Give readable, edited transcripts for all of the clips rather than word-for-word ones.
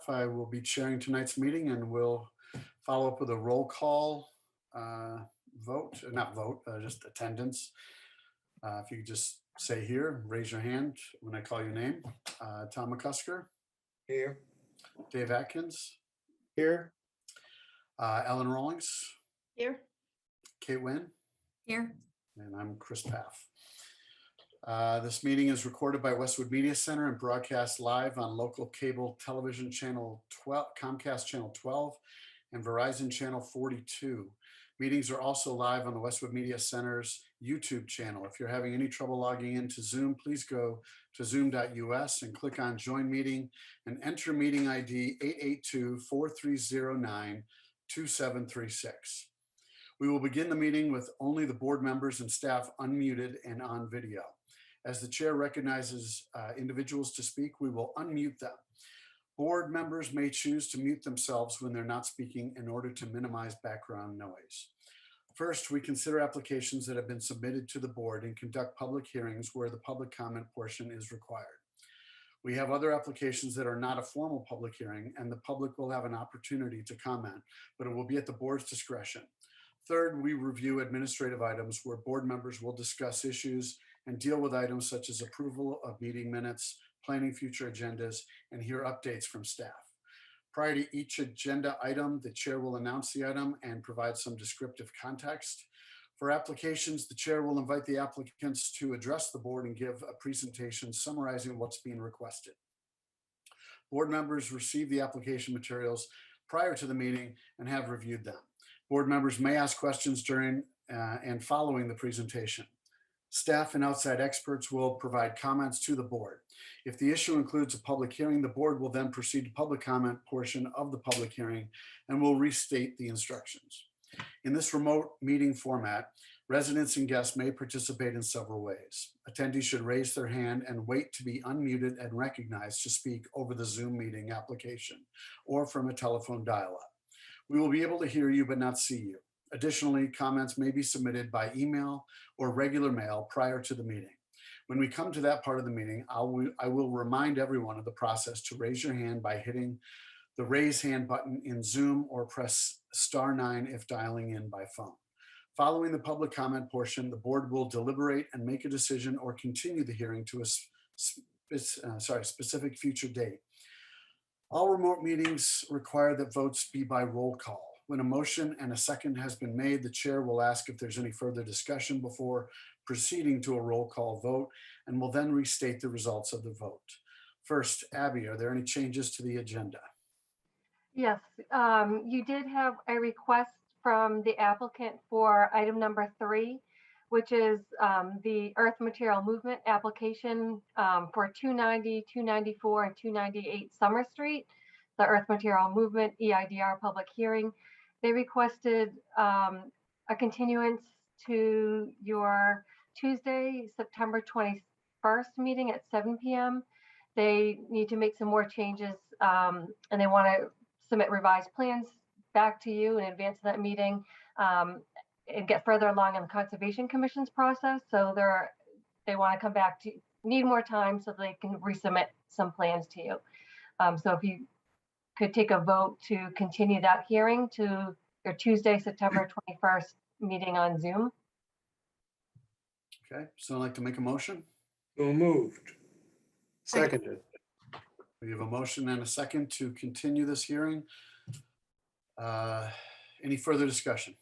I will be chairing tonight's meeting and we'll follow up with a roll call vote, not vote, just attendance. If you could just say here, raise your hand when I call your name. Tom McCusker. Here. Dave Atkins. Here. Ellen Rawlings. Here. Kate Wynn. Here. And I'm Chris Paff. This meeting is recorded by Westwood Media Center and broadcast live on local cable television channel 12, Comcast channel 12, and Verizon channel 42. Meetings are also live on the Westwood Media Center's YouTube channel. If you're having any trouble logging into Zoom, please go to zoom.us and click on Join Meeting and enter meeting ID 882-4309-2736. We will begin the meeting with only the board members and staff unmuted and on video. As the chair recognizes individuals to speak, we will unmute them. Board members may choose to mute themselves when they're not speaking in order to minimize background noise. First, we consider applications that have been submitted to the board and conduct public hearings where the public comment portion is required. We have other applications that are not a formal public hearing and the public will have an opportunity to comment, but it will be at the board's discretion. Third, we review administrative items where board members will discuss issues and deal with items such as approval of meeting minutes, planning future agendas, and hear updates from staff. Prior to each agenda item, the chair will announce the item and provide some descriptive context. For applications, the chair will invite the applicants to address the board and give a presentation summarizing what's being requested. Board members receive the application materials prior to the meeting and have reviewed them. Board members may ask questions during and following the presentation. Staff and outside experts will provide comments to the board. If the issue includes a public hearing, the board will then proceed to public comment portion of the public hearing and will restate the instructions. In this remote meeting format, residents and guests may participate in several ways. Attendees should raise their hand and wait to be unmuted and recognized to speak over the Zoom meeting application or from a telephone dial-up. We will be able to hear you but not see you. Additionally, comments may be submitted by email or regular mail prior to the meeting. When we come to that part of the meeting, I will remind everyone of the process to raise your hand by hitting the raise hand button in Zoom or press *9 if dialing in by phone. Following the public comment portion, the board will deliberate and make a decision or continue the hearing to a specific future date. All remote meetings require that votes be by roll call. When a motion and a second has been made, the chair will ask if there's any further discussion before proceeding to a roll call vote and will then restate the results of the vote. First, Abby, are there any changes to the agenda? Yes, you did have a request from the applicant for item number 3, which is the earth material movement application for 290, 294, and 298 Summer Street, the earth material movement EIDR public hearing. They requested a continuance to your Tuesday, September 21st meeting at 7 p.m. They need to make some more changes and they want to submit revised plans back to you in advance of that meeting and get further along in the Conservation Commission's process. So they want to come back to, need more time so they can resubmit some plans to you. So if you could take a vote to continue that hearing to your Tuesday, September 21st meeting on Zoom. Okay, so I'd like to make a motion. So moved. Seconded. We have a motion and a second to continue this hearing. Any further discussion?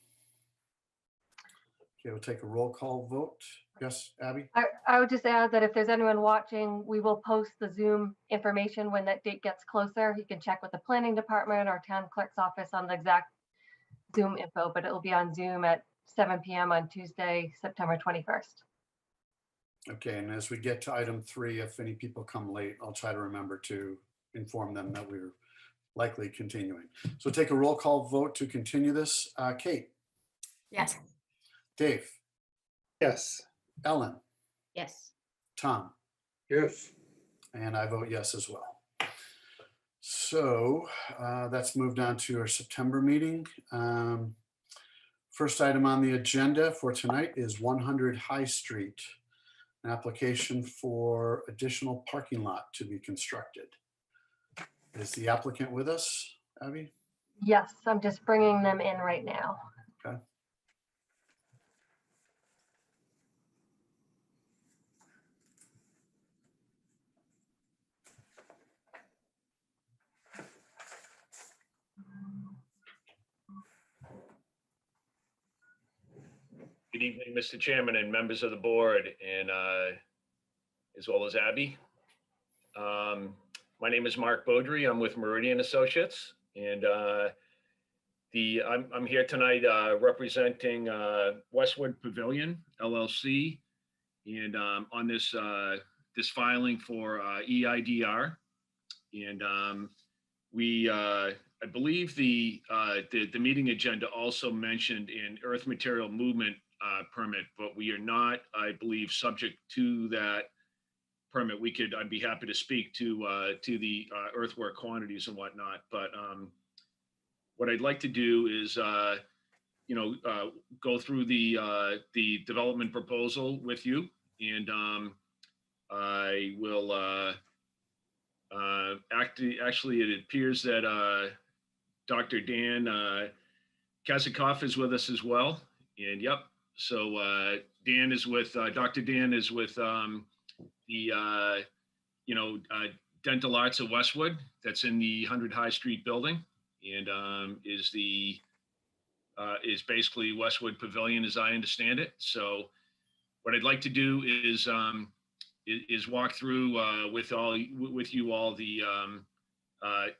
Okay, we'll take a roll call vote. Yes, Abby? I would just add that if there's anyone watching, we will post the Zoom information when that date gets closer. You can check with the planning department or town clerk's office on the exact Zoom info, but it will be on Zoom at 7 p.m. on Tuesday, September 21st. Okay, and as we get to item 3, if any people come late, I'll try to remember to inform them that we're likely continuing. So take a roll call vote to continue this. Kate? Yes. Dave? Yes. Ellen? Yes. Tom? Yes. And I vote yes as well. So that's moved on to our September meeting. First item on the agenda for tonight is 100 High Street, an application for additional parking lot to be constructed. Is the applicant with us, Abby? Yes, I'm just bringing them in right now. Okay. Good evening, Mr. Chairman and members of the board, and as well as Abby. My name is Mark Beaudry. I'm with Meridian Associates, and I'm here tonight representing Westwood Pavilion LLC, and on this this filing for EIDR, and I believe the meeting agenda also mentioned an earth material movement permit, but we are not, I believe, subject to that permit. I'd be happy to speak to the earthwork quantities and whatnot. But what I'd like to do is, go through the development proposal with you, and I will actually, it appears that Dr. Dan Kazikoff is with us as well. And yep, so Dan is with, Dr. Dan is with the, Dental Arts of Westwood, that's in the 100 High Street building, and is basically Westwood Pavilion as I understand it. So what I'd like to do is walk through with you all the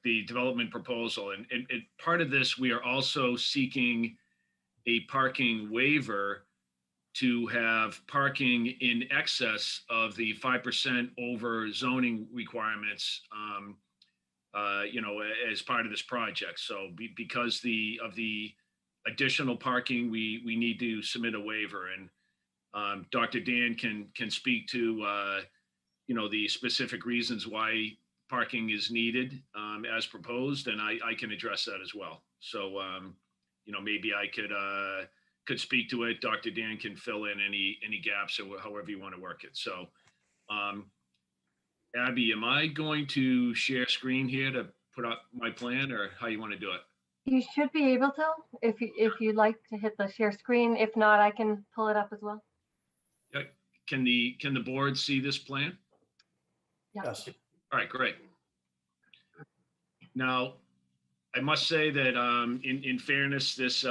development proposal, and part of this, we are also seeking a parking waiver to have parking in excess of the 5% over zoning requirements, as part of this project. So because of the additional parking, we need to submit a waiver, and Dr. Dan can speak to the specific reasons why parking is needed as proposed, and I can address that as well. So maybe I could speak to it. Dr. Dan can fill in any gaps or however you want to work it. So Abby, am I going to share screen here to put up my plan, or how you want to do it? You should be able to, if you'd like to hit the share screen. If not, I can pull it up as well. Yeah. Can the board see this plan? Yeah. Yes. All right, great. Now, I must say that in fairness, this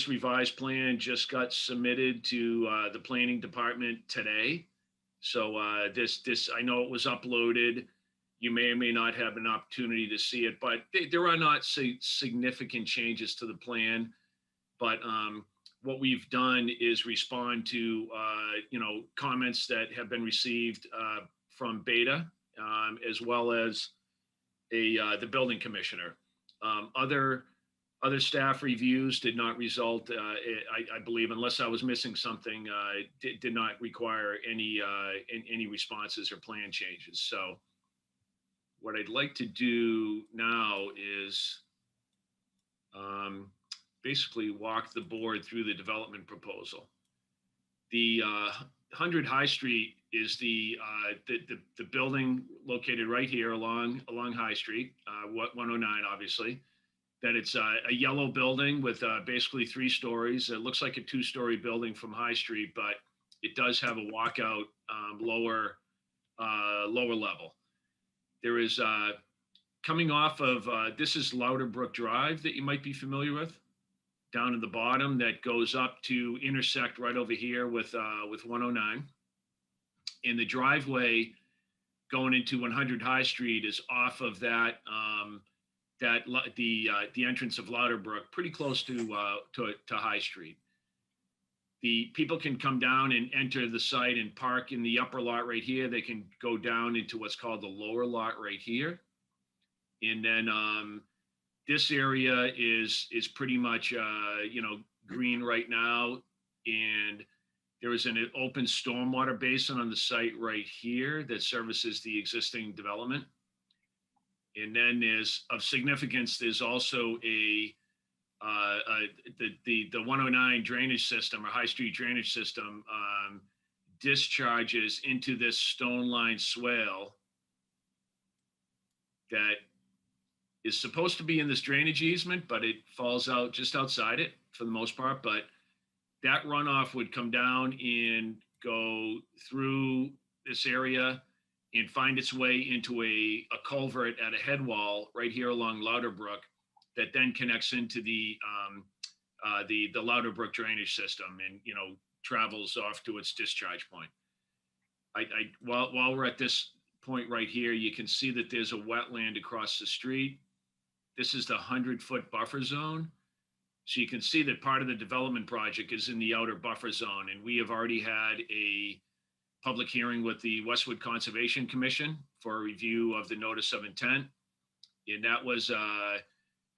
revised plan just got submitted to the planning department today. So this I know it was uploaded. You may or may not have an opportunity to see it, but there are not significant changes to the plan. But what we've done is respond to comments that have been received from Beta, as well as the building commissioner. Other staff reviews did not result, I believe, unless I was missing something, did not require any responses or plan changes. So what I'd like to do now is basically walk the board through the development proposal. The 100 High Street is the building located right here along High Street, 109, obviously. That it's a yellow building with basically 3 stories. It looks like a 2-story building from High Street, but it does have a walkout lower level. There is coming off of this is Louderbrook Drive that you might be familiar with, down at the bottom, that goes up to intersect right over here with 109. And the driveway going into 100 High Street is off of that the entrance of Louderbrook, pretty close to High Street. The people can come down and enter the site and park in the upper lot right here. They can go down into what's called the lower lot right here. And then this area is pretty much green right now, and there is an open stormwater basin on the site right here that services the existing development. And then there's of significance, there's also the 109 drainage system, or High Street drainage system, discharges into this stone line swale that is supposed to be in this drainage easement, but it falls out just outside it for the most part. But that runoff would come down and go through this area and find its way into a culvert at a head wall right here along Louderbrook that then connects into the Louderbrook drainage system and, travels off to its discharge point. While we're at this point right here, you can see that there's a wetland across the street. This is the 100-foot buffer zone. So you can see that part of the development project is in the outer buffer zone, and we have already had a public hearing with the Westwood Conservation Commission for a review of the notice of intent. And that was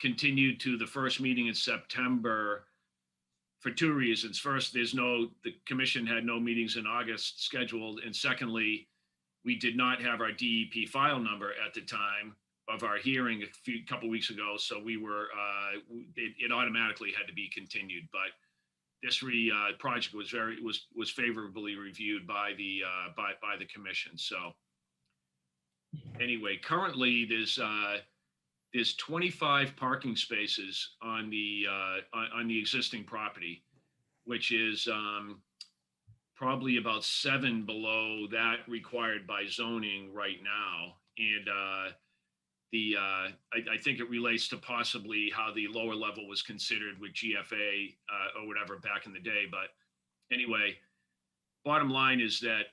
continued to the first meeting in September for two reasons. First, the commission had no meetings in August scheduled. And secondly, we did not have our DEP file number at the time of our hearing a couple weeks ago. So we were, it automatically had to be continued. But this project was favorably reviewed by the commission. So anyway, currently there's 25 parking spaces on the existing property, which is probably about 7 below that required by zoning right now. And I think it relates to possibly how the lower level was considered with GFA or whatever back in the day. But anyway, bottom line is that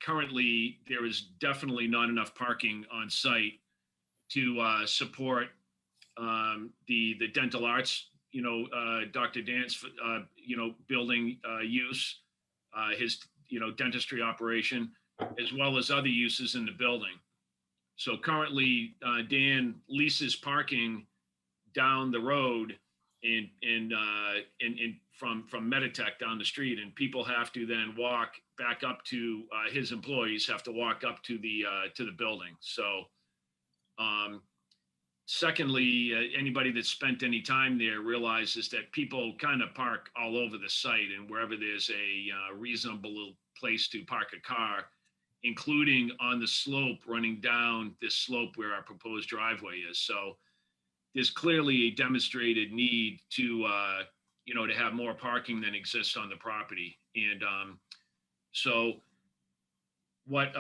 currently there is definitely not enough parking on site to support the dental arts, Dr. Dance, building use, his, dentistry operation, as well as other uses in the building. So currently, Dan leases parking down the road from Meditech down the street, and people have to then walk back up to his employees have to walk up to the building. So, secondly, anybody that's spent any time there realizes that people kind of park all over the site, and wherever there's a reasonable place to park a car, including on the slope running down this slope where our proposed driveway is. So there's clearly a demonstrated need to have more parking than exists on the property. And so what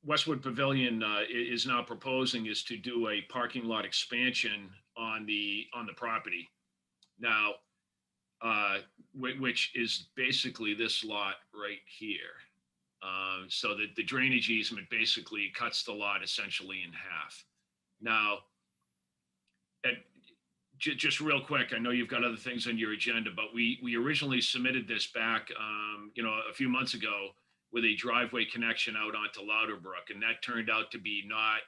Westwood Pavilion is now proposing is to do a parking lot expansion on the property. Now, which is basically this lot right here. So that the drainage easement basically cuts the lot essentially in half. Now, just real quick, I know you've got other things on your agenda, but we originally submitted this back, a few months ago with a driveway connection out onto Louderbrook, and that turned out to be not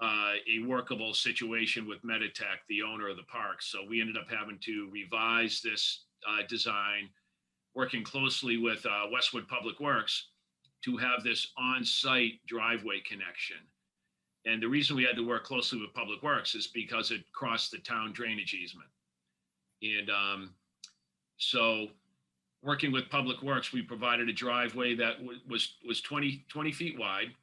a workable situation with Meditech, the owner of the park. So we ended up having to revise this design, working closely with Westwood Public Works to have this on-site driveway connection. And the reason we had to work closely with Public Works is because it crossed the town drainage easement. And so working with Public Works, we provided a driveway that was 20 feet wide,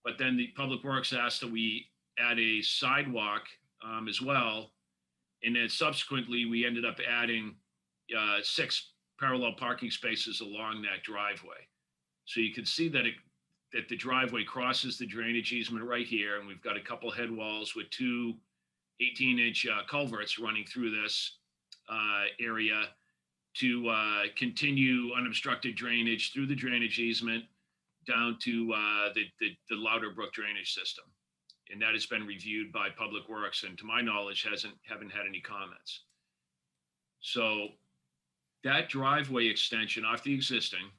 but then the Public Works asked that we add a sidewalk as well. And then subsequently, we ended up adding 6 parallel parking spaces along that driveway. So you can see that that the driveway crosses the drainage easement right here, and we've got a couple head walls with 2 18-inch culverts running through this area to continue unobstructed drainage through the drainage easement down to the Louderbrook drainage system. And that has been reviewed by Public Works, and to my knowledge, haven't had any comments. So that driveway extension off the existing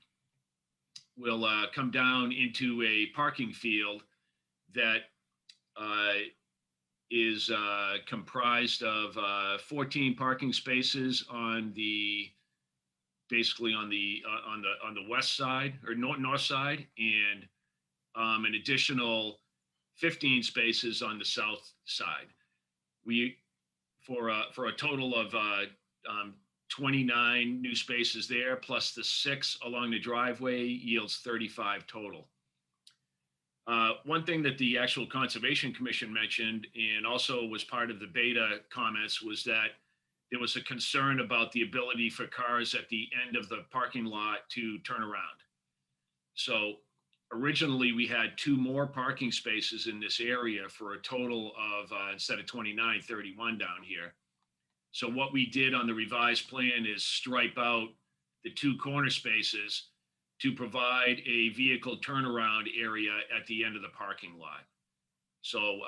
will come down into a parking field that is comprised of 14 parking spaces on basically on the west side or north side, and an additional 15 spaces on the south side. For a total of 29 new spaces there, plus the 6 along the driveway yields 35 total. One thing that the actual Conservation Commission mentioned, and also was part of the beta comments, was that there was a concern about the ability for cars at the end of the parking lot to turn around. So originally we had 2 more parking spaces in this area for a total of, instead of 29, 31 down here. So what we did on the revised plan is stripe out the 2 corner spaces to provide a vehicle turnaround area at the end of the parking lot. So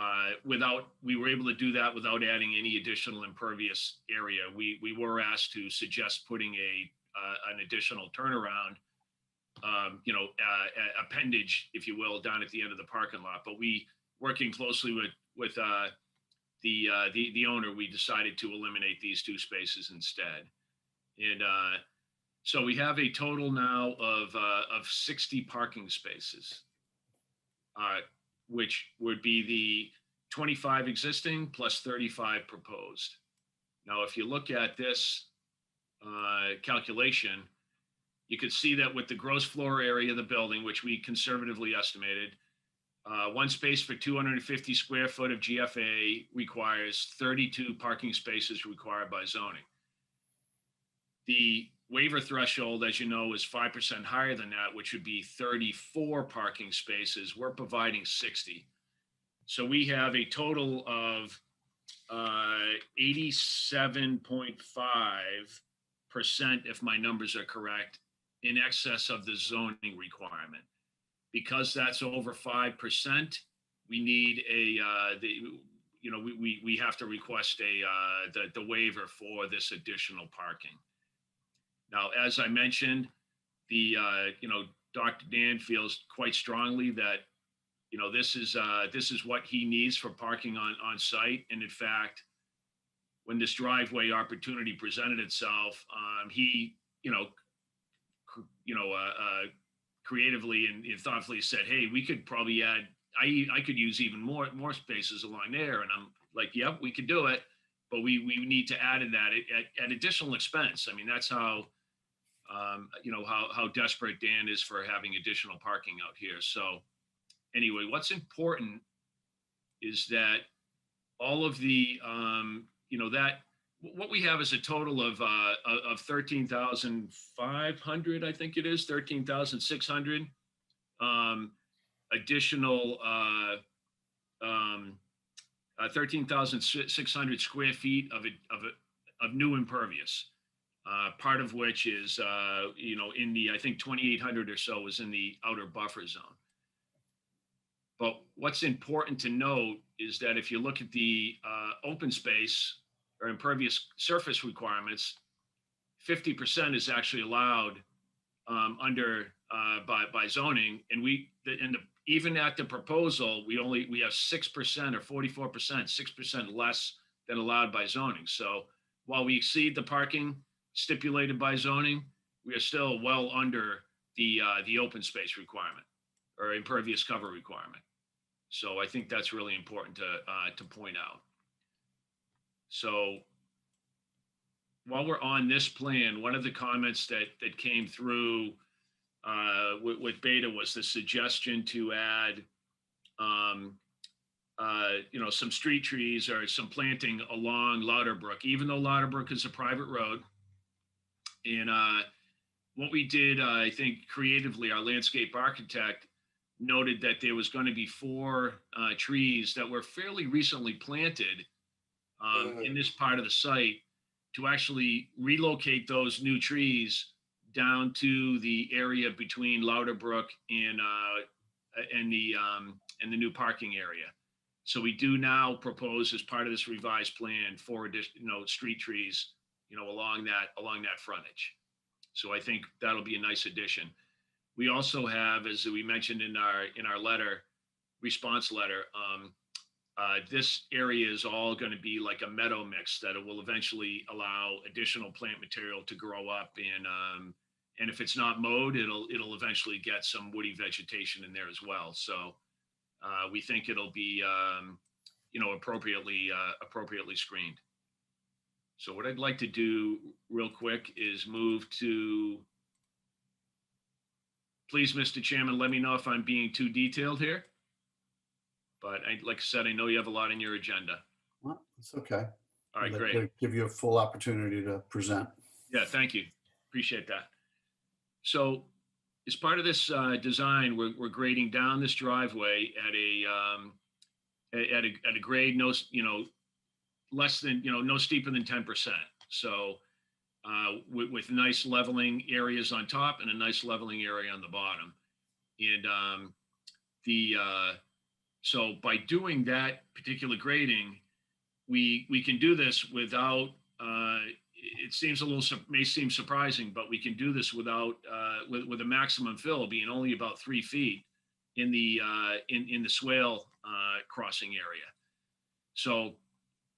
we were able to do that without adding any additional impervious area. We were asked to suggest putting an additional turnaround, appendage, if you will, down at the end of the parking lot. But we, working closely with the owner, we decided to eliminate these 2 spaces instead. And so we have a total now of 60 parking spaces, which would be the 25 existing plus 35 proposed. Now, if you look at this calculation, you could see that with the gross floor area of the building, which we conservatively estimated, 1 space for 250 square foot of GFA requires 32 parking spaces required by zoning. The waiver threshold, as you know, is 5% higher than that, which would be 34 parking spaces. We're providing 60. So we have a total of 87.5%, if my numbers are correct, in excess of the zoning requirement. Because that's over 5%, we need we have to request the waiver for this additional parking. Now, as I mentioned, Dr. Dan feels quite strongly that, this is what he needs for parking on site. And in fact, when this driveway opportunity presented itself, he, creatively and thoughtfully said, hey, we could probably add, I could use even more spaces along there. And I'm like, yep, we could do it, but we need to add in that at additional expense. I mean, that's how, how desperate Dan is for having additional parking out here. So anyway, what's important is that all of the, what we have is a total of 13,500, I think it is, 13,600 additional 13,600 square feet of new impervious. Part of which is, in the, I think 2,800 or so is in the outer buffer zone. But what's important to note is that if you look at the open space or impervious surface requirements, 50% is actually allowed under by zoning, and even at the proposal, we have 6% or 44%, 6% less than allowed by zoning. So while we exceed the parking stipulated by zoning, we are still well under the open space requirement or impervious cover requirement. So I think that's really important to point out. So while we're on this plan, one of the comments that came through with beta was the suggestion to add some street trees or some planting along Lauterbrook, even though Lauterbrook is a private road. And what we did, I think creatively, our landscape architect noted that there was going to be 4 trees that were fairly recently planted in this part of the site to actually relocate those new trees down to the area between Lauterbrook and the new parking area. So we do now propose, as part of this revised plan, 4 additional street trees, along that frontage. So I think that'll be a nice addition. We also have, as we mentioned in our response letter, this area is all going to be like a meadow mix that it will eventually allow additional plant material to grow up, and if it's not mowed, it'll eventually get some woody vegetation in there as well. So we think it'll be appropriately screened. So what I'd like to do real quick is move to, please, Mr. Chairman, let me know if I'm being too detailed here. But like I said, I know you have a lot on your agenda. Well, it's okay. All right, I'd like great. to give you a full opportunity to present. Yeah, thank you. Appreciate that. So as part of this design, we're grading down this driveway at a grade less than, no steeper than 10%. So with nice leveling areas on top and a nice leveling area on the bottom. And so by doing that particular grading, we can do this without, it seems may seem surprising, but we can do this without, with a maximum fill being only about 3 feet in the swale crossing area. So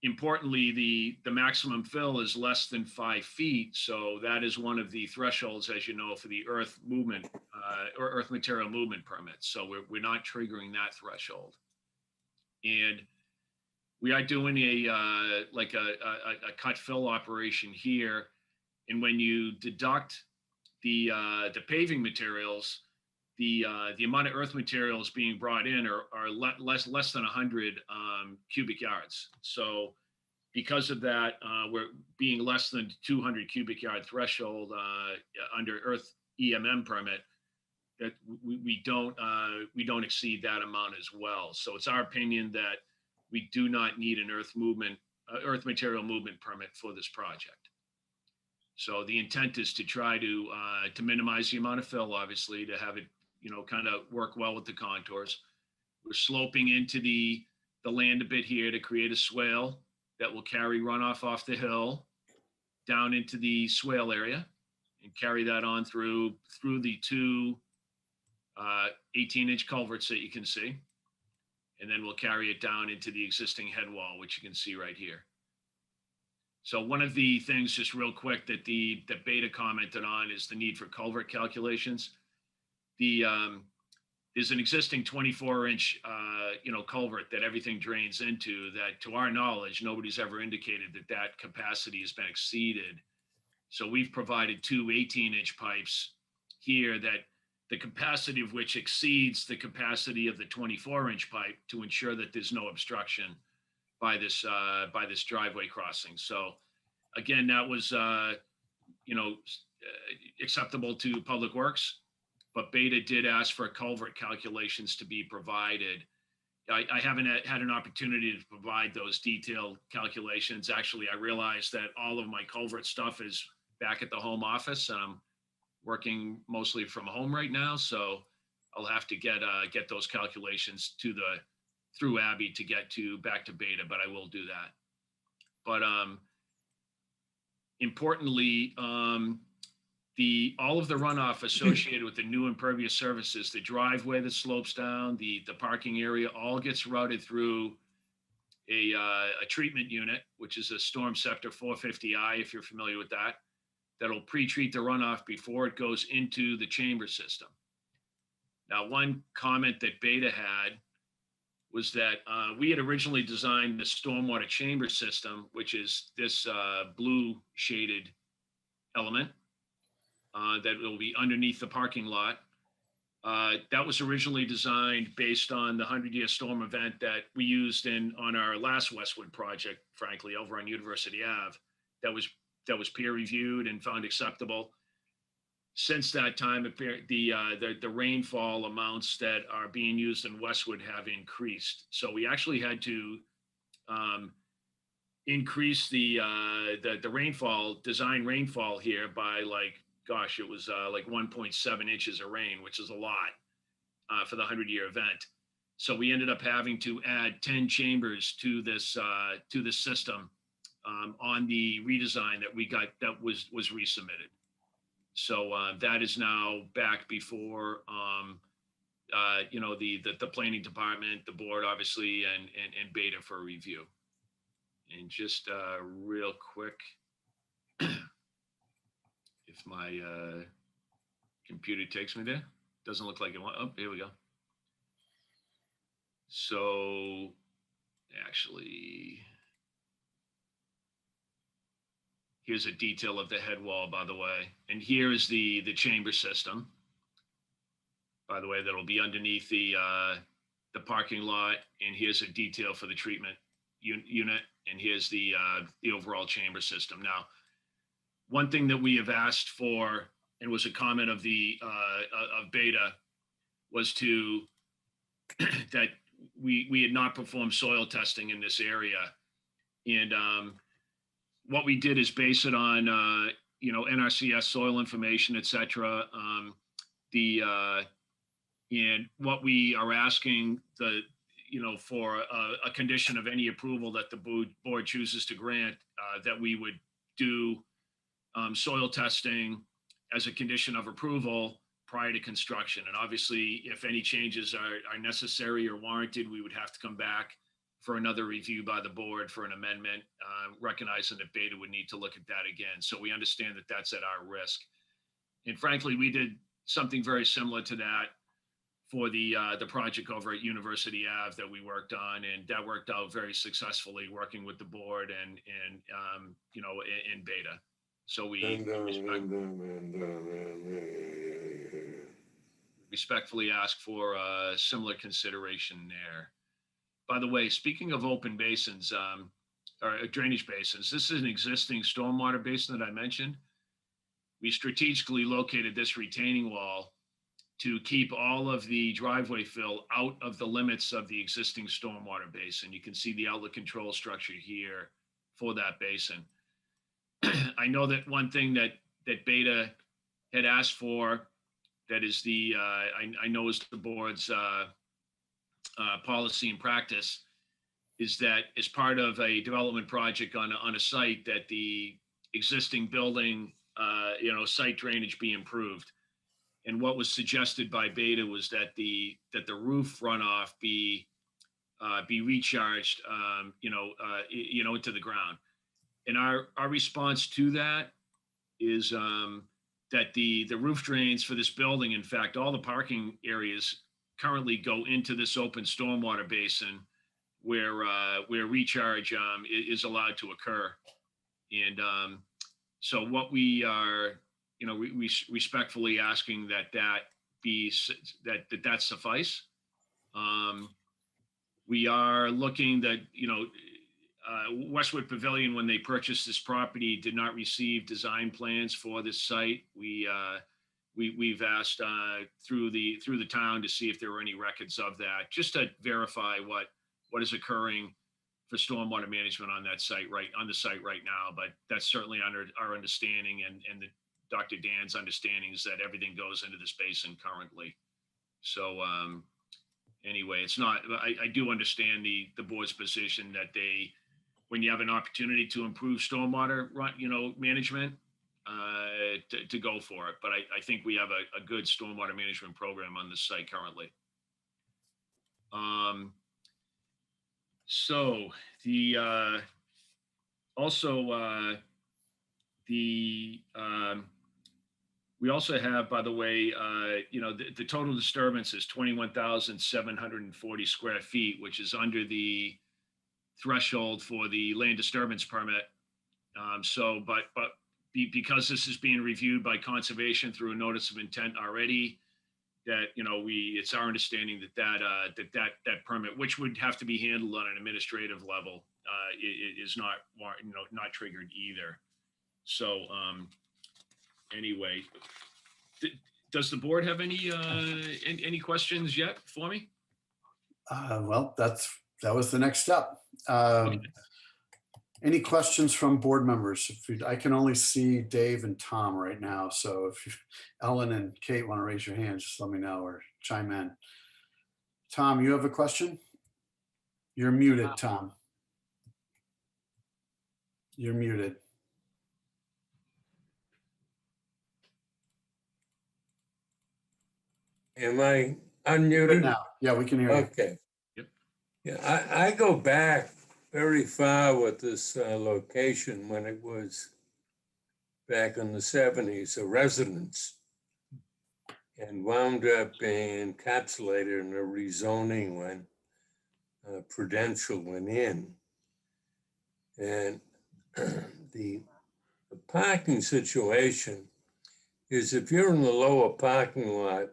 importantly, the maximum fill is less than 5 feet. So that is one of the thresholds, as you know, for the earth movement or earth material movement permits. So we're not triggering that threshold. And we are doing a cut fill operation here. And when you deduct the paving materials, the amount of earth materials being brought in are less than 100 cubic yards. So because of that, we're being less than 200 cubic yard threshold under earth EMM permit, that we don't exceed that amount as well. So it's our opinion that we do not need an earth material movement permit for this project. So the intent is to try to minimize the amount of fill, obviously, to have it, kind of work well with the contours. We're sloping into the land a bit here to create a swale that will carry runoff off the hill down into the swale area and carry that on through the two 18-inch culverts that you can see. And then we'll carry it down into the existing head wall, which you can see right here. So one of the things, just real quick, that Beta commented on is the need for culvert calculations. There's an existing 24-inch, culvert that everything drains into that, to our knowledge, nobody's ever indicated that capacity has been exceeded. So we've provided two 18-inch pipes here that the capacity of which exceeds the capacity of the 24-inch pipe to ensure that there's no obstruction by this driveway crossing. So again, that was, acceptable to Public Works, but Beta did ask for culvert calculations to be provided. I haven't had an opportunity to provide those detailed calculations. Actually, I realized that all of my culvert stuff is back at the home office, and I'm working mostly from home right now. So I'll have to get those calculations through Abby to get back to Beta, but I will do that. But importantly, all of the runoff associated with the new impervious surfaces, the driveway that slopes down, the parking area, all gets routed through a treatment unit, which is a Storm Scepter 450i, if you're familiar with that, that'll pre-treat the runoff before it goes into the chamber system. Now, one comment that Beta had was that we had originally designed the stormwater chamber system, which is this blue shaded element that will be underneath the parking lot. That was originally designed based on the 100-year storm event that we used on our last Westwood project, frankly, over on University Ave. That was peer reviewed and found acceptable. Since that time, the rainfall amounts that are being used in Westwood have increased. So we actually had to increase the design rainfall here by it was like 1.7 inches of rain, which is a lot for the 100-year event. So we ended up having to add 10 chambers to this system on the redesign that we got that was resubmitted. So that is now back before the planning department, the board, obviously, and Beta for review. And just real quick, if my computer takes me there, doesn't look like it wants. Oh, here we go. So actually, here's a detail of the head wall, by the way. And here is the chamber system, by the way, that'll be underneath the the parking lot, and here's a detail for the treatment unit, and here's the overall chamber system. Now, one thing that we have asked for, and was a comment of the of Beta, was to that we had not performed soil testing in this area, and what we did is base it on NRCS soil information, et cetera. And what we are asking for a condition of any approval that the board chooses to grant, that we would do soil testing as a condition of approval prior to construction. And obviously, if any changes are necessary or warranted, we would have to come back for another review by the board for an amendment, recognizing that Beta would need to look at that again. So we understand that that's at our risk. And frankly, we did something very similar to that for the project over at University Ave that we worked on, and that worked out very successfully, working with the board and in Beta. So we respectfully ask for a similar consideration there. By the way, speaking of open basins or drainage basins, this is an existing stormwater basin that I mentioned. We strategically located this retaining wall to keep all of the driveway fill out of the limits of the existing stormwater basin. You can see the outlet control structure here for that basin. I know that one thing that Beta had asked for, that is I know is the board's policy and practice, is that as part of a development project on a site, that the existing building, site drainage be improved. And what was suggested by Beta was that the roof runoff be recharged, into the ground. And our response to that is that the roof drains for this building, in fact, all the parking areas currently go into this open stormwater basin where recharge is allowed to occur. And so what we are, we respectfully asking that suffice. We are looking that, Westwood Pavilion, when they purchased this property, did not receive design plans for this site. We've asked through the town to see if there were any records of that, just to verify what is occurring for stormwater management on the site right now. But that's certainly under our understanding, and Dr. Dan's understanding is that everything goes into this basin currently. So anyway, it's not, I do understand the board's position that when you have an opportunity to improve stormwater management, to go for it. But I think we have a good stormwater management program on this site currently. So we also have, by the way, the total disturbance is 21,740 square feet, which is under the threshold for the land disturbance permit. Because this is being reviewed by conservation through a notice of intent already, that it's our understanding that permit, which would have to be handled on an administrative level, is not triggered either. So anyway, does the board have any questions yet for me? Well, that was the next step. Any questions from board members? I can only see Dave and Tom right now. So if Ellen and Kate want to raise your hands, just let me know or chime in. Tom, you have a question? You're muted, Tom. You're muted. Am I Good unmuted? now. Yeah, we can hear you. Okay. Yep. Yeah, I go back very far with this location when it was back in the 70s, a residence, and wound up being encapsulated in a rezoning when Prudential went in. And the parking situation is, if you're in the lower parking lot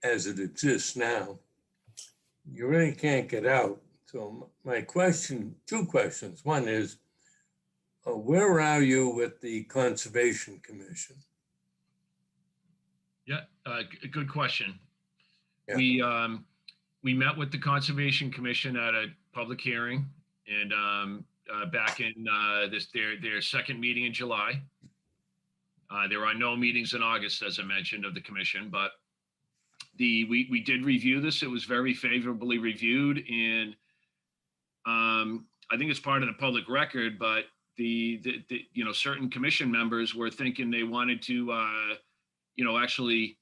as it exists now, you really can't get out. So my question, two questions. One is, where are you with the Conservation Commission? Yeah, good question. Yeah. We met with the Conservation Commission at a public hearing and back in their second meeting in July. There are no meetings in August, as I mentioned, of the commission, but we did review this. It was very favorably reviewed, and I think it's part of the public record, but the certain commission members were thinking they wanted to actually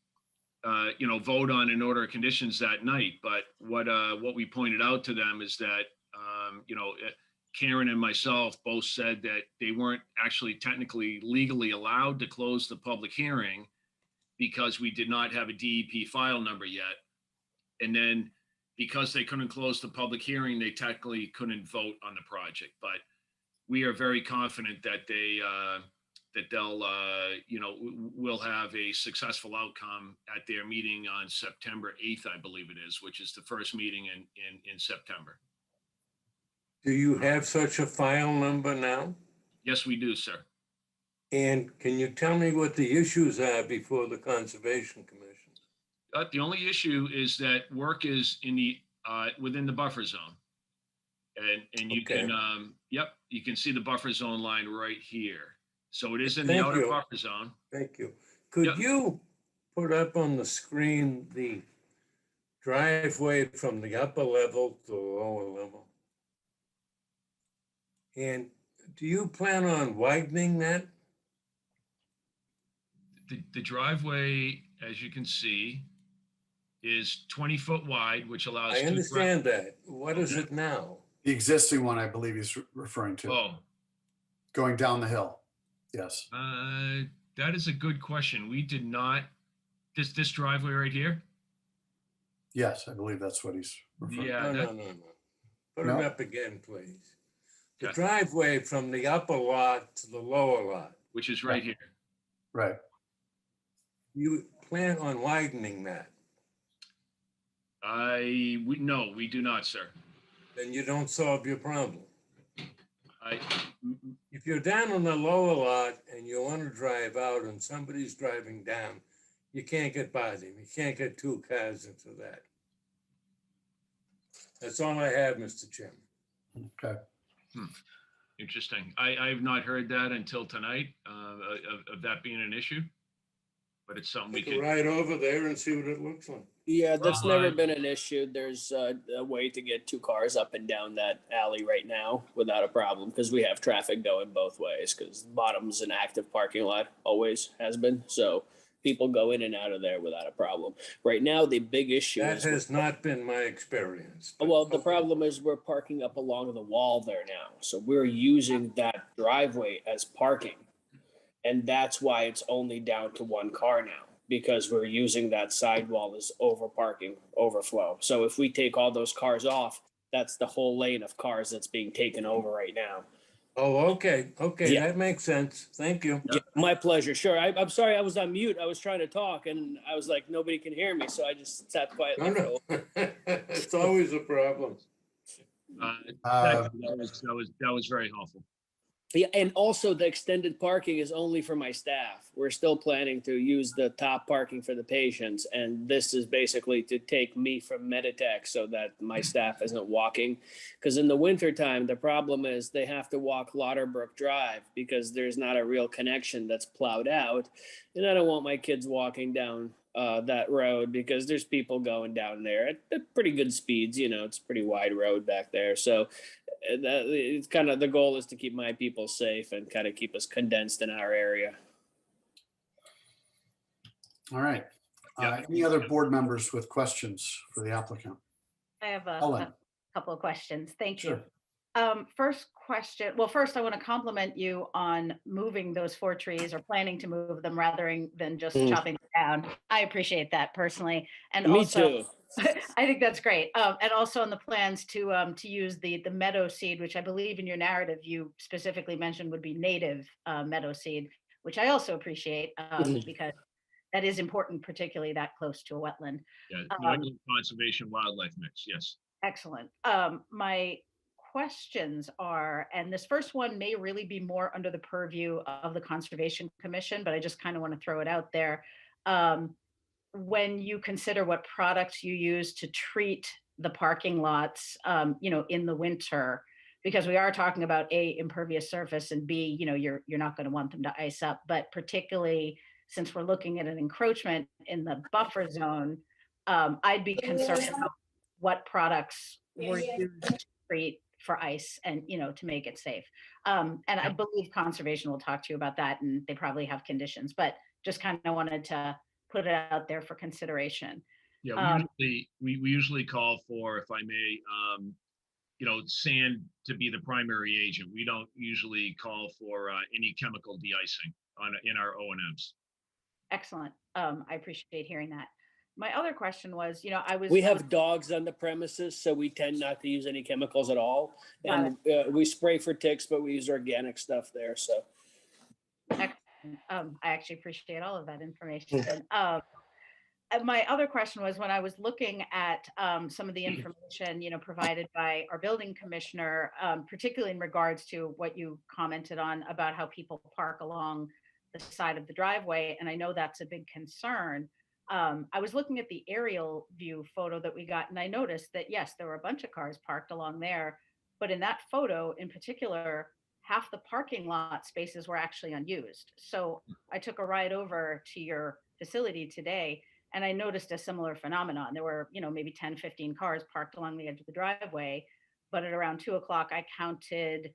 vote on an order of conditions that night. But what we pointed out to them is that Karen and myself both said that they weren't actually technically legally allowed to close the public hearing because we did not have a DEP file number yet. And then because they couldn't close the public hearing, they technically couldn't vote on the project. But we are very confident that they'll will have a successful outcome at their meeting on September 8th, I believe it is, which is the first meeting in September. Do you have such a file number now? Yes, we do, sir. And can you tell me what the issues are before the Conservation Commission? The only issue is that work is in the within the buffer zone, and you Okay. can you can see the buffer zone line right here. So it is in Thank the outer you. buffer zone. Thank you. Could Yep. you put up on the screen the driveway from the upper level to the lower level? And do you plan on widening that? The driveway, as you can see, is 20 foot wide, which allows I two understand that. What is Okay. it now? The existing one, I believe he's referring to, Oh, going down the hill. Yes. that is a good question. We did not, this driveway right here? Yes, I believe that's what he's referring. Yeah, No. that- Put No? it up again, please. The Okay. driveway from the upper lot to the lower lot. which is right here. Right. You plan on widening that? No, we do not, sir. Then you don't solve your problem. I, If you're down on the lower lot and you want to drive out and somebody's driving down, you can't get by them. You can't get two cars into that. That's all I have, Mr. Chairman. Okay. interesting. I have not heard that until tonight, of that being an issue. But it's something we We can could, ride over there and see what it looks like. Yeah, that's Well, never been an issue. There's a way to get two cars up and down that alley right now without a problem because we have traffic going both ways because the bottom's an active parking lot, always has been. So people go in and out of there without a problem. Right now, the big issue That is has not been my experience. but well, the okay. problem is we're parking up along the wall there now. So we're using that driveway as parking. And that's why it's only down to one car now, because we're using that sidewall as over parking overflow. So if we take all those cars off, that's the whole lane of cars that's being taken over right now. Oh, okay, Yeah. that makes sense. Thank you. Yeah, my pleasure. Sure. I'm sorry I was on mute. I was trying to talk and I was like, nobody can hear me. So I just sat quietly. No. It's always a problem. Uh, that was very helpful. Yeah, and also the extended parking is only for my staff. We're still planning to use the top parking for the patients. And this is basically to take me from Meditech so that my staff isn't walking. Because in the wintertime, the problem is they have to walk Lauterbrook Drive because there's not a real connection that's plowed out. And I don't want my kids walking down that road because there's people going down there at pretty good speeds. You know, it's a pretty wide road back there. So it's kind of the goal is to keep my people safe and kind of keep us condensed in our area. All right. Any other board members with questions for the applicant? I have a Ellen. couple of questions. Thank you. Sure. First question. Well, first I want to compliment you on moving those 4 trees or planning to move them rather than just chopping them down. I appreciate that personally. And Me also, too. I think that's great. And also on the plans to use the meadow seed, which I believe in your narrative you specifically mentioned would be native meadow seed, which I also appreciate because that is important, particularly that close to a wetland. Yeah, New England Conservation Wildlife Mix, yes. Excellent. My questions are, and this first one may really be more under the purview of the Conservation Commission, but I just kind of want to throw it out there. When you consider what products you use to treat the parking lots, in the winter, because we are talking about A, impervious surface, and B, you're not going to want them to ice up, but particularly since we're looking at an encroachment in the buffer zone, I'd be concerned about what products were used to treat for ice and, to make it safe. And I believe conservation will talk to you about that, and they probably have conditions, but just kind of wanted to put it out there for consideration. Yeah, we usually call for, if I may, sand to be the primary agent. We don't usually call for any chemical de-icing in our O&Ms. Excellent. I appreciate hearing that. My other question was, We have dogs on the premises, so we tend not to use any chemicals at all. Got And we spray for ticks, but we use organic stuff there, so. excellent. I actually appreciate all of that information. And my other question was, when I was looking at some of the information, provided by our building commissioner, particularly in regards to what you commented on about how people park along the side of the driveway, and I know that's a big concern. I was looking at the aerial view photo that we got, and I noticed that, yes, there were a bunch of cars parked along there, but in that photo in particular, half the parking lot spaces were actually unused. So I took a ride over to your facility today, and I noticed a similar phenomenon. There were, maybe 10, 15 cars parked along the edge of the driveway, but at around 2 o'clock, I counted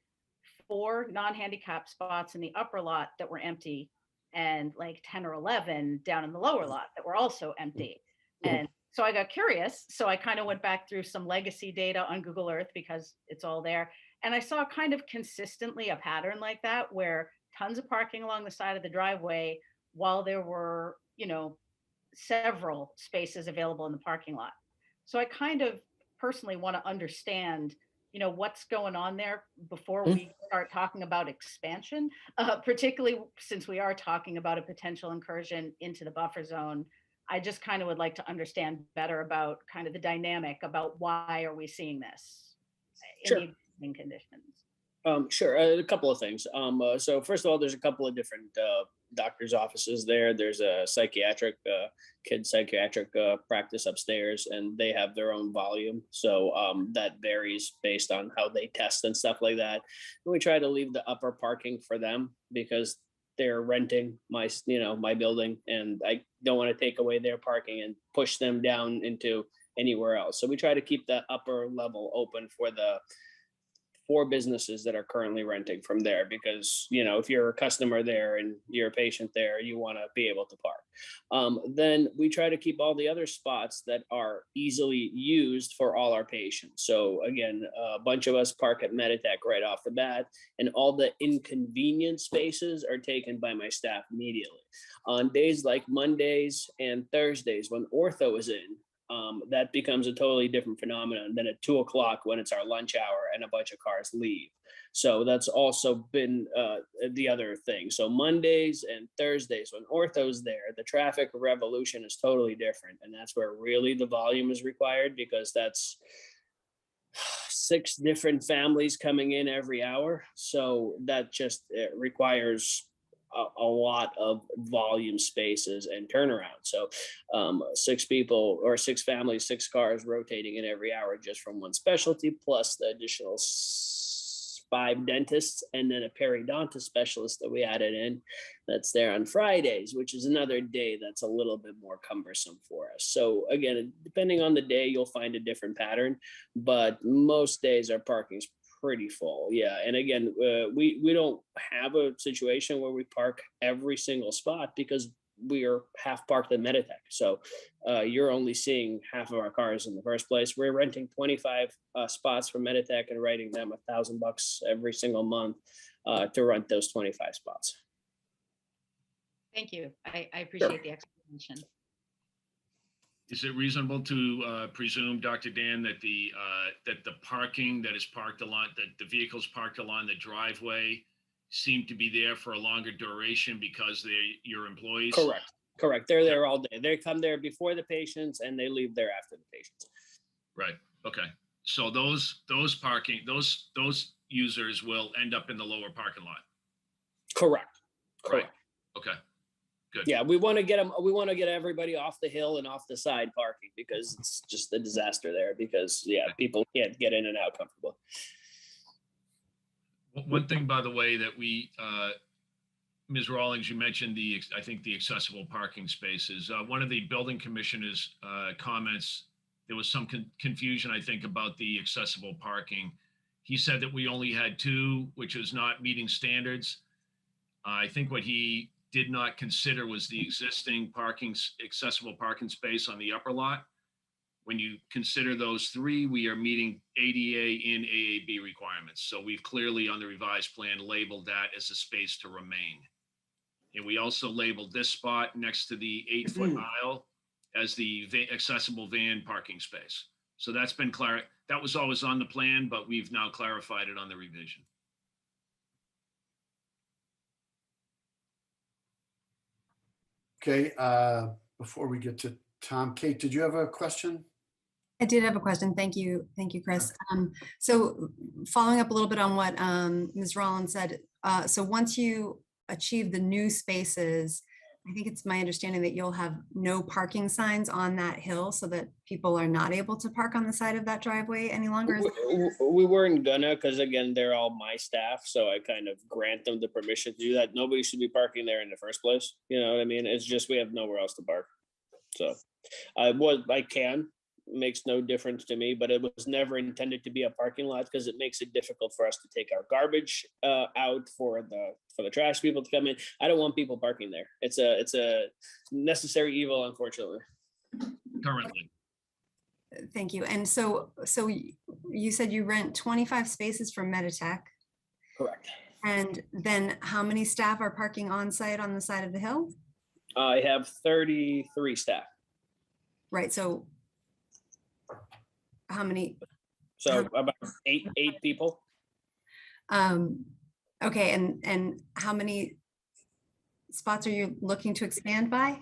4 non-handicap spots in the upper lot that were empty, and like 10 or 11 down in the lower lot that were also empty. And so I got curious. So I kind of went back through some legacy data on Google Earth, because it's all there. And I saw kind of consistently a pattern like that, where tons of parking along the side of the driveway while there were, several spaces available in the parking lot. So I kind of personally want to understand, what's going on there before we start talking about expansion, particularly since we are talking about a potential incursion into the buffer zone. I just kind of would like to understand better about kind of the dynamic about why are we seeing this in Sure. the existing conditions. Sure. A couple of things. So first of all, there's a couple of different doctor's offices there. There's a psychiatric, kid psychiatric practice upstairs, and they have their own volume. So that varies based on how they test and stuff like that. And we try to leave the upper parking for them, because they're renting my building, and I don't want to take away their parking and push them down into anywhere else. So we try to keep the upper level open for the 4 businesses that are currently renting from there, because if you're a customer there and you're a patient there, you want to be able to park. Then we try to keep all the other spots that are easily used for all our patients. So again, a bunch of us park at Meditech right off the bat, and all the inconvenient spaces are taken by my staff immediately. On days like Mondays and Thursdays, when ortho is in, that becomes a totally different phenomenon than at 2 o'clock when it's our lunch hour and a bunch of cars leave. So that's also been the other thing. So Mondays and Thursdays when ortho's there, the traffic revolution is totally different. And that's where really the volume is required, because that's 6 different families coming in every hour. So that just requires a lot of volume spaces and turnaround. So 6 people or 6 families, 6 cars rotating in every hour just from one specialty, plus the additional 5 dentists, and then a periodontist specialist that we added in that's there on Fridays, which is another day that's a little bit more cumbersome for us. So again, depending on the day, you'll find a different pattern, but most days our parking's pretty full. Yeah. And again, we don't have a situation where we park every single spot, because we are half parked at Meditech. So you're only seeing half of our cars in the first place. We're renting 25 spots from Meditech and writing them $1,000 every single month to rent those 25 spots. Thank you. I appreciate the explanation. Is it reasonable to presume, Dr. Dan, that the parking that is parked along, that the vehicles parked along the driveway seem to be there for a longer duration because they're your employees? Correct. Correct. They're there all day. They come there before the patients and they leave there after the patients. Right, okay. So those users will end up in the lower parking lot. Correct. Right, Correct. okay, good. Yeah, we want to get them. We want to get everybody off the hill and off the side parking because it's just a disaster there. Because people can't get in and out comfortably. One thing, by the way, that we, Ms. Rawlings, you mentioned I think the accessible parking spaces. One of the building commissioners' comments, there was some confusion, I think, about the accessible parking. He said that we only had 2, which was not meeting standards. I think what he did not consider was the existing accessible parking space on the upper lot. When you consider those 3, we are meeting ADA and AAB requirements. So we've clearly on the revised plan labeled that as a space to remain. And we also labeled this spot next to the 8-foot aisle as the accessible van parking space. So that's been that was always on the plan, but we've now clarified it on the revision. Okay, before we get to Tom, Kate, did you have a question? I did have a question. Thank you. Thank you, Chris. So following up a little bit on what Ms. Rollins said, so once you achieve the new spaces, I think it's my understanding that you'll have no parking signs on that hill so that people are not able to park on the side of that driveway any longer. We weren't gonna, because again, they're all my staff, so I kind of grant them the permission to do that. Nobody should be parking there in the first place. You know what I mean? It's just we have nowhere else to park. So I can. Makes no difference to me, but it was never intended to be a parking lot because it makes it difficult for us to take our garbage out for the trash people to come in. I don't want people parking there. It's a necessary evil, unfortunately. Currently. Thank you. And so you said you rent 25 spaces from Meditech. Correct. And then how many staff are parking on site on the side of the hill? I have 33 staff. Right. So how many? So about eight people. Okay. And how many spots are you looking to expand by?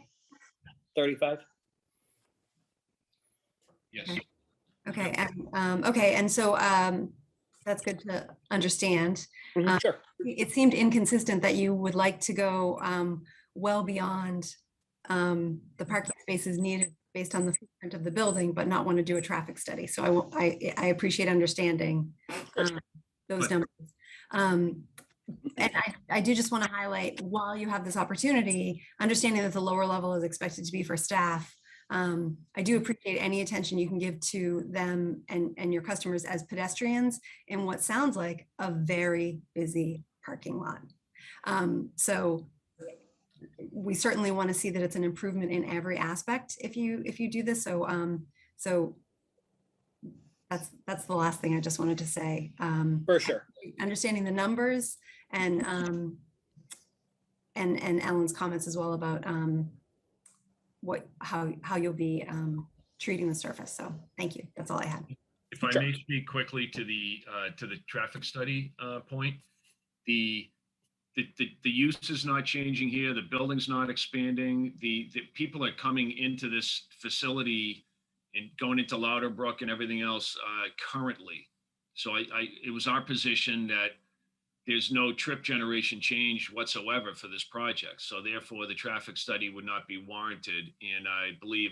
35. Yes. Okay. And, okay. And so that's good to understand. Sure. It seemed inconsistent that you would like to go well beyond the parking spaces needed based on the footprint of the building, but not want to do a traffic study. So I appreciate understanding those numbers. And I do just want to highlight, while you have this opportunity, understanding that the lower level is expected to be for staff, I do appreciate any attention you can give to them and your customers as pedestrians in what sounds like a very busy parking lot. So we certainly want to see that it's an improvement in every aspect if you do this. So so that's the last thing I just wanted to say. For sure. Understanding the numbers and Ellen's comments as well about how you'll be treating the surface. So thank you. That's all I had. If I may speak quickly to the traffic study point, the use is not changing here. The building's not expanding. The people are coming into this facility and going into Louderbrook and everything else currently. So it was our position that there's no trip generation change whatsoever for this project. So therefore the traffic study would not be warranted. And I believe,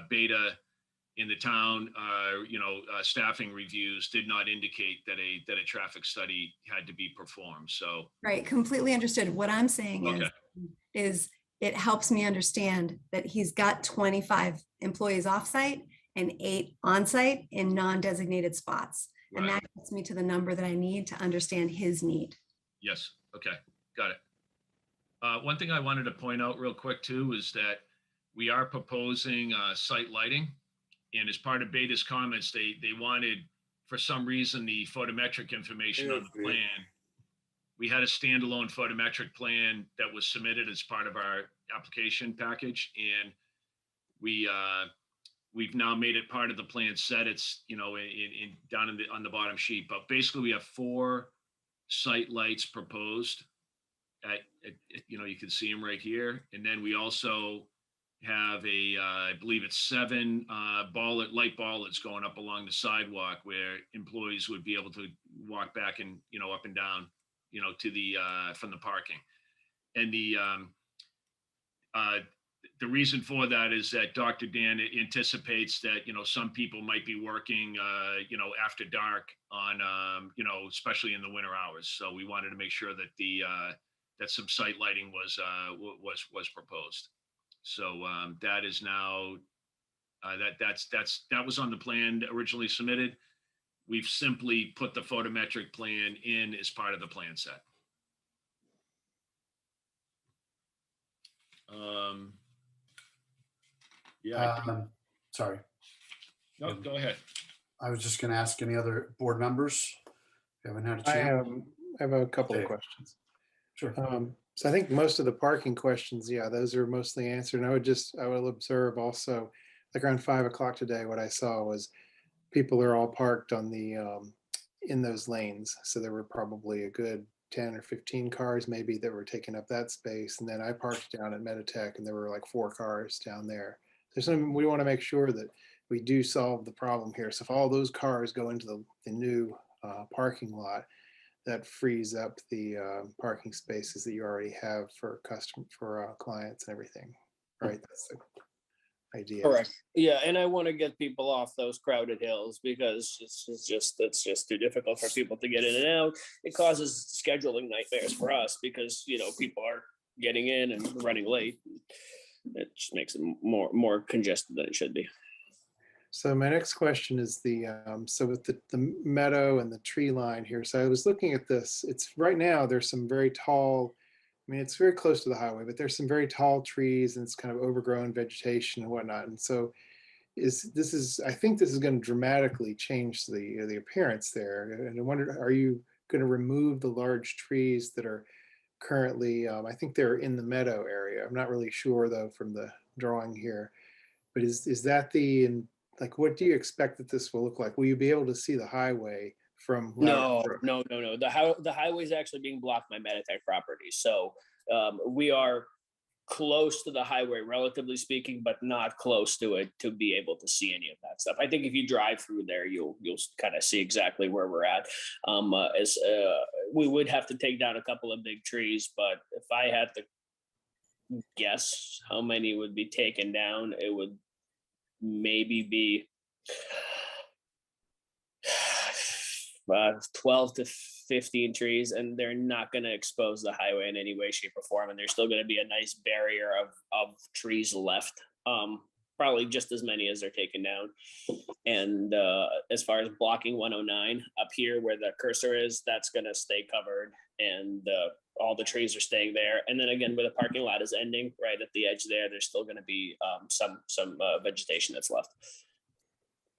Beta in the town, staffing reviews did not indicate that a traffic study had to be performed. So right, completely understood. What I'm saying okay. is it helps me understand that he's got 25 employees offsite and 8 on-site in non-designated spots. Right. And that gets me to the number that I need to understand his need. Yes. Okay. Got it. One thing I wanted to point out real quick too is that we are proposing site lighting. And as part of Beta's comments, they wanted, for some reason, the photometric information on the plan. We had a standalone photometric plan that was submitted as part of our application package. And we've now made it part of the plan set. It's, down on the bottom sheet. But basically we have 4 site lights proposed. you can see them right here. And then we also have I believe it's 7 light bollards going up along the sidewalk where employees would be able to walk back and, up and down, to from the parking. And the reason for that is that Dr. Dan anticipates that, some people might be working, after dark on, especially in the winter hours. So we wanted to make sure that that some site lighting was proposed. So that is now, that was on the plan originally submitted. We've simply put the photometric plan in as part of the plan set. Yeah. Sorry, No, go ahead. I was just going to ask any other board members. If you haven't had a I chance. have a couple of Okay. questions. Sure. So I think most of the parking questions, yeah, those are mostly answered. And I will observe also, like around 5 o'clock today, what I saw was people are all parked on in those lanes. So there were probably a good 10 or 15 cars maybe that were taking up that space. And then I parked down at Meditech and there were like 4 cars down there. We want to make sure that we do solve the problem here. So if all those cars go into the new parking lot, that frees up the parking spaces that you already have for clients and everything, right? That's the idea. Correct. Yeah, and I want to get people off those crowded hills because it's just too difficult for people to get in and out. It causes scheduling nightmares for us because people are getting in and running late. It just makes it more congested than it should be. So my next question is so with the meadow and the tree line here. So I was looking at this. It's right now there's some very tall. I mean, it's very close to the highway, but there's some very tall trees and it's kind of overgrown vegetation and whatnot. And so I think this is going to dramatically change the appearance there. And I wondered, are you going to remove the large trees that are currently? I think they're in the meadow area. I'm not really sure though from the drawing here. But is that what do you expect that this will look like? Will you be able to see the highway from? No. The highway is actually being blocked by Meditech properties. So we are close to the highway, relatively speaking, but not close to it to be able to see any of that stuff. I think if you drive through there, you'll kind of see exactly where we're at. We would have to take down a couple of big trees, but if I had to guess how many would be taken down, it would maybe be 12 to 15 trees, and they're not going to expose the highway in any way, shape, or form. And there's still going to be a nice barrier of trees left, probably just as many as they're taken down. And as far as blocking 109 up here where the cursor is, that's going to stay covered, and all the trees are staying there. And then again, where the parking lot is ending, right at the edge there's still going to be some vegetation that's left.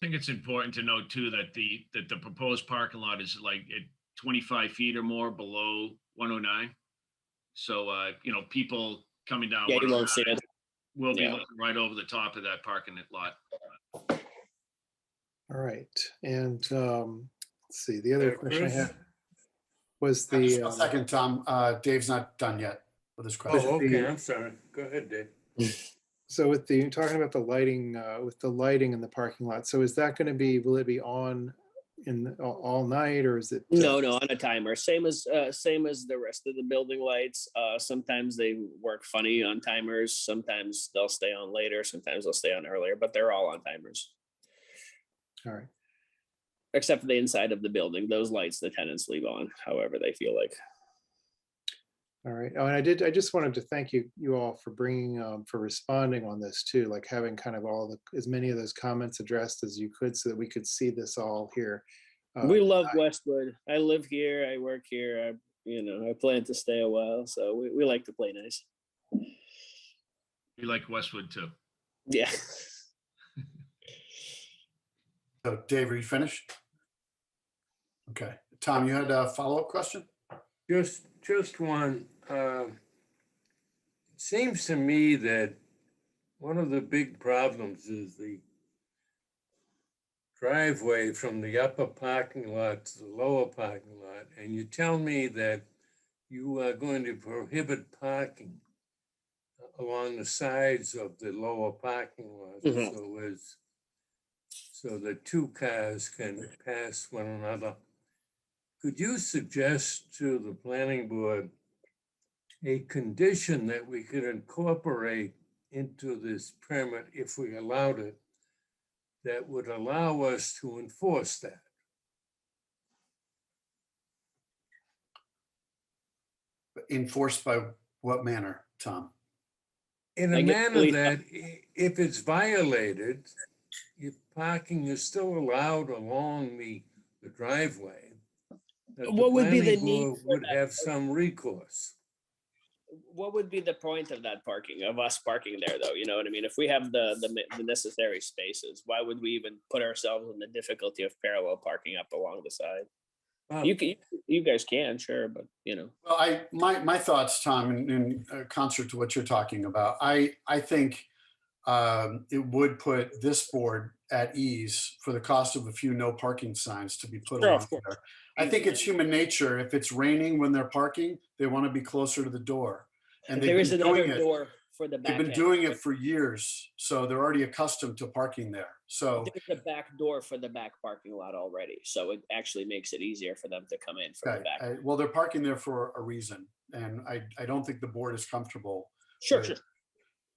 I think it's important to note too that the proposed parking lot is like at 25 feet or more below 109. So people coming down, Yeah, you won't see it. We'll be looking right over the top of that parking lot. All right, and let's see. The other question I had was Just a second, Tom. Dave's not done yet with his question. Oh, okay. I'm sorry. Go ahead, Dave. So with talking about the lighting, with the lighting in the parking lot, so is that going to be? Will it be on all night, or is it? No, on a timer. Same as the rest of the building lights. Sometimes they work funny on timers. Sometimes they'll stay on later. Sometimes they'll stay on earlier. But they're all on timers. All right. Except for the inside of the building, those lights the tenants leave on however they feel like. All right. Oh, and I just wanted to thank you all for for responding on this too, like having kind of as many of those comments addressed as you could so that we could see this all here. We love Westwood. I live here. I work here. I plan to stay a while. So we like to play nice. We like Westwood too. Yeah. So Dave, are you finished? Okay. Tom, you had a follow-up question? Just one. It seems to me that one of the big problems is the driveway from the upper parking lot to the lower parking lot. And you tell me that you are going to prohibit parking along the sides of the lower parking lot. Mhm. So that two cars can pass one another. Could you suggest to the planning board a condition that we could incorporate into this permit if we allowed it, that would allow us to enforce that? Enforced by what manner, Tom? In a I guess manner police- that if it's violated, if parking is still allowed along the driveway, that the What would be the planning need board for would that? have some recourse. What would be the point of that parking, of us parking there, though? You know what I mean? If we have the necessary spaces, why would we even put ourselves in the difficulty of parallel parking up along the side? Well, You guys can, sure, but you know. Well, my thoughts, Tom, in concert to what you're talking about, I think it would put this board at ease for the cost of a few no parking signs to be put Sure, along of course. there. I think it's human nature. If it's raining when they're parking, they want to be closer to the door. And There they've is been another doing it. door for the back. They've been doing it for years, so they're already accustomed to parking there. So There's a back door for the back parking lot already, so it actually makes it easier for them to come in from the okay, back. well, they're parking there for a reason, and I don't think the board is comfortable Sure, with- sure.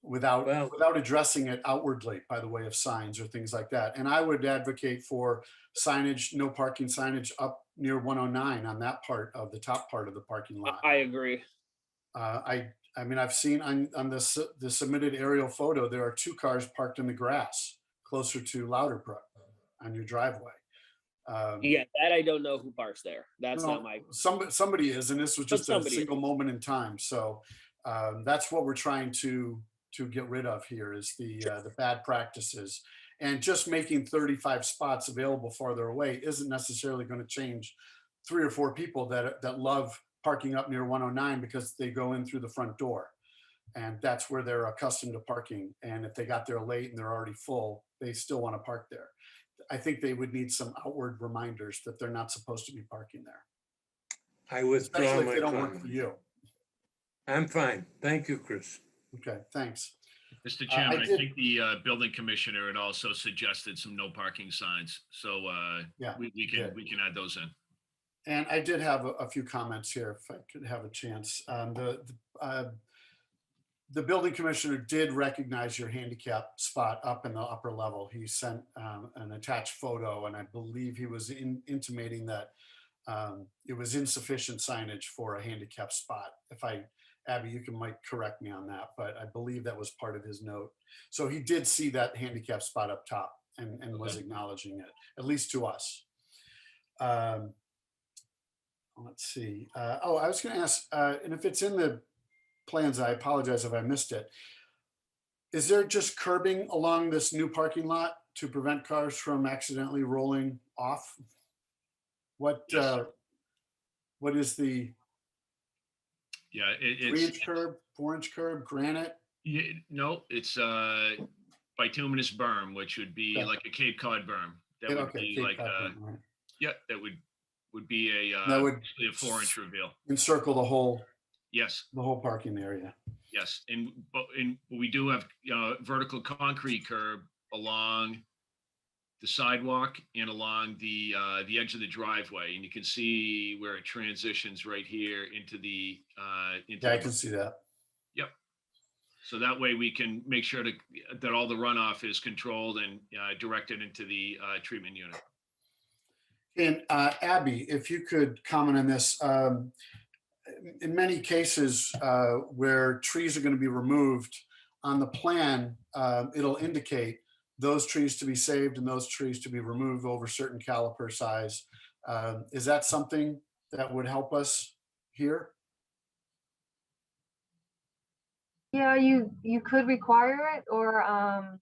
without Well- without addressing it outwardly by the way of signs or things like that. And I would advocate for signage, no parking signage up near 109 on that part of the top part of the parking lot. I agree. I mean, I've seen on the submitted aerial photo, there are two cars parked in the grass closer to Louderbrook on your driveway. Yeah, that I don't know who parks there. That's no, not my. somebody is, and this was just a somebody single moment in time. So that's what we're trying to get rid of here is the bad practices. And just making 35 spots available farther away isn't necessarily going to change 3 or 4 people that love parking up near 109 because they go in through the front door. And that's where they're accustomed to parking. And if they got there late and they're already full, they still want to park there. I think they would need some outward reminders that they're not supposed to be parking there, I withdraw especially if my they don't work for comment. you. I'm fine. Thank you, Chris. Okay, thanks. Mr. Chairman, I did- think the building commissioner had also suggested some no parking signs. So Yeah, we did. can add those in. And I did have a few comments here, if I could have a chance. The building commissioner did recognize your handicap spot up in the upper level. He sent an attached photo, and I believe he was intimating that it was insufficient signage for a handicap spot. Abby, you might correct me on that, but I believe that was part of his note. So he did see that handicap spot up top and was acknowledging it, at least to us. Let's see. I was going to ask, and if it's in the plans, I apologize if I missed it. Is there just curbing along this new parking lot to prevent cars from accidentally rolling off? What Yes. what is the Yeah, 3-inch curb, 4-inch curb, granite? no, it's bituminous berm, which would be Okay. like a Cape Cod berm. That would Okay, be Cape like Cod berm, right. yeah, that would be That would basically a 4-inch reveal. encircle the whole Yes, parking area. yes, and we do have vertical concrete curb along the sidewalk and along the edge of the driveway, and you can see where it transitions right here into the into. Yeah, I the- can see that. Yep. So that way we can make sure that all the runoff is controlled and directed into the treatment unit. And Abby, if you could comment on this, in many cases where trees are going to be removed on the plan, it'll indicate those trees to be saved and those trees to be removed over certain caliper size. Is that something that would help us here? Yeah, you could require it, or I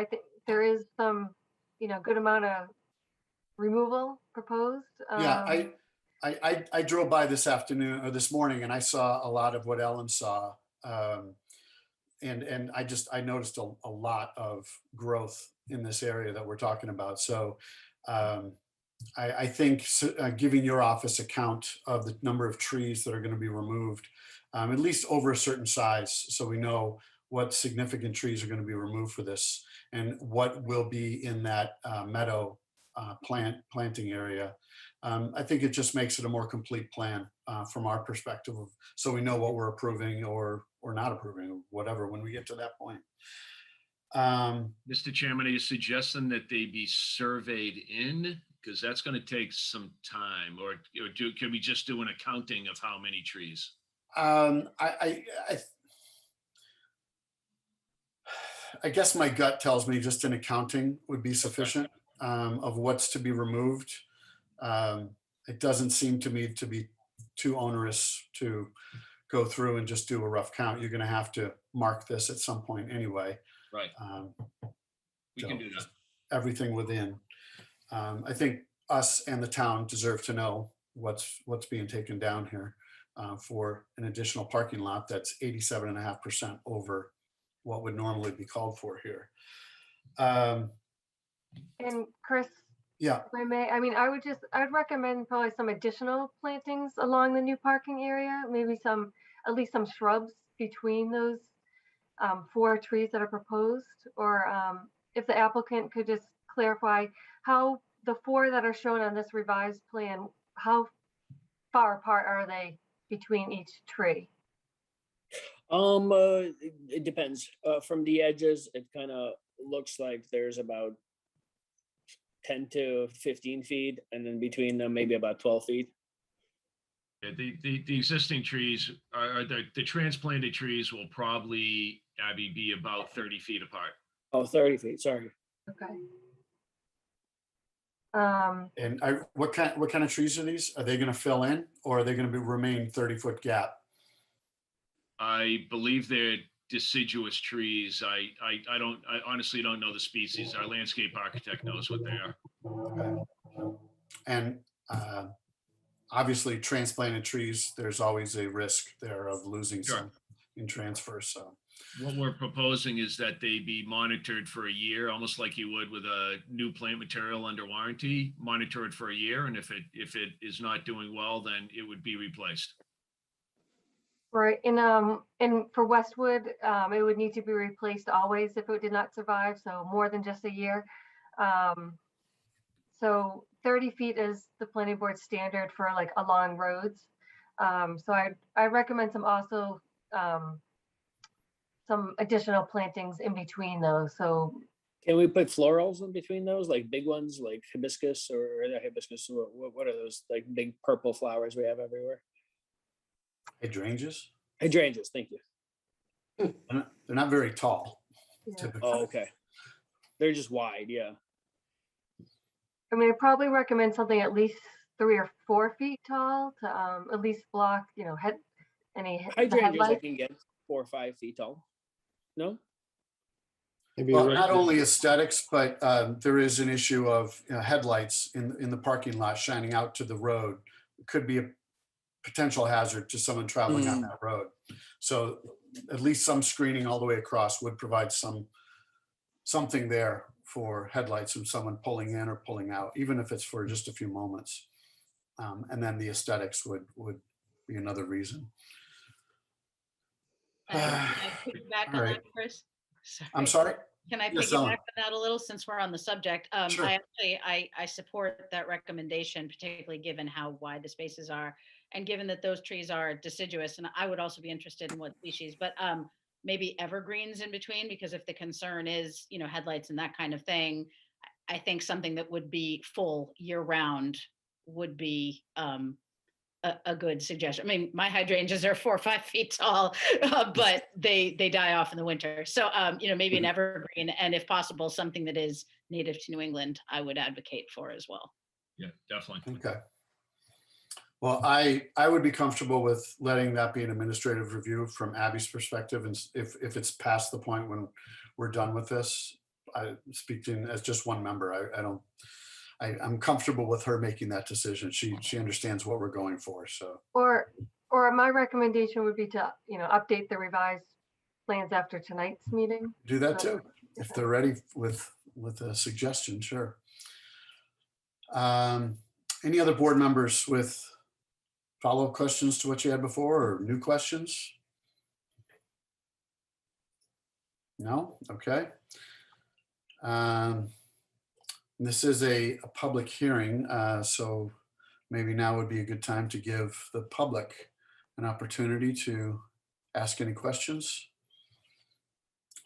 think there is some, good amount of removal proposed. Yeah, I drove by this afternoon or this morning and I saw a lot of what Ellen saw. And I noticed a lot of growth in this area that we're talking about. So I think giving your office a count of the number of trees that are going to be removed, at least over a certain size, so we know what significant trees are going to be removed for this and what will be in that meadow planting area. I think it just makes it a more complete plan from our perspective, so we know what we're approving or not approving, or whatever, when we get to that point. Mr. Chairman, are you suggesting that they be surveyed in? Because that's going to take some time, or can we just do an accounting of how many trees? I guess my gut tells me just an accounting would be sufficient of what's to be removed. It doesn't seem to me to be too onerous to go through and just do a rough count. You're going to have to mark this at some point anyway. Right. We can do that. Everything within. I think us and the town deserve to know what's being taken down here for an additional parking lot that's 87.5% over what would normally be called for here. And Chris, Yeah, if I may, I mean, I'd recommend probably some additional plantings along the new parking area, maybe at least some shrubs between those 4 trees that are proposed, or if the applicant could just clarify how the 4 that are shown on this revised plan, how far apart are they between each tree? It depends. From the edges, it kind of looks like there's about 10 to 15 feet, and then between them, maybe about 12 feet. Yeah, the existing trees are the transplanted trees will probably, Abby, be about 30 feet apart. Oh, 30 feet, sorry. Okay. and what kind of trees are these? Are they going to fill in, or are they going to remain 30-foot gap? I believe they're deciduous trees. I honestly don't know the species. Our landscape architect knows what they are. Okay. And obviously transplanted trees, there's always a risk there of losing Sure. some in transfer. So What we're proposing is that they be monitored for a year, almost like you would with a new plant material under warranty, monitored for a year. And if it is not doing well, then it would be replaced. Right, and for Westwood, it would need to be replaced always if it did not survive, so more than just a year. So 30 feet is the planning board standard for like along roads. So I recommend some additional plantings in between those. So Can we put florals in between those, like big ones, like hibiscus or not hibiscus? What are those like big purple flowers we have everywhere? hydrangeas, Hydrangeas, thank you. they're not very tall. yeah. Typically. Oh, okay. They're just wide, yeah. I mean, I probably recommend something at least 3 or 4 feet tall to at least block, the Hydrangeas I headlights. can get 4 or 5 feet tall. No? Maybe Well, a not red- only aesthetics, but there is an issue of headlights in the parking lot shining out to the road. It could be a potential hazard to someone traveling on that road. So at least some screening all the way across would provide something there for headlights of someone pulling in or pulling out, even if it's for just a few moments. And then the aesthetics would be another reason. Can I piggyback All on right. that, Chris? I'm sorry? Can I Yes, piggyback Ellen. on that a little since we're on the subject? Sure. I support that recommendation, particularly given how wide the spaces are and given that those trees are deciduous. And I would also be interested in what species, but maybe evergreens in between, because if the concern is, headlights and that kind of thing, I think something that would be full year round would be a good suggestion. I mean, my hydrangeas are 4 or 5 feet tall, but they die off in the winter. So, maybe an evergreen, and if possible, something that is native to New England, I would advocate for as well. Yeah, definitely. Okay. Well, I would be comfortable with letting that be an administrative review from Abby's perspective. And if it's past the point when we're done with this, I speaking as just one member, I'm comfortable with her making that decision. She understands what we're going for. So, Or my recommendation would be to, update the revised plans after tonight's meeting. do that too. If they're ready with a suggestion, sure. Any other board members with follow-up questions to what you had before or new questions? No? Okay. This is a public hearing, so maybe now would be a good time to give the public an opportunity to ask any questions.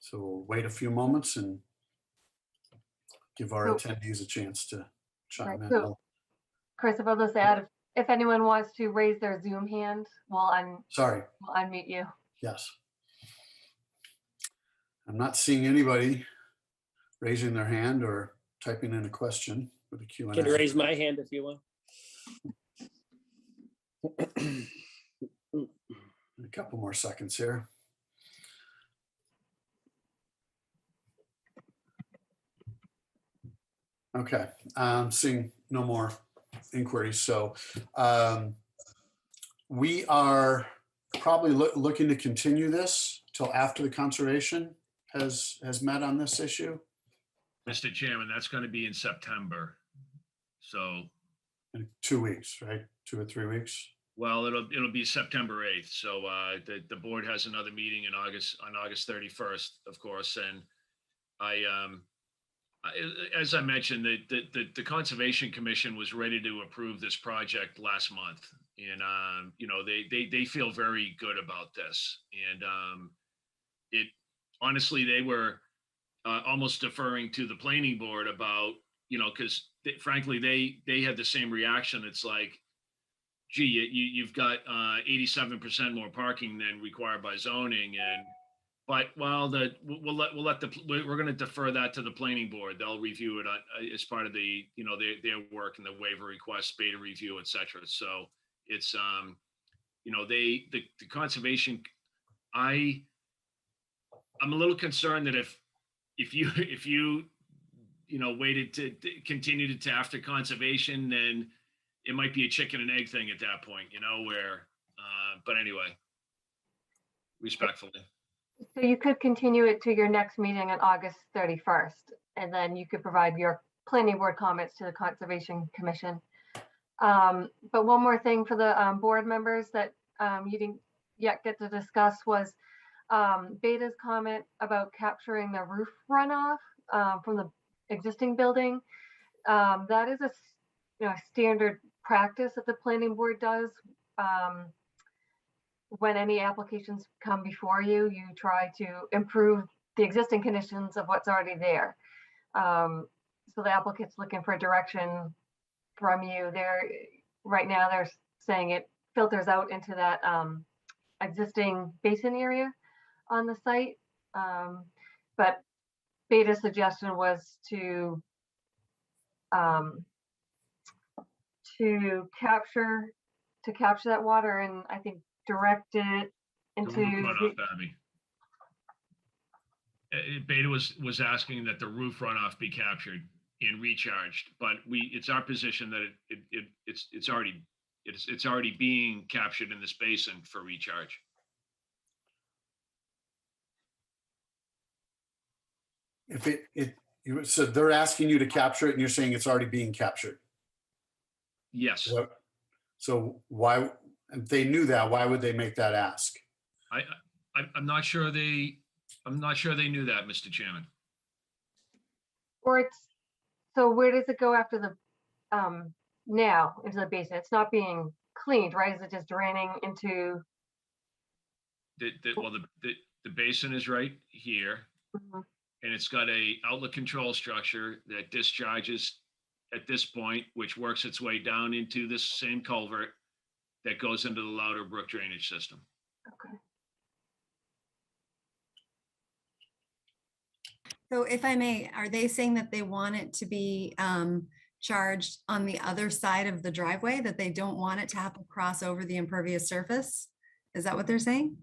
So we'll wait a few moments and give our So- attendees a chance to chime Right, in. so- Chris, if I'll just add, if anyone wants to raise their Zoom hand, we'll Sorry, unmute you. yes. I'm not seeing anybody raising their hand or typing in a question for the Q&A. Can raise my hand if you want. A couple more seconds here. Okay, seeing no more inquiries. So we are probably looking to continue this till after the conservation has met on this issue. Mr. Chairman, that's going to be in September. So, In 2 weeks, right? 2 or 3 weeks. well, it'll be September 8th. So the board has another meeting in August, on August 31st, of course. And as I mentioned, the Conservation Commission was ready to approve this project last month. And, you know, they feel very good about this. And honestly, they were almost deferring to the planning board about, you know, because frankly, they had the same reaction. It's like, gee, you've got 87% more parking than required by zoning. But well, we're going to defer that to the planning board. They'll review it as part of the, you know, their work and the waiver request, beta review, et cetera. So it's, you know, the conservation, I'm a little concerned that if you know, waited to continue to after conservation, then it might be a chicken and egg thing at that point, you know, where, but anyway, respectfully. So you could continue it to your next meeting on August 31st, and then you could provide your planning board comments to the Conservation Commission. But one more thing for the board members that you didn't yet get to discuss was Beta's comment about capturing the roof runoff from the existing building. That is a standard practice that the planning board does. When any applications come before you, you try to improve the existing conditions of what's already there. So the applicant's looking for direction from you. Right now they're saying it filters out into that existing basin area on the site. But Beta's suggestion was to capture that water and I think direct it The into roof runoff, Abby. Beta was asking that the roof runoff be captured and recharged, but it's our position that it's already being captured in this basin for recharge. So they're asking you to capture it and you're saying it's already being captured. Yes, So why, if they knew that, why would they make that ask? I'm not sure they knew that, Mr. Chairman. or so where does it go after the now into the basin? It's not being cleaned, right? Is it just draining into? Well, the basin is right here, Mhm. and it's got a outlet control structure that discharges at this point, which works its way down into this same culvert that goes into the Louder Brook drainage system. Okay. So if I may, are they saying that they want it to be charged on the other side of the driveway, that they don't want it to have to cross over the impervious surface? Is that what they're saying?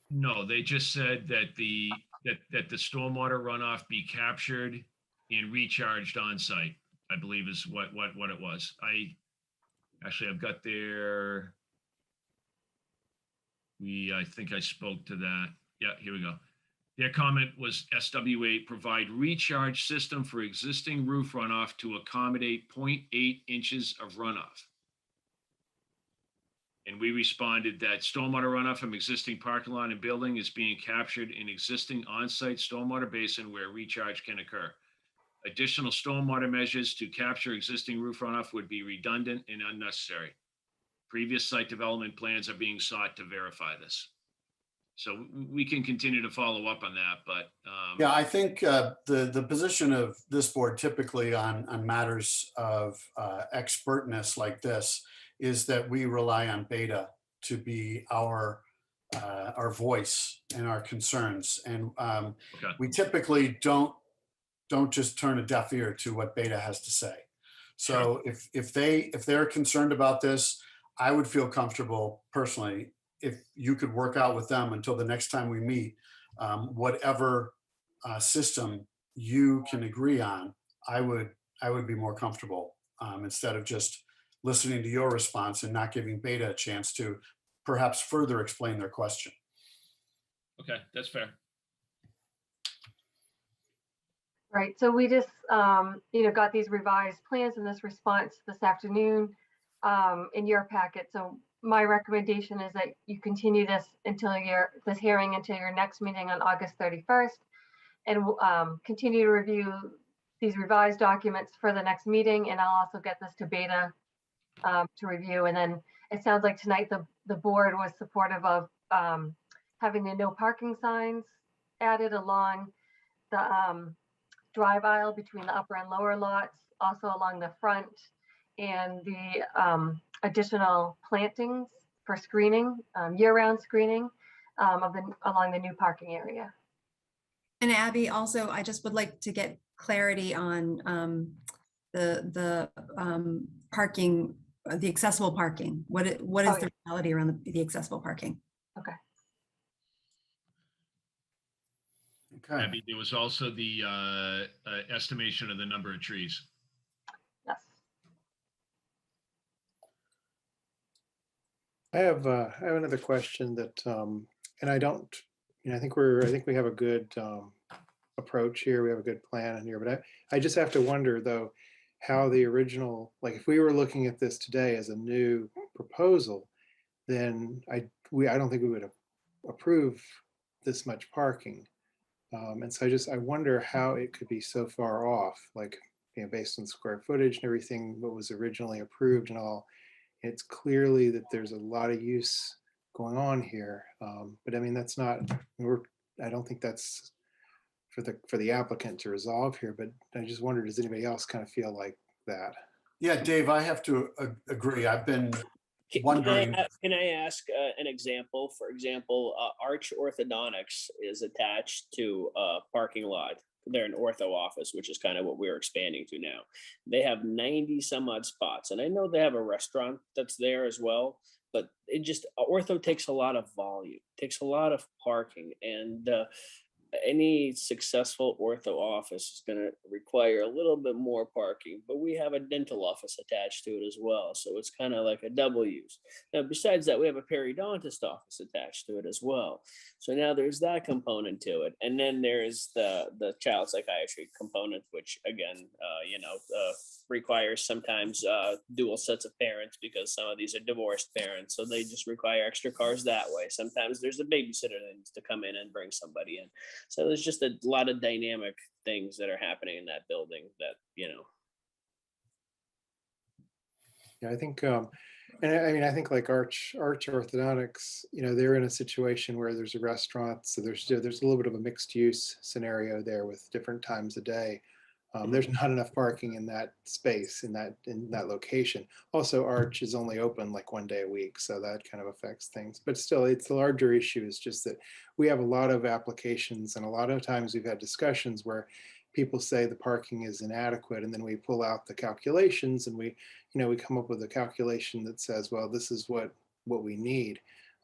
No, they just said that the stormwater runoff be captured and recharged on site, I believe is what it was. I've got their, I think I spoke to that. Yeah, here we go. Their comment was SW8 provide recharge system for existing roof runoff to accommodate 0.8 inches of runoff. And we responded that stormwater runoff from existing parking lot and building is being captured in existing on-site stormwater basin where recharge can occur. Additional stormwater measures to capture existing roof runoff would be redundant and unnecessary. Previous site development plans are being sought to verify this. So we can continue to follow up on that, but Yeah, I think the position of this board typically on matters of expertness like this is that we rely on Beta to be our voice and our concerns. And okay. we typically don't just turn a deaf ear to what Beta has to say. So if they're concerned about this, I would feel comfortable personally if you could work out with them until the next time we meet, whatever system you can agree on, I would be more comfortable instead of just listening to your response and not giving Beta a chance to perhaps further explain their question. Okay, that's fair. Right, so we just, got these revised plans in this response this afternoon in your packet. So my recommendation is that you continue this hearing until your next meeting on August 31st, and continue to review these revised documents for the next meeting. And I'll also get this to Beta to review. And then it sounds like tonight the board was supportive of having the no parking signs added along the drive aisle between the upper and lower lots, also along the front, and the additional plantings for screening, year-round screening along the new parking area. And Abby, also, I just would like to get clarity on the parking, the accessible parking. What is the reality around the accessible parking? Okay. Okay. Abby, there was also the estimation of the number of trees. Yes. I have another question that, and I don't, I think we have a good approach here. We have a good plan in here, but I just have to wonder though, how the original, like if we were looking at this today as a new proposal, then I don't think we would approve this much parking. And so I wonder how it could be so far off, like, based on square footage and everything, what was originally approved and all. It's clearly that there's a lot of use going on here. But I mean, that's not, I don't think that's for the applicant to resolve here, but I just wondered, does anybody else kind of feel like that? Yeah, Dave, I have to agree. I've been wondering. Can I ask an example? For example, Arch Orthodontics is attached to a parking lot. They're an ortho office, which is kind of what we're expanding to now. They have 90 some odd spots. And I know they have a restaurant that's there as well, but ortho takes a lot of volume, takes a lot of parking. And any successful ortho office is going to require a little bit more parking, but we have a dental office attached to it as well. So it's kind of like a double use. Now, besides that, we have a periodontist office attached to it as well. So now there's that component to it. And then there's the child psychiatry component, which again, requires sometimes dual sets of parents because some of these are divorced parents. So they just require extra cars that way. Sometimes there's a babysitter that needs to come in and bring somebody in. So there's just a lot of dynamic things that are happening in that building that, Yeah, I think, and I mean, I think like Arch Orthodontics, they're in a situation where there's a restaurant, so there's a little bit of a mixed use scenario there with different times a day. There's not enough parking in that space, in that location. Also, Arch is only open like one day a week, so that kind of affects things. But still, it's the larger issue is just that we have a lot of applications, and a lot of times we've had discussions where people say the parking is inadequate, and then we pull out the calculations, and we come up with a calculation that says, well, this is what we need.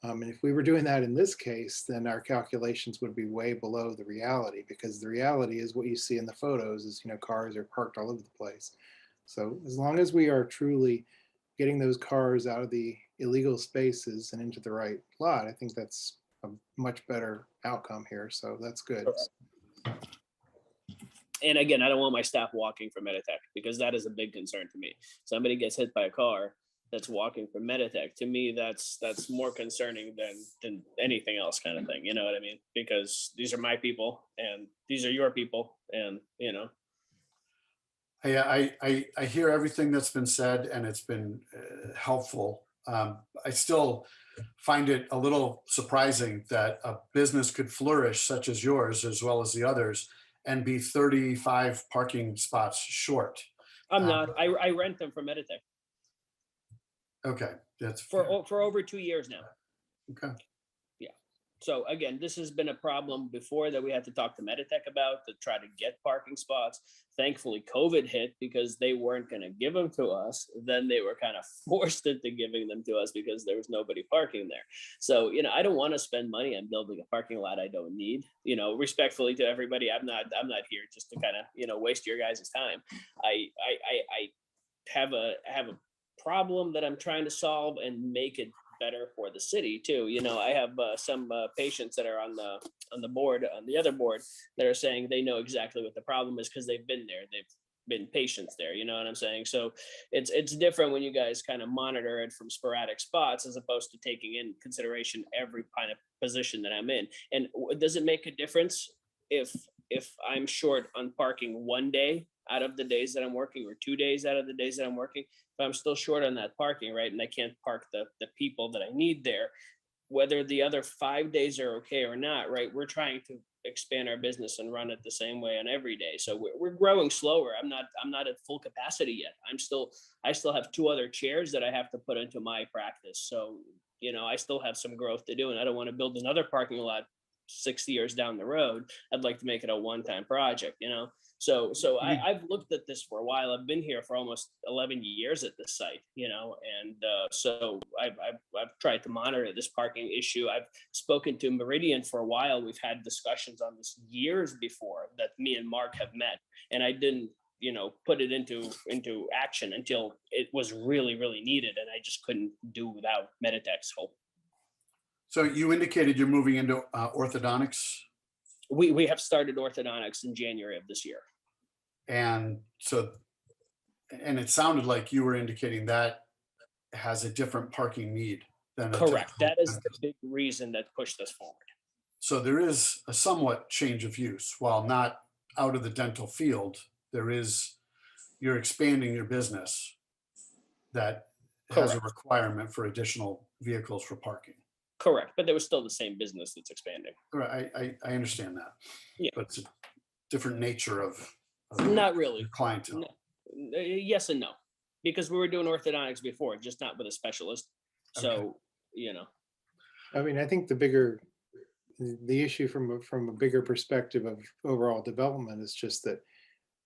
And if we were doing that in this case, then our calculations would be way below the reality, because the reality is what you see in the photos is, cars are parked all over the place. So as long as we are truly getting those cars out of the illegal spaces and into the right lot, I think that's a much better outcome here. So that's good. And again, I don't want my staff walking from Meditech because that is a big concern to me. Somebody gets hit by a car that's walking from Meditech. To me, that's more concerning than anything else, kind of thing. You know what I mean? Because these are my people and these are your people, and you know. I hear everything that's been said, and it's been helpful. I still find it a little surprising that a business could flourish such as yours, as well as the others, and be 35 parking spots short. I'm not. I rent them from Meditech Okay, that's for fair. for over 2 years now. Okay. So again, this has been a problem before that we had to talk to Meditech about to try to get parking spots. Thankfully, COVID hit because they weren't going to give them to us. Then they were kind of forced into giving them to us because there was nobody parking there. So, you know, I don't want to spend money on building a parking lot I don't need. You know, respectfully to everybody, I'm not here just to kind of, you know, waste your guys' time. I have a problem that I'm trying to solve and make it better for the city too. You know, I have some patients that are on the board, on the other board, that are saying they know exactly what the problem is because they've been there. They've been patients there. You know what I'm saying? So it's different when you guys kind of monitor it from sporadic spots as opposed to taking in consideration every kind of position that I'm in. And does it make a difference if I'm short on parking one day out of the days that I'm working, or 2 days out of the days that I'm working? If I'm still short on that parking, right, and I can't park the people that I need there, whether the other 5 days are okay or not, right, we're trying to expand our business and run it the same way on every day. So we're growing slower. I'm not at full capacity yet. I still have 2 other chairs that I have to put into my practice. So, you know, I still have some growth to do, and I don't want to build another parking lot 6 years down the road. I'd like to make it a one-time project, you know? So I've looked at this for a while. I've been here for almost 11 years at this site, you know, and so I've tried to monitor this parking issue. I've spoken to Meridian for a while. We've had discussions on this years before that me and Mark have met, and I didn't, you know, put it into action until it was really, really needed, and I just couldn't do without Meditech's help. So you indicated you're moving into orthodontics, We have started orthodontics in January of this year. and it sounded like you were indicating that has a different parking need than a Correct. typical That is the dentist. big reason that pushed us forward. So there is a somewhat change of use. While not out of the dental field, you're expanding your business that has a Correct. requirement for additional vehicles for parking. Correct. But there was still the same business that's expanding. Right, I understand that. Yeah. But it's a different nature of Not really. clientele. No. Yes and no. Because we were doing orthodontics before, just not with a specialist. So, Okay. you know. I mean, I think the issue from a bigger perspective of overall development is just that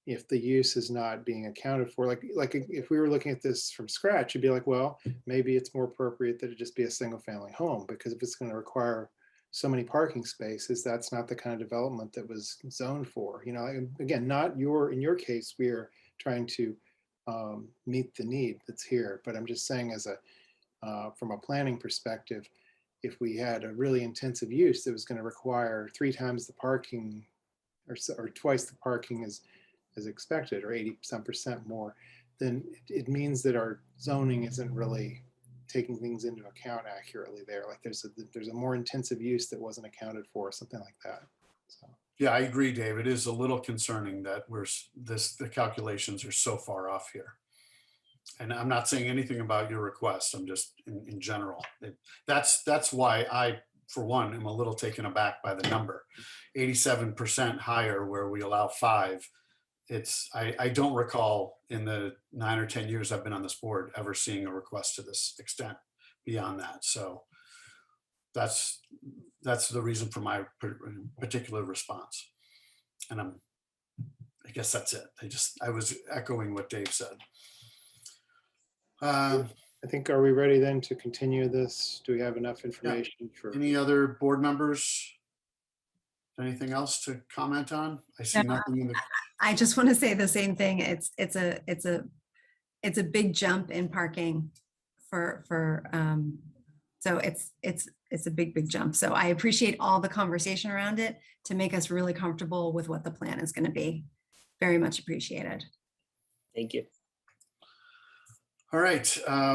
if the use is not being accounted for, like if we were looking at this from scratch, you'd be like, well, maybe it's more appropriate that it just be a single family home, because if it's going to require so many parking spaces, that's not the kind of development that was zoned for. You know, again, in your case, we are trying to meet the need that's here. But I'm just saying, from a planning perspective, if we had a really intensive use that was going to require 3 times the parking or twice the parking as expected, or 80% more, then it means that our zoning isn't really taking things into account accurately there. Like there's a more intensive use that wasn't accounted for, something like that. So. Yeah, I agree, Dave. It is a little concerning that the calculations are so far off here. And I'm not saying anything about your request. I'm just in general. That's why I, for one, am a little taken aback by the number. 87% higher where we allow 5. I don't recall in the 9 or 10 years I've been on this board ever seeing a request to this extent beyond that. So that's the reason for my particular response. And I guess that's it. I was echoing what Dave said. I think, are we ready then to continue this? Do we have enough information for? Any other board members? Anything else to comment on? I see nothing in the. I just want to say the same thing. It's a big jump in parking for So it's a big jump. So I appreciate all the conversation around it to make us really comfortable with what the plan is going to be. Very much appreciated. Thank you. All right,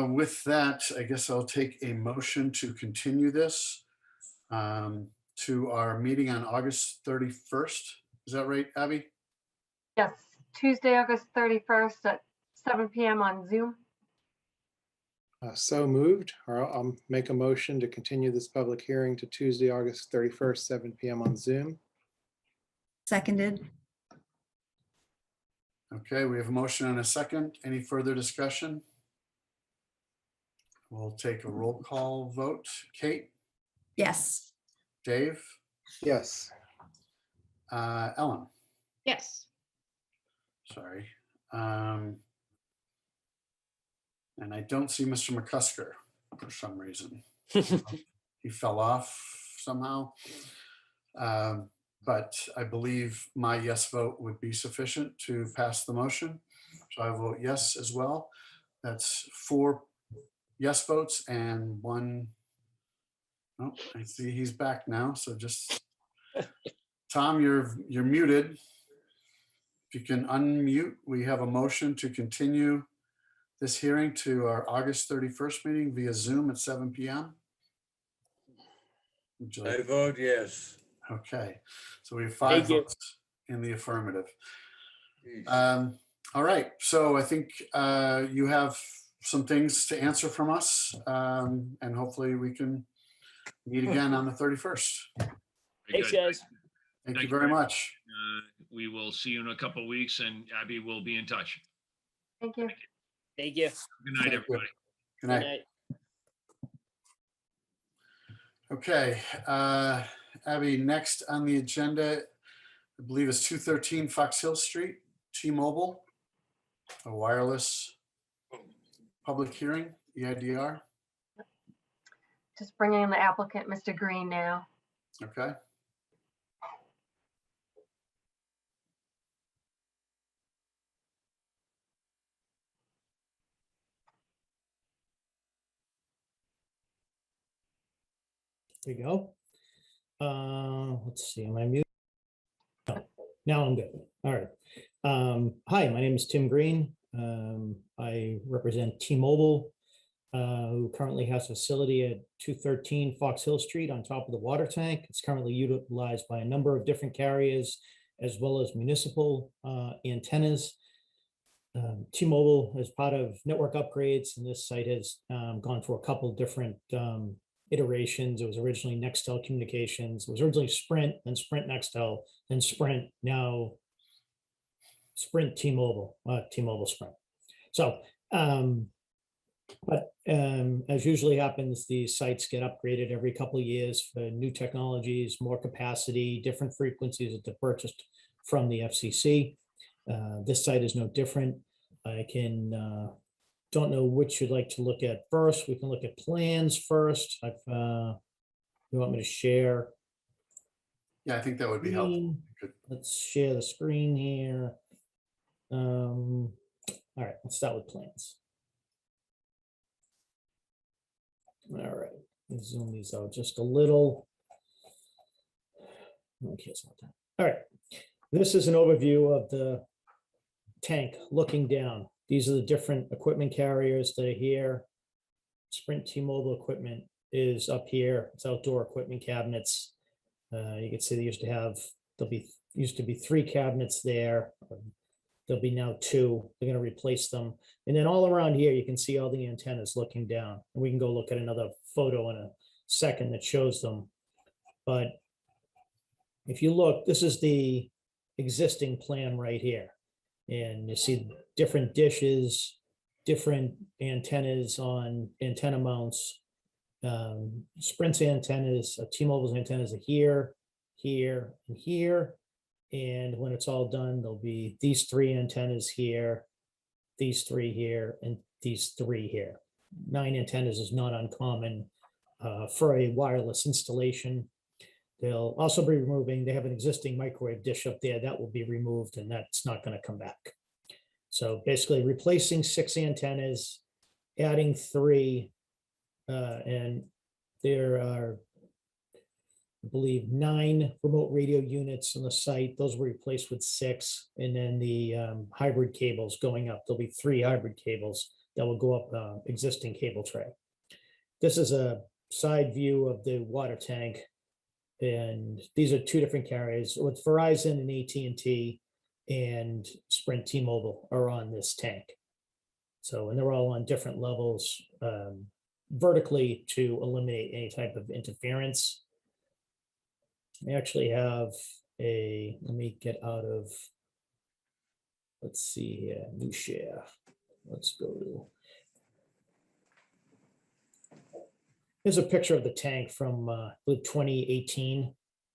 with that, I guess I'll take a motion to continue this to our meeting on August 31st. Is that right, Abby? Yes, Tuesday, August 31st at 7 PM on Zoom. So moved, or I'll make a motion to continue this public hearing to Tuesday, August 31st, 7 PM on Zoom. Seconded. Okay, we have a motion and a second. Any further discussion? We'll take a roll call vote. Kate, Yes. Dave, Yes. Ellen, Yes. sorry. And I don't see Mr. McCusker for some reason. He fell off somehow. But I believe my yes vote would be sufficient to pass the motion. So I vote yes as well. That's 4 yes votes and 1. Oh, I see he's back now. So just, Tom, you're muted. If you can unmute, we have a motion to continue this hearing to our August 31st meeting via Zoom at 7 PM. Would you like- I vote yes. Okay, so we have 5 Thank you. votes in the affirmative. Jeez. All right, so I think you have some things to answer from us, and hopefully we can meet again on the 31st. Very Thanks, good. guys. Thank Thank you you very very much. We will see you in a couple of weeks, and Abby will be in touch. Thank you. Thank you. Good night, Thank you. everybody. Good Good night. night. Okay, Abby, next on the agenda, I believe is 213 Fox Hill Street, T-Mobile, a wireless public hearing, EIDR. Just bringing in the applicant, Mr. Green now. Okay. There you go. Let's see, am I muted? No, now I'm good. All right. Hi, my name is Tim Green. I represent T-Mobile, who currently has a facility at 213 Fox Hill Street on top of the water tank. It's currently utilized by a number of different carriers as well as municipal antennas. T-Mobile, as part of network upgrades, and this site has gone through a couple different iterations. It was originally Nextel Communications. It was originally Sprint, then Sprint Nextel, then Sprint, now Sprint T-Mobile, T-Mobile Sprint. So, but as usually happens, these sites get upgraded every couple of years for new technologies, more capacity, different frequencies that they're purchased from the FCC. This site is no different. I can don't know which you'd like to look at first. We can look at plans first. You want me to share? Yeah, I think that would be helpful. Good. Let's share the screen here. All right, let's start with plans. All right, let's zoom these out just a little. Okay, it's not that. All right, this is an overview of the tank looking down. These are the different equipment carriers that are here. Sprint T-Mobile equipment is up here. It's outdoor equipment cabinets. You can see they used to be 3 cabinets there. There'll be now 2. They're going to replace them. And then all around here, you can see all the antennas looking down. And we can go look at another photo in a second that shows them. But if you look, this is the existing plan right here. And you see different dishes, different antennas on antenna mounts. Sprint's antennas, T-Mobile's antennas are here, here, and here. And when it's all done, there'll be these 3 antennas here, these 3 here, and these 3 here. 9 antennas is not uncommon for a wireless installation. They'll also be removing, they have an existing microwave dish up there that will be removed, and that's not going to come back. So basically replacing 6 antennas, adding 3, and There are, I believe, 9 remote radio units on the site. Those were replaced with 6. And then the hybrid cables going up. There'll be 3 hybrid cables that will go up existing cable tray. This is a side view of the water tank. And these are 2 different carriers with Verizon and AT&T and Sprint T-Mobile are on this tank. So, and they're all on different levels vertically to eliminate any type of interference. We actually have let me get out of, let's see here, new share. Let's go to, here's a picture of the tank from 2018.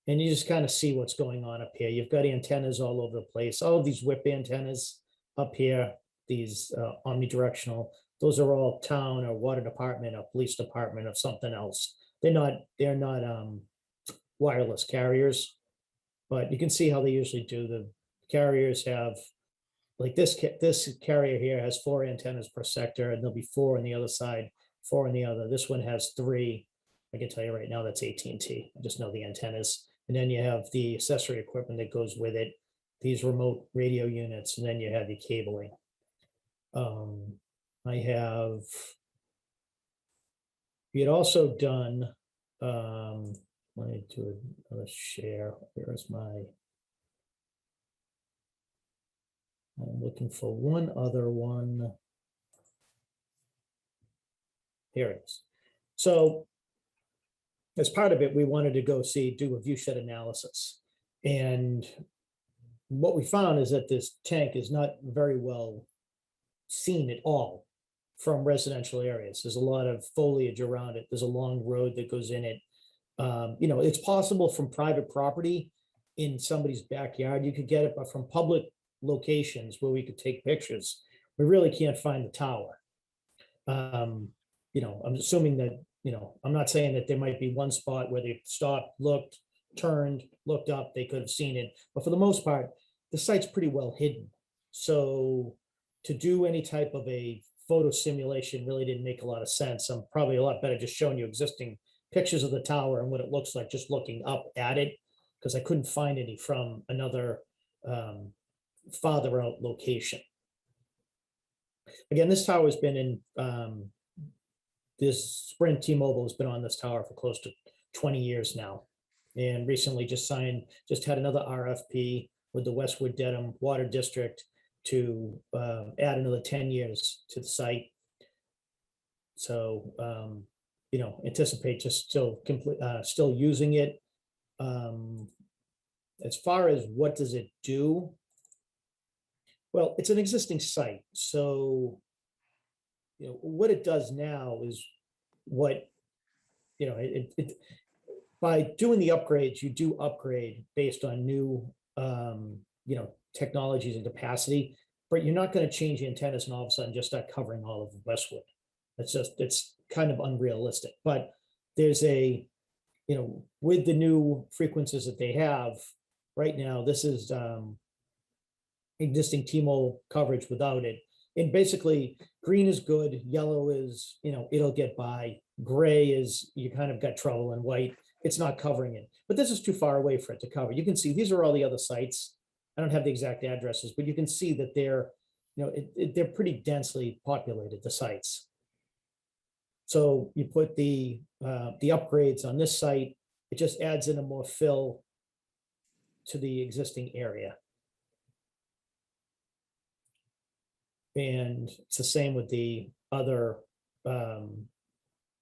And you just kind of see what's going on up here. You've got antennas all over the place. All of these whip antennas up here, these omnidirectional, those are all town or water department or police department or something else. They're not wireless carriers, but you can see how they usually do. The carriers have, like this carrier here has 4 antennas per sector, and there'll be 4 on the other side, 4 on the other. This one has 3. I can tell you right now that's AT&T. I just know the antennas. And then you have the accessory equipment that goes with it, these remote radio units, and then you have the cabling. We had also done, let me do another share. Where's my, I'm looking for one other one. Here it is. So as part of it, we wanted to go do a view shed analysis. And what we found is that this tank is not very well seen at all from residential areas. There's a lot of foliage around it. There's a long road that goes in it. It's possible from private property in somebody's backyard, you could get it, but from public locations where we could take pictures, we really can't find the tower. I'm assuming that, I'm not saying that there might be one spot where they stopped, looked, turned, looked up, they could have seen it, but for the most part, the site's pretty well hidden. So to do any type of a photo simulation really didn't make a lot of sense. I'm probably a lot better just showing you existing pictures of the tower and what it looks like just looking up at it, because I couldn't find any from another farther out location. Again, this tower has been in, this Sprint T-Mobile has been on this tower for close to 20 years now. And recently just had another RFP with the Westwood Dedham Water District to add another 10 years to the site. So, anticipate just still using it. As far as what does it do? Well, it's an existing site. So, what it does now is what, by doing the upgrades, you do upgrade based on new, technologies and capacity, but you're not going to change the antennas and all of a sudden just start covering all of Westwood. It's kind of unrealistic, but there's with the new frequencies that they have right now, this is existing T-Mobile coverage without it. And basically green is good, yellow is, it'll get by, gray is, you kind of got trouble, and white, it's not covering it. But this is too far away for it to cover. You can see, these are all the other sites. I don't have the exact addresses, but you can see that they're, they're pretty densely populated, the sites. So you put the upgrades on this site, it just adds in a more fill to the existing area. And it's the same with the other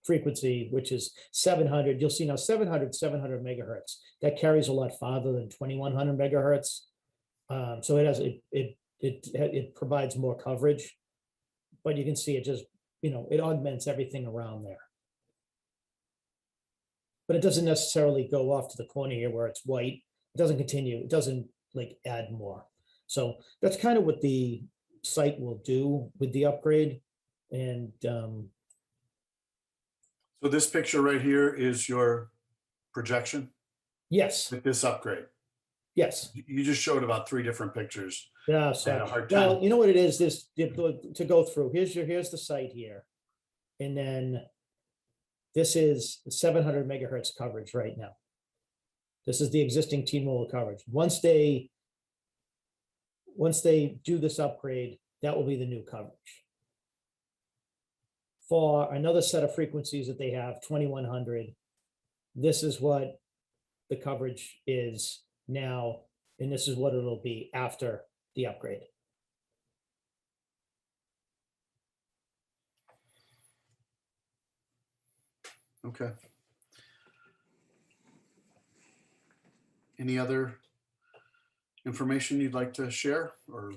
frequency, which is 700. You'll see now 700 megahertz. That carries a lot farther than 2100 megahertz. So it provides more coverage, but you can see it just, it augments everything around there. But it doesn't necessarily go off to the corner here where it's white. It doesn't continue. It doesn't add more. So that's kind of what the site will do with the upgrade. And So this picture right here is your projection yes, with this upgrade. yes. You just showed about 3 different pictures. Yeah, I had so a hard time. well, you know what it is, this to go through. Here's the site here. And then This is 700 megahertz coverage right now. This is the existing T-Mobile coverage. Once they do this upgrade, that will be the new coverage. For another set of frequencies that they have, 2100, this is what the coverage is now, and this is what it'll be after the upgrade. Okay. Any other information you'd like to share or?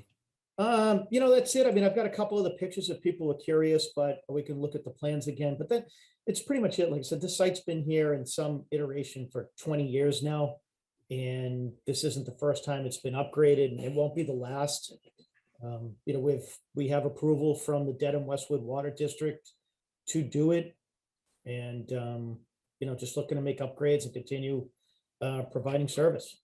That's it. I mean, I've got a couple of the pictures if people are curious, but we can look at the plans again. But then it's pretty much it. Like I said, this site's been here in some iteration for 20 years now. And this isn't the first time it's been upgraded, and it won't be the last. We have approval from the Dedham Westwood Water District to do it. And, just looking to make upgrades and continue providing service.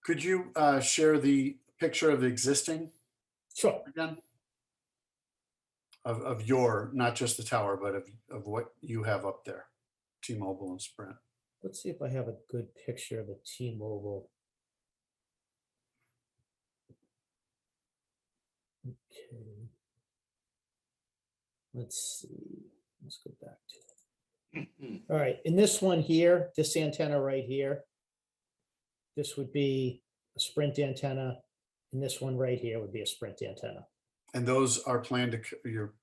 Could you share the picture of the existing Sure. again? Of your, not just the tower, but of what you have up there, T-Mobile and Sprint. Let's see if I have a good picture of a T-Mobile. Okay. Let's see. Let's go back to it. All right, in this one here, this antenna right here, this would be a Sprint antenna, and this one right here would be a Sprint antenna. And those are planned to They're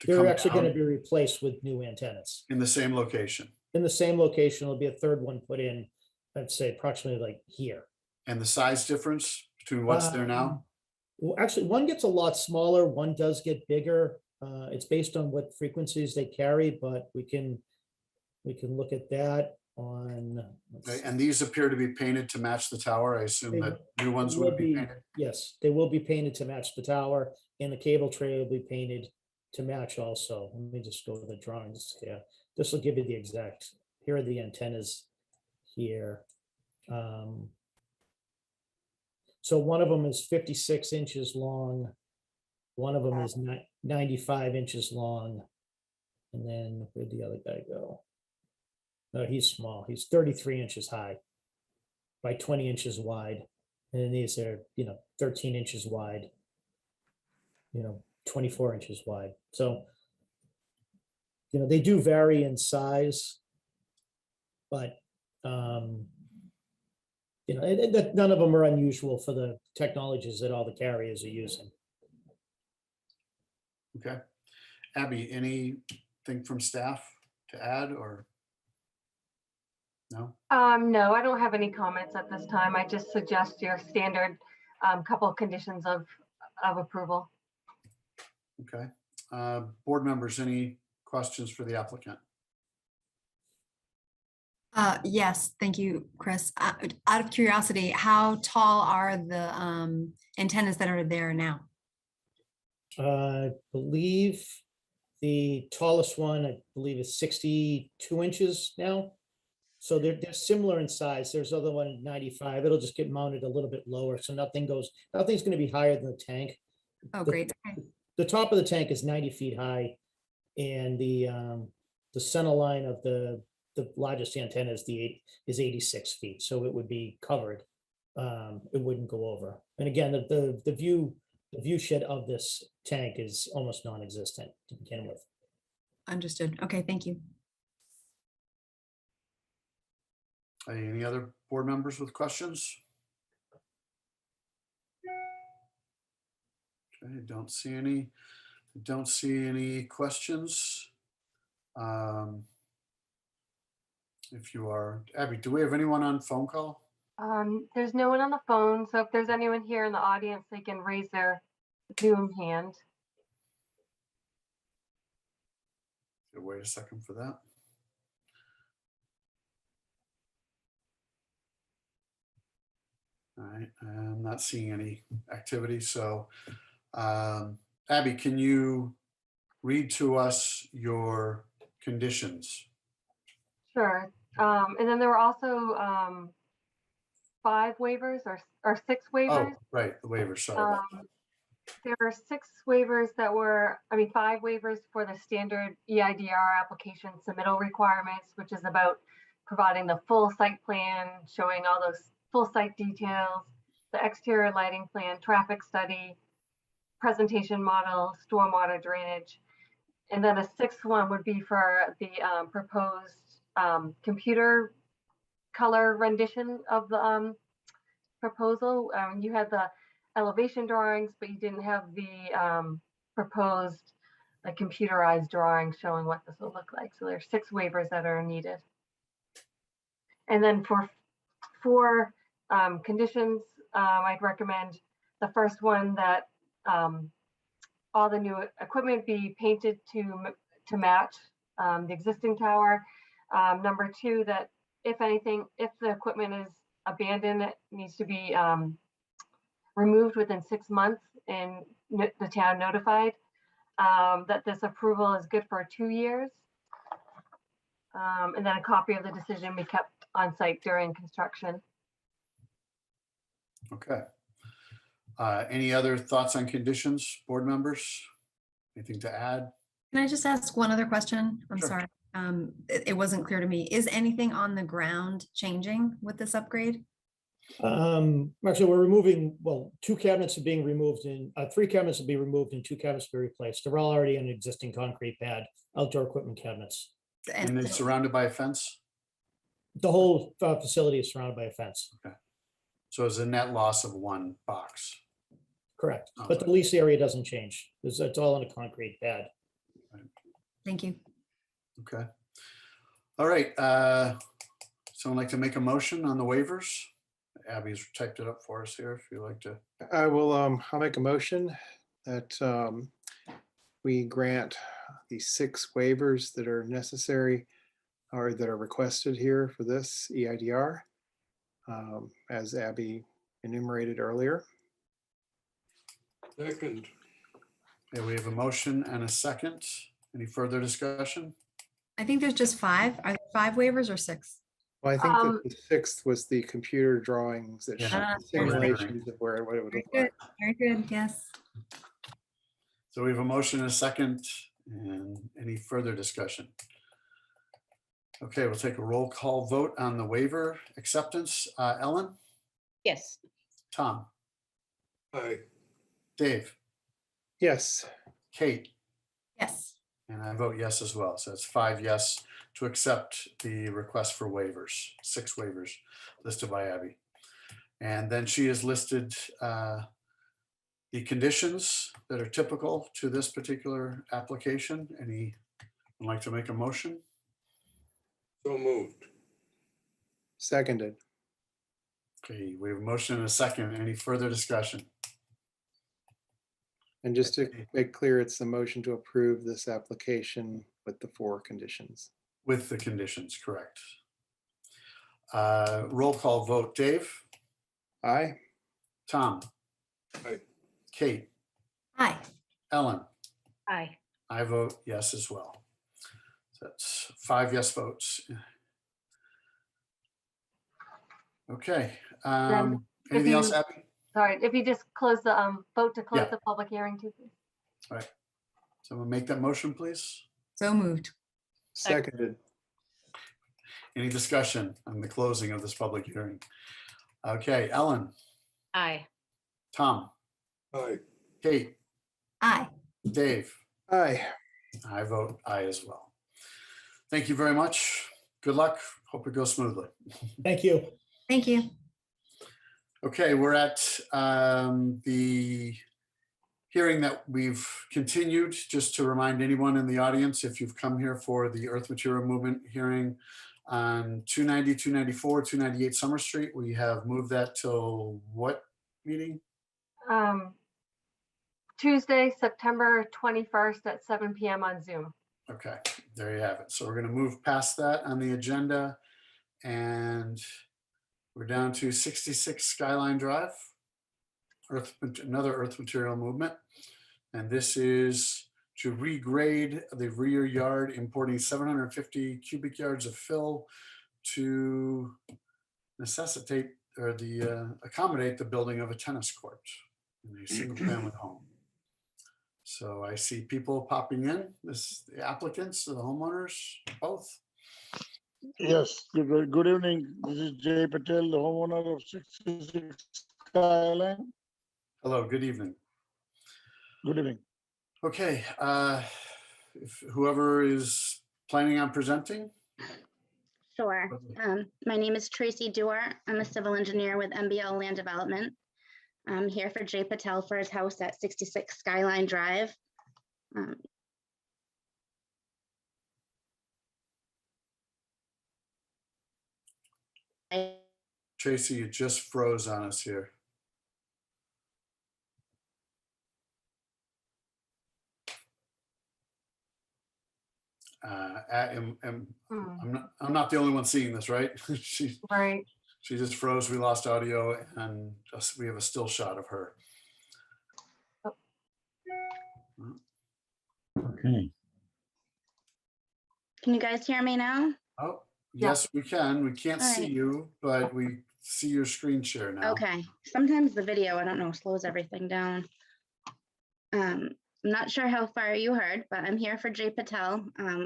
come actually going to down be replaced with new antennas. in the same location. In the same location, there'll be a third one put in, I'd say approximately like here. And the size difference between what's there now? Well, actually, one gets a lot smaller, one does get bigger. It's based on what frequencies they carry, but we can look at that on. Okay, and these appear to be painted to match the tower. I assume that new ones would be painted. Yes, they will be painted to match the tower, and the cable tray will be painted to match also. Let me just go to the drawings here. This will give you the exact, here are the antennas here. So one of them is 56 inches long. One of them is 95 inches long. And then where'd the other guy go? No, he's small. He's 33 inches high by 20 inches wide. And then these are, 13 inches wide, 24 inches wide. So, they do vary in size, but, none of them are unusual for the technologies that all the carriers are using. Okay. Abby, anything from staff to add or? No? No, I don't have any comments at this time. I just suggest your standard couple of conditions of approval. Okay. Board members, any questions for the applicant? Yes, thank you, Chris. Out of curiosity, how tall are the antennas that are there now? I believe the tallest one, is 62 inches now. So they're similar in size. There's other one 95. It'll just get mounted a little bit lower. So nothing's going to be higher than the tank. Oh, great. Okay. The top of the tank is 90 feet high, and the center line of the largest antenna is 86 feet. So it would be covered. It wouldn't go over. And again, the view shed of this tank is almost non-existent to begin with. Understood. Okay, thank you. Any other board members with questions? Okay, don't see any questions. If you are, Abby, do we have anyone on phone call? There's no one on the phone, so if there's anyone here in the audience, they can raise their Zoom hand. Wait a second for that. All right, I'm not seeing any activity. So, Abby, can you read to us your conditions? Sure. And then there were also 5 waivers or 6 waivers. Oh, right, the waiver, sorry. about that. There are 5 waivers for the standard EIDR application submittal requirements, which is about providing the full site plan, showing all those full site details, the exterior lighting plan, traffic study, presentation model, stormwater drainage. And then a 6th one would be for the proposed computer color rendition of the proposal. You had the elevation drawings, but you didn't have the proposed like computerized drawings showing what this will look like. So there's 6 waivers that are needed. And then for 4 conditions, I'd recommend the first one that all the new equipment be painted to match the existing tower. Number 2, that if the equipment is abandoned, it needs to be removed within 6 months and the town notified. That this approval is good for 2 years. And then a copy of the decision be kept on site during construction. Okay. Any other thoughts on conditions, board members? Anything to add? Can I just ask one other question? I'm Sure. sorry. It wasn't clear to me. Is anything on the ground changing with this upgrade? Actually, we're removing, well, 2 cabinets are being removed and 3 cabinets will be removed and 2 cabinets will be replaced. They're all already on an existing concrete pad, outdoor equipment cabinets. And it's surrounded by a fence? The whole facility is surrounded by a fence. So it's a net loss of 1 box. Correct. But the lease area doesn't change. It's all on a concrete pad. Thank you. Okay. All right. Someone like to make a motion on the waivers? Abby's typed it up for us here if you'd like to. I will, I'll make a motion that we grant the 6 waivers that are necessary or that are requested here for this EIDR, as Abby enumerated earlier. Second. Okay, we have a motion and a second. Any further discussion? I think there's just 5. Are there 5 waivers or 6? Well, I think that the 6th was the computer drawings that Yeah. showed Ah, simulations of what it would Very look good. like. Very good. Yes. So we have a motion and a second, and any further discussion? Okay, we'll take a roll call vote on the waiver acceptance. Ellen, Yes. Tom, Aye. Dave, Yes, Kate, Yes. and I vote yes as well. So it's 5 yes to accept the request for waivers, 6 waivers listed by Abby. And then she has listed the conditions that are typical to this particular application. Anyone like to make a motion? So moved. seconded. Okay, we have a motion and a second. Any further discussion? And just to make clear, it's the motion to approve this application with the 4 conditions. With the conditions, correct. Roll call vote. Dave, Aye, Tom, Aye. Kate, Hi. Ellen, Aye. I vote yes as well. So that's 5 yes votes. Okay. Then if Anything else, you- Abby? Sorry, if you just close the vote to close Yeah. the public hearing too, please. All right. Someone make that motion, please. So moved. seconded. Any discussion on the closing of this public hearing? Okay, Ellen, Aye. Tom, Aye. Kate, Aye. Dave, Aye. I vote aye as well. Thank you very much. Good luck. Hope it goes smoothly. Thank you. Thank you. Okay, we're at the hearing that we've continued. Just to remind anyone in the audience, if you've come here for the earth material movement hearing on 290, 294, 298 Summer Street, we have moved that till what meeting? Tuesday, September 21st at 7 p.m. on Zoom. Okay, there you have it. So we're going to move past that on the agenda, and we're down to 66 Skyline Drive, another earth material movement. And this is to regrade the rear yard, importing 750 cubic yards of fill to necessitate or accommodate the building of a tennis court in a single family home. So I see people popping in, the applicants, the homeowners, both. Yes, good evening. This is Jay Patel, the homeowner of 66 Skyline. Hello, good evening. Good evening. Okay, if whoever is planning on presenting. Sure. My name is Tracy Dewar. I'm a civil engineer with MBL Land Development. I'm here for Jay Patel for his house at 66 Skyline Drive. Tracy, you just froze on us here. I'm not the only one seeing this, right? she Right. just froze. We lost audio, and we have a still shot of her. Okay. Can you guys hear me now? Oh, yes, we can. We can't All see right. you, but we see your screen share now. Okay. Sometimes the video, I don't know, slows everything down. I'm not sure how far you heard, but I'm here for Jay Patel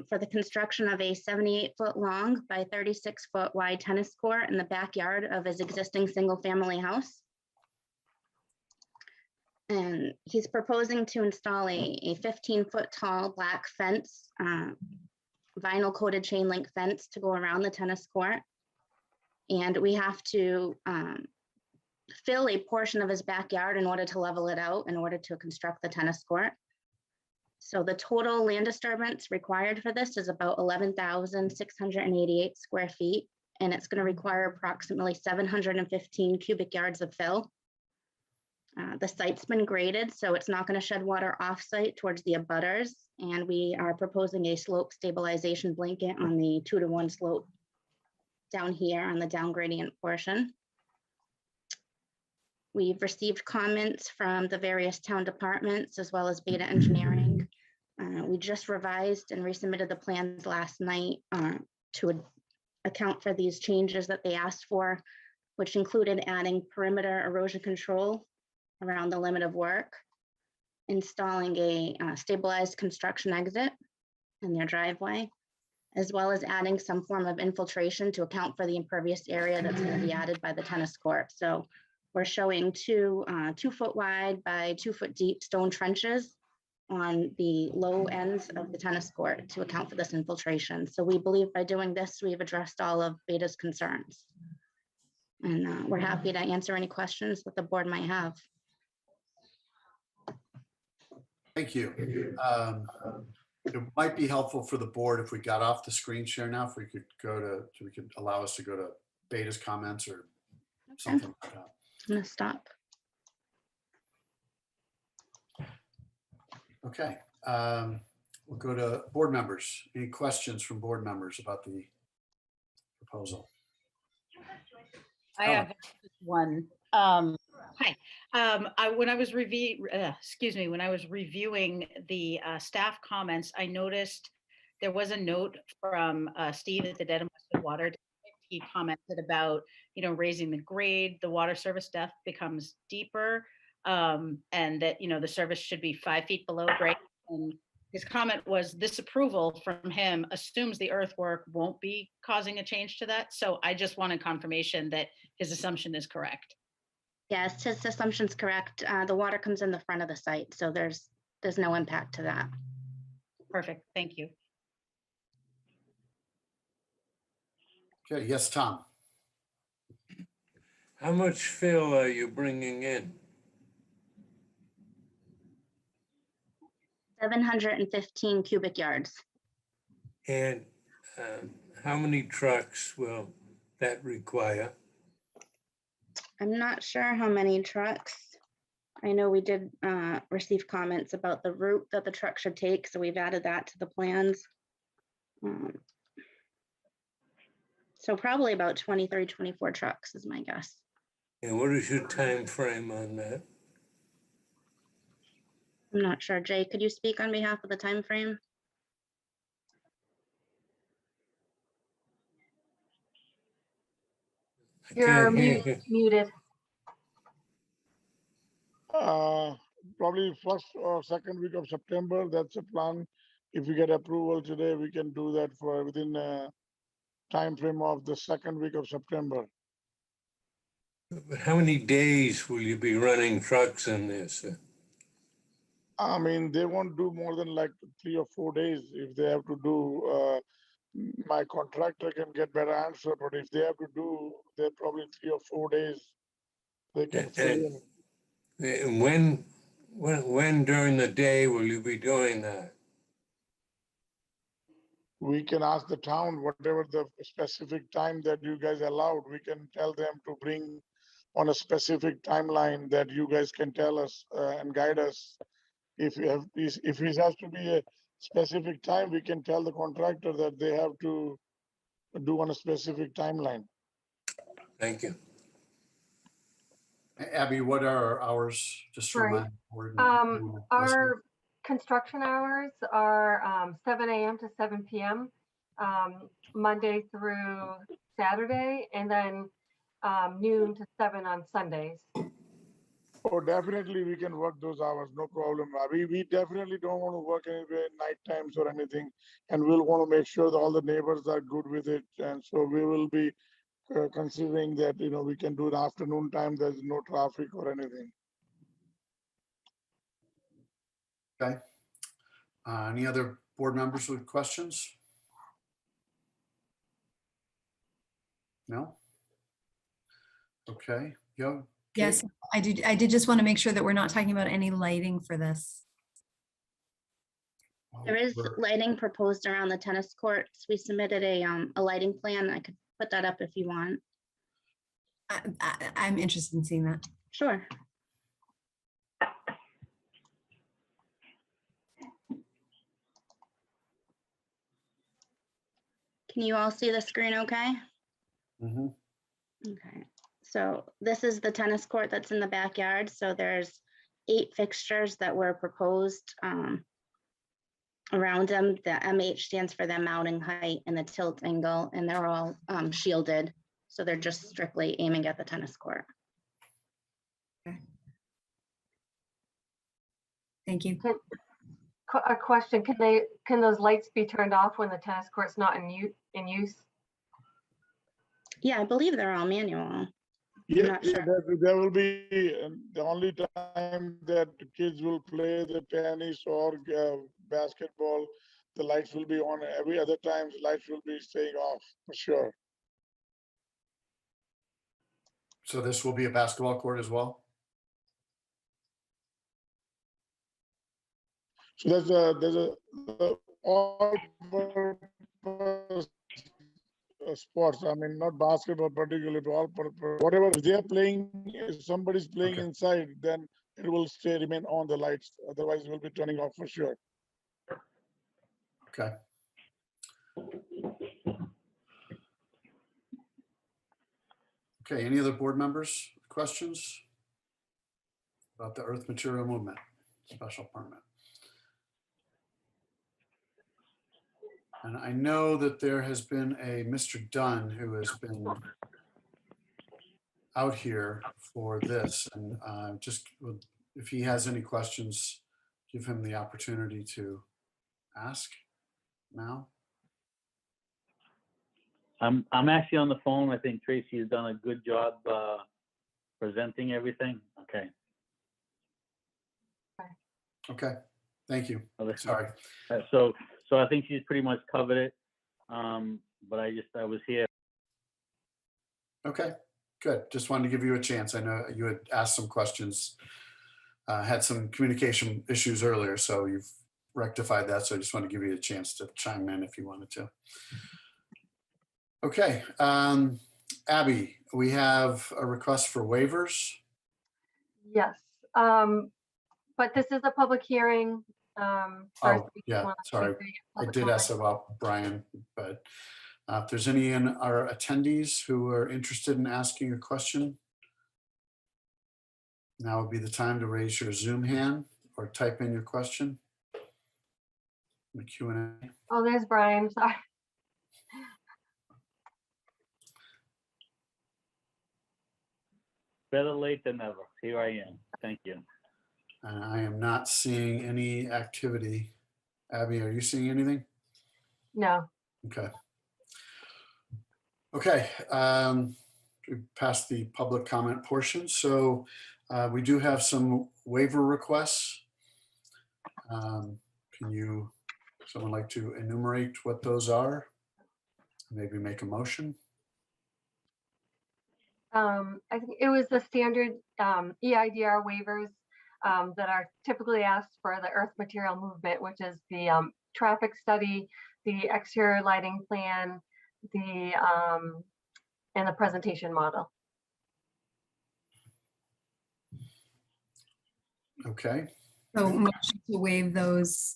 for the construction of a 78-foot long by 36-foot wide tennis court in the backyard of his existing single-family house. And he's proposing to install a 15-foot tall black fence, vinyl coated chain link fence to go around the tennis court. And we have to fill a portion of his backyard in order to level it out in order to construct the tennis court. So the total land disturbance required for this is about 11,688 square feet, and it's going to require approximately 715 cubic yards of fill. The site's been graded, so it's not going to shed water off-site towards the abutters, and we are proposing a slope stabilization blanket on the 2-to-1 slope down here on the down gradient portion. We've received comments from the various town departments as well as Beta Engineering. We just revised and resubmitted the plans last night to account for these changes that they asked for, which included adding perimeter erosion control around the limit of work, installing a stabilized construction exit in their driveway, as well as adding some form of infiltration to account for the impervious area that's going to be added by the tennis court. So we're showing two 2-foot wide by 2-foot deep stone trenches on the low ends of the tennis court to account for this infiltration. So we believe by doing this, we've addressed all of Beta's concerns. And we're happy to answer any questions that the board might have. Thank you. It might be helpful for the board if we got off the screen share now, if we could go to, so we could allow us to go to Beta's comments or something like that. I'm gonna stop. Okay, we'll go to board members. Any questions from board members about the proposal? I have one. Hi. When I was reviewing the staff comments, I noticed there was a note from Steve at the Dedham Westwood Water District. He commented about, raising the grade, the water service depth becomes deeper, and that, the service should be 5 feet below grade. And his comment was this approval from him assumes the earthwork won't be causing a change to that. So I just wanted confirmation that his assumption is correct. Yes, his assumption's correct. The water comes in the front of the site, so there's no impact to that. Perfect. Thank you. Okay, yes, Tom. How much fill are you bringing in? 715 cubic yards. And how many trucks will that require? I'm not sure how many trucks. I know we did receive comments about the route that the truck should take, so we've added that to the plans. So probably about 23, 24 trucks is my guess. And what is your time frame on that? I'm not sure. Jay, could you speak on behalf of the time frame? You're Can't hear you. muted. probably first or second week of September. That's a plan. If we get approval today, we can do that for within a time frame of the second week of September. But how many days will you be running trucks in this? I mean, they won't do more than like 3 or 4 days if they have to do. My contractor can get better answer, but if they have to do, they're probably 3 or 4 days. They can fill in. And when during the day will you be doing that? We can ask the town, whatever the specific time that you guys allowed, we can tell them to bring on a specific timeline that you guys can tell us and guide us. If it has to be a specific time, we can tell the contractor that they have to do on a specific timeline. Thank you. Abby, what are our hours? Just to Right. remind the board and listeners. Our construction hours are 7 a.m. to 7 p.m. Monday through Saturday, and then noon to 7 on Sundays. Oh, definitely we can work those hours, no problem. We definitely don't want to work anywhere night times or anything. And we'll want to make sure that all the neighbors are good with it. And so we will be considering that, we can do it afternoon time. There's no traffic or anything. Okay. Any other board members with questions? No? Okay, Yo. Yes, I did just want to make sure that we're not talking about any lighting for this. There is lighting proposed around the tennis courts. We submitted a lighting plan. I could put that up if you want. I'm interested in seeing that. Sure. Can you all see the screen okay? Mm-hmm. Okay, so this is the tennis court that's in the backyard. So there's 8 fixtures that were proposed around them. The MH stands for the mounting height and the tilt angle, and they're all shielded. So they're just strictly aiming at the tennis court. Thank you. A question, can those lights be turned off when the tennis court's not in use? Yeah, I believe they're all manual. Yeah, not sure. there will be the only time that the kids will play the tennis or basketball, the lights will be on. Every other time, the lights will be staying off for sure. So this will be a basketball court as well? So there's a all purpose sports. I mean, not basketball particularly, but all whatever. If they're playing, if somebody's playing Okay. inside, then it will remain on the lights. Otherwise, it will be turning off for sure. Okay. Okay, any other board members, questions about the earth material movement special permit? And I know that there has been a Mr. Dunn who has been out here for this, and just if he has any questions, give him the opportunity to ask now. I'm actually on the phone. I think Tracy has done a good job presenting everything. Okay. Okay, thank you. Okay. Sorry. So I think she's pretty much covered it. But I was here. Okay, good. Just wanted to give you a chance. I know you had asked some questions, had some communication issues earlier, so you've rectified that. So I just want to give you a chance to chime in if you wanted to. Okay, Abby, we have a request for waivers. Yes, but this is a public hearing. Oh, yeah, sorry. I did ask about Brian, but if there's any in our attendees who are interested in asking a question, now would be the time to raise your Zoom hand or type in your question in the Q&A. Oh, there's Brian, sorry. Better late than never. Here I am. Thank you. And I am not seeing any activity. Abby, are you seeing anything? No. Okay. Okay, we passed the public comment portion, so we do have some waiver requests. Can someone like to enumerate what those are? Maybe make a motion? I think it was the standard EIDR waivers that are typically asked for the earth material movement, which is the traffic study, the exterior lighting plan, and the presentation model. Okay, So motion to waive those,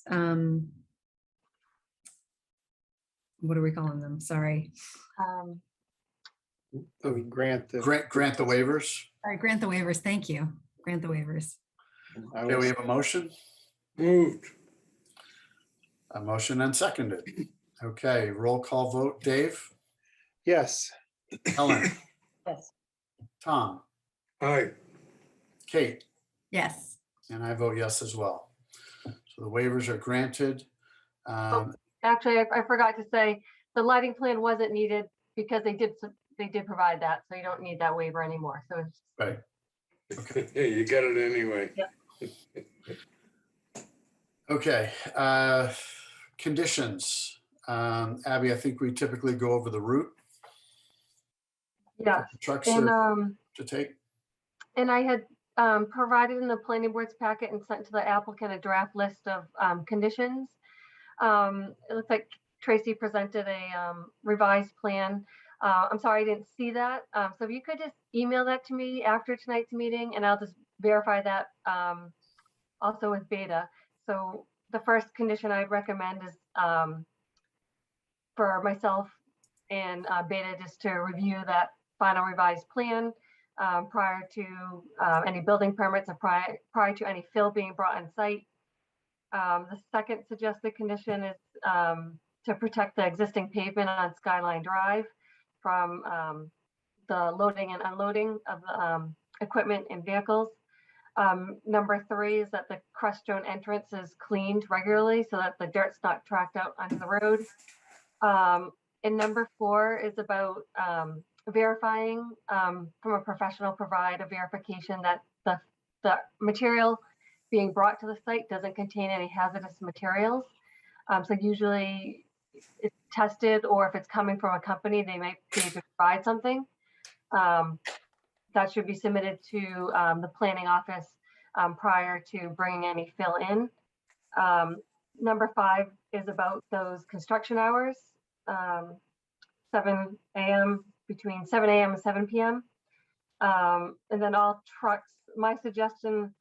what are we calling them? Sorry. Grant the. grant the waivers. All right, grant the waivers. Thank you. Grant the waivers. Okay, we have a motion, Moved. a motion and seconded. Okay, roll call vote. Dave, Yes. Helen, Yes. Tom, Aye. Kate, Yes. and I vote yes as well. So the waivers are granted. Actually, I forgot to say, the lighting plan wasn't needed because they did provide that, so you don't need that waiver anymore. So it's Right. Yeah, you got it anyway. Okay, conditions. Abby, I think we typically go over the route yeah. trucks And are to take. and I had provided in the planning board's packet and sent to the applicant a draft list of conditions. It looks like Tracy presented a revised plan. I'm sorry I didn't see that. So if you could just email that to me after tonight's meeting, and I'll just verify that also with Beta. So the first condition I'd recommend is for myself and Beta just to review that final revised plan prior to any building permits or prior to any fill being brought on site. The second suggested condition is to protect the existing pavement on Skyline Drive from the loading and unloading of the equipment and vehicles. Number 3 is that the crushed stone entrance is cleaned regularly so that the dirt's not tracked out onto the road. And number 4 is about verifying from a professional provide a verification that the material being brought to the site doesn't contain any hazardous materials. So usually it's tested, or if it's coming from a company, they might be able to provide something. That should be submitted to the planning office prior to bringing any fill in. Number 5 is about those construction hours, 7 a.m. between 7 a.m. and 7 p.m. And then all trucks, my suggestion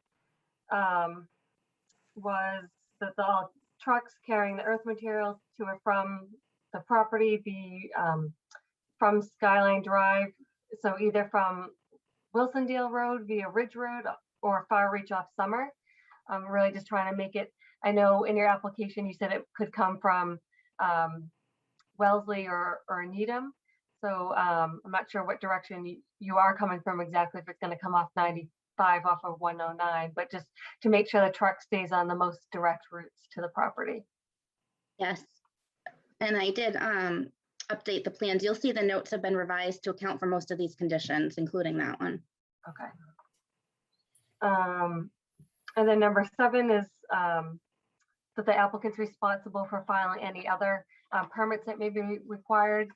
was that all trucks carrying the earth materials to or from the property be from Skyline Drive. So either from Wilsondale Road via Ridge Road or Far Reach off Summer. I'm really just trying to make it, I know in your application, you said it could come from Wellesley or Needham. So I'm not sure what direction you are coming from exactly, if it's going to come off 95 off of 109, but just to make sure the truck stays on the most direct routes to the property. Yes. And I did update the plans. You'll see the notes have been revised to account for most of these conditions, including that one. Okay. And then number 7 is that the applicant's responsible for filing any other permits that may be required.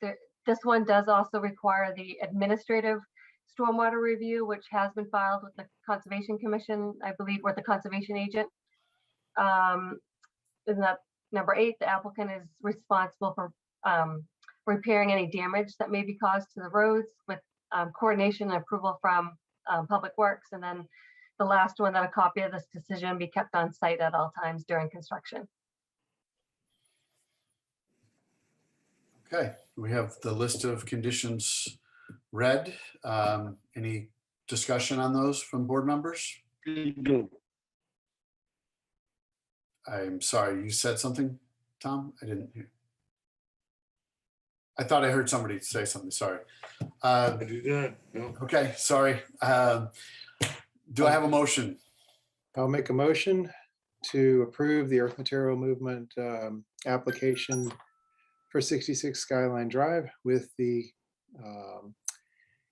This one does also require the administrative stormwater review, which has been filed with the Conservation Commission, I believe, or the conservation agent. And that number 8, the applicant is responsible for repairing any damage that may be caused to the roads with coordination and approval from Public Works. And then the last one, that a copy of this decision be kept on site at all times during construction. Okay, we have the list of conditions read. Any discussion on those from board members? I'm sorry, you said something, Tom? I didn't hear. I thought I heard somebody say something, sorry. I do not, no. Okay, sorry. Do I have a motion? I'll make a motion to approve the earth material movement application for 66 Skyline Drive with the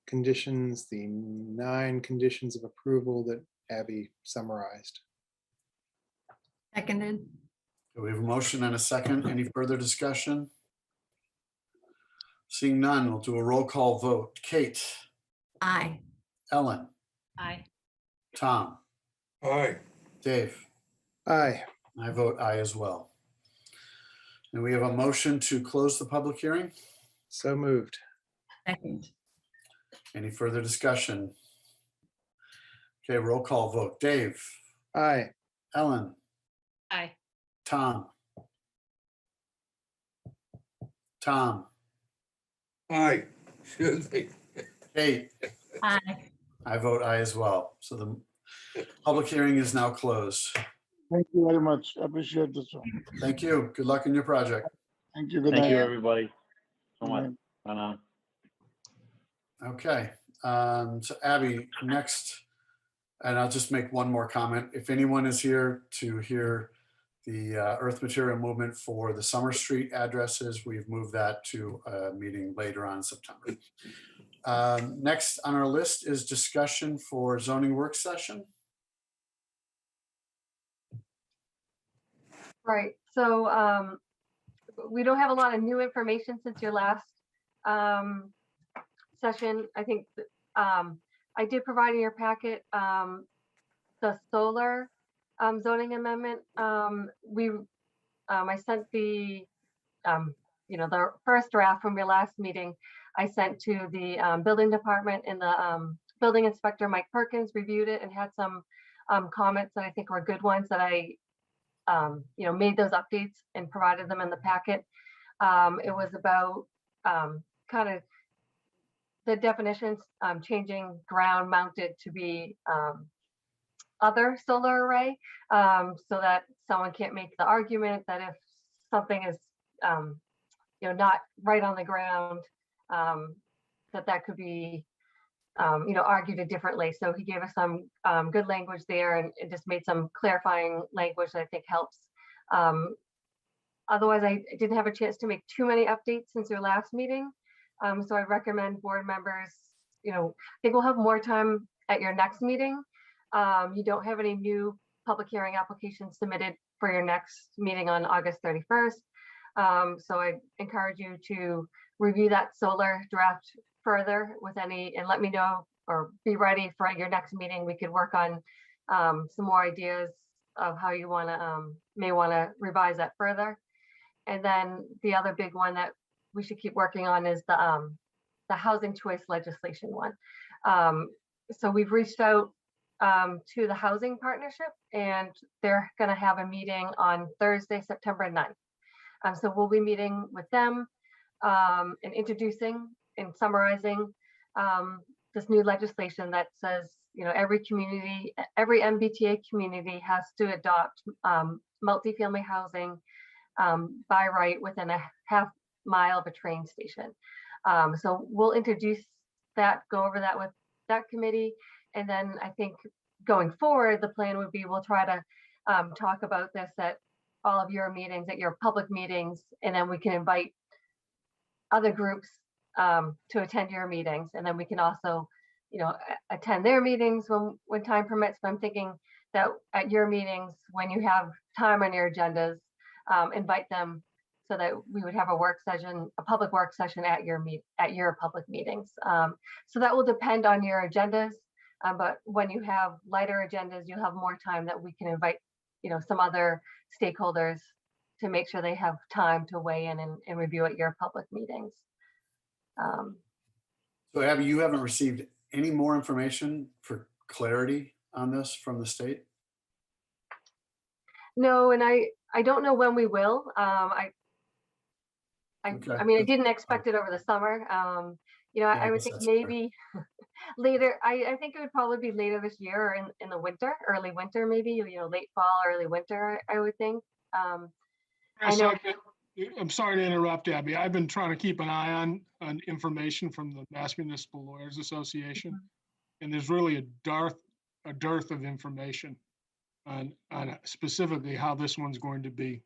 conditions, the 9 conditions of approval that Abby summarized. Seconded. We have a motion and a second. Any further discussion? Seeing none, we'll do a roll call vote. Kate, Aye. Ellen, Aye. Tom, Aye. Dave. Aye. I vote aye as well. And we have a motion to close the public hearing. So moved. Second. Any further discussion? Okay, roll call vote. Dave, Aye. Ellen, Aye. Tom. Tom, Aye. Excuse me. Kate, Aye. I vote aye as well. So the public hearing is now closed. Thank you very much. Appreciate this one. Thank you. Good luck in your project. Thank you. Good Thank you, night. everybody, so Good much. night. Bye now. Okay, so Abby, next, and I'll just make one more comment. If anyone is here to hear the earth material movement for the Summer Street addresses, we've moved that to a meeting later on in September. Next on our list is discussion for zoning work session. Right, so we don't have a lot of new information since your last session. I think I did provide in your packet the solar zoning amendment. I sent the the first draft from your last meeting. I sent to the building department, and the building inspector, Mike Perkins, reviewed it and had some comments that I think were good ones that I made those updates and provided them in the packet. It was about kind of the definitions, changing ground mounted to be other solar array, so that someone can't make the argument that if something is not right on the ground, that could be argued differently. So he gave us some good language there, and it just made some clarifying language that I think helps. Otherwise, I didn't have a chance to make too many updates since your last meeting. So I recommend board members, I think we'll have more time at your next meeting. You don't have any new public hearing applications submitted for your next meeting on August 31st. So I encourage you to review that solar draft further with any, and let me know, or be ready for your next meeting. We could work on some more ideas of how you may want to revise that further. And then the other big one that we should keep working on is the housing choice legislation one. So we've reached out to the housing partnership, and they're going to have a meeting on Thursday, September 9th. So we'll be meeting with them and introducing and summarizing this new legislation that says, every community, every MBTA community has to adopt multifamily housing by right within a half mile of a train station. So we'll introduce that, go over that with that committee. And then I think going forward, the plan would be, we'll try to talk about this at all of your meetings, at your public meetings, and then we can invite other groups to attend your meetings. And then we can also, attend their meetings when time permits. But I'm thinking that at your meetings, when you have time on your agendas, invite them so that we would have a work session, a public work session at your public meetings. So that will depend on your agendas. But when you have lighter agendas, you'll have more time that we can invite, some other stakeholders to make sure they have time to weigh in and review at your public meetings. So Abby, you haven't received any more information for clarity on this from the state? No, and I don't know when we will. Okay. I mean, I didn't expect it over the summer. I would think maybe later. I think it would probably be later this year, or in the winter, early winter, maybe, late fall, early winter, I would think. I know. I'm sorry to interrupt, Abby. I've been trying to keep an eye on information from the Mass Municipal Lawyers Association, and there's really a dearth of information. on specifically how this one's going to be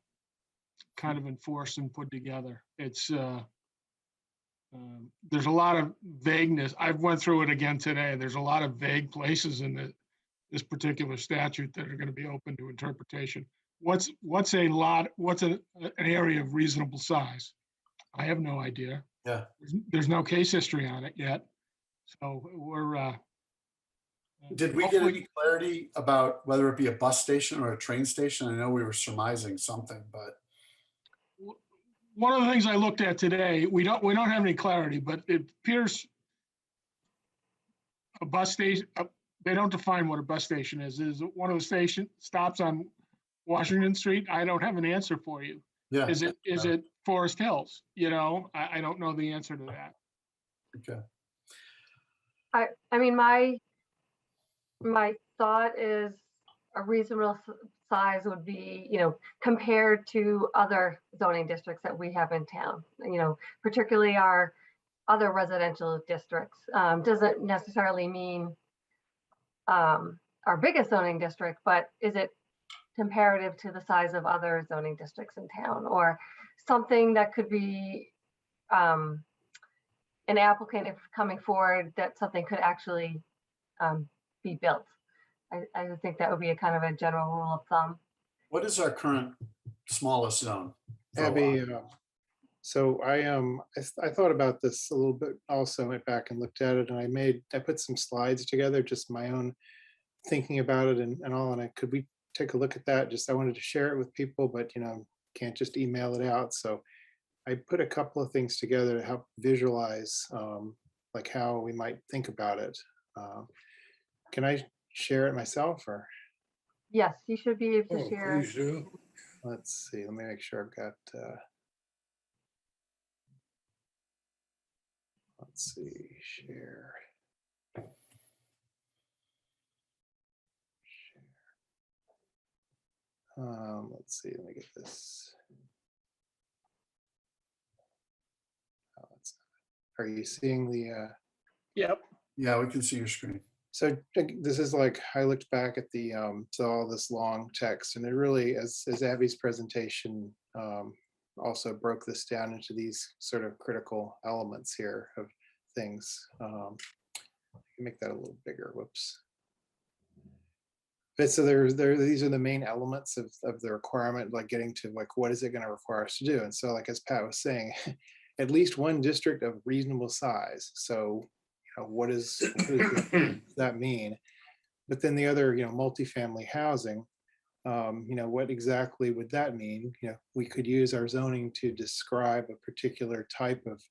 kind of enforced and put together. It's, there's a lot of vagueness. I've went through it again today. There's a lot of vague places in this particular statute that are going to be open to interpretation. What's an area of reasonable size? I have no idea. Yeah. There's no case history on it yet. So we're, Did we get any clarity about whether it be a bus station or a train station? I know we were surmising something, but one of the things I looked at today, we don't have any clarity, but it appears a bus station, they don't define what a bus station is. Is it one of the station stops on Washington Street? I don't have an answer for you. yeah. Is it Forest Hills? You know, I don't know the answer to that. Okay. I mean, my thought is a reasonable size would be, compared to other zoning districts that we have in town, particularly our other residential districts. Doesn't necessarily mean our biggest zoning district, but is it comparative to the size of other zoning districts in town, or something that could be an applicant if coming forward that something could actually be built. I would think that would be a kind of a general rule of thumb. What is our current smallest zone? for a Abby, lot? so I thought about this a little bit also, went back and looked at it, and I put some slides together, just my own thinking about it and all, and could we take a look at that? Just, I wanted to share it with people, but can't just email it out. So I put a couple of things together to help visualize like how we might think about it. Can I share it myself, or? Yes, you should be able to Oh, share. please do. Let's see, let me make sure I've got, let's see, share. Let's see, let me get this. Oh, are you seeing the, Yep. Yeah, we can see your screen. so this is like, I looked back at the, to all this long text, and it really, as Abby's presentation also broke this down into these sort of critical elements here of things. Make that a little bigger, whoops. But so these are the main elements of the requirement, like getting to like, what is it going to require us to do? And so, like, as Pat was saying, at least one district of reasonable size. So, what does that mean? But then the other, multifamily housing, what exactly would that mean? We could use our zoning to describe a particular type of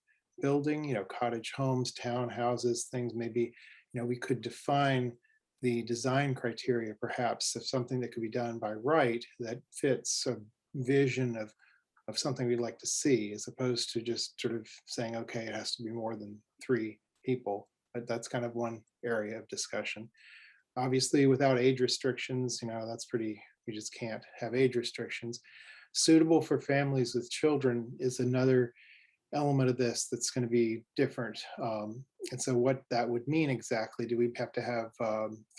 building, cottage homes, townhouses, things maybe, we could define the design criteria perhaps of something that could be done by right that fits a vision of something we'd like to see, as opposed to just sort of saying, okay, it has to be more than 3 people. But that's kind of one area of discussion. Obviously, without age restrictions, that's pretty, we just can't have age restrictions. Suitable for families with children is another element of this that's going to be different. And so what that would mean exactly, do we have to have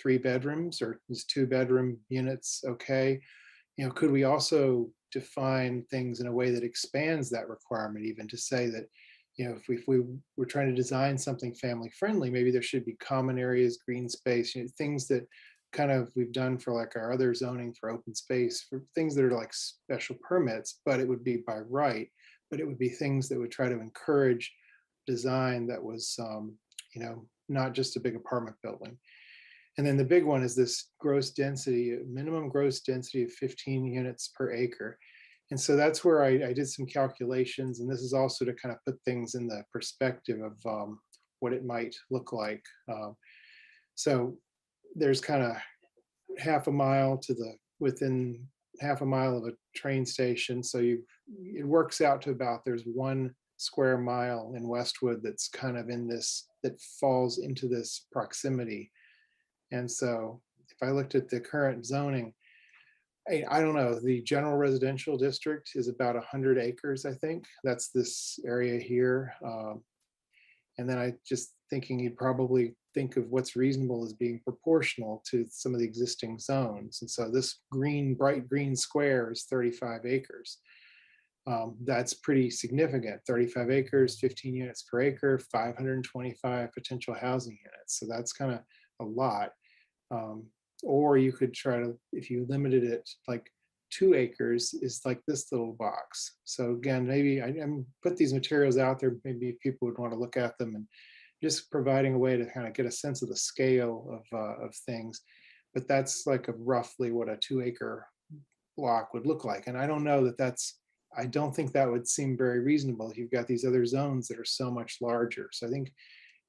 3 bedrooms, or is 2-bedroom units okay? Could we also define things in a way that expands that requirement, even to say that, if we were trying to design something family friendly, maybe there should be common areas, green space, things that kind of we've done for like our other zoning for open space, for things that are like special permits, but it would be by right. But it would be things that would try to encourage design that was, not just a big apartment building. And then the big one is this gross density, minimum gross density of 15 units per acre. And so that's where I did some calculations, and this is also to kind of put things in the perspective of what it might look like. So there's kind of within half a mile of a train station. So it works out to about, there's 1 square mile in Westwood that's kind of that falls into this proximity. And so if I looked at the current zoning, I don't know, the general residential district is about 100 acres, I think. That's this area here. And then I just thinking you'd probably think of what's reasonable as being proportional to some of the existing zones. And so this bright green square is 35 acres. That's pretty significant. 35 acres, 15 units per acre, 525 potential housing units. So that's kind of a lot. Or you could try to, if you limited it, like 2 acres is like this little box. So again, maybe I'm put these materials out there, maybe people would want to look at them, and just providing a way to kind of get a sense of the scale of things. But that's like roughly what a 2 acre block would look like. And I don't know I don't think that would seem very reasonable if you've got these other zones that are so much larger. So I think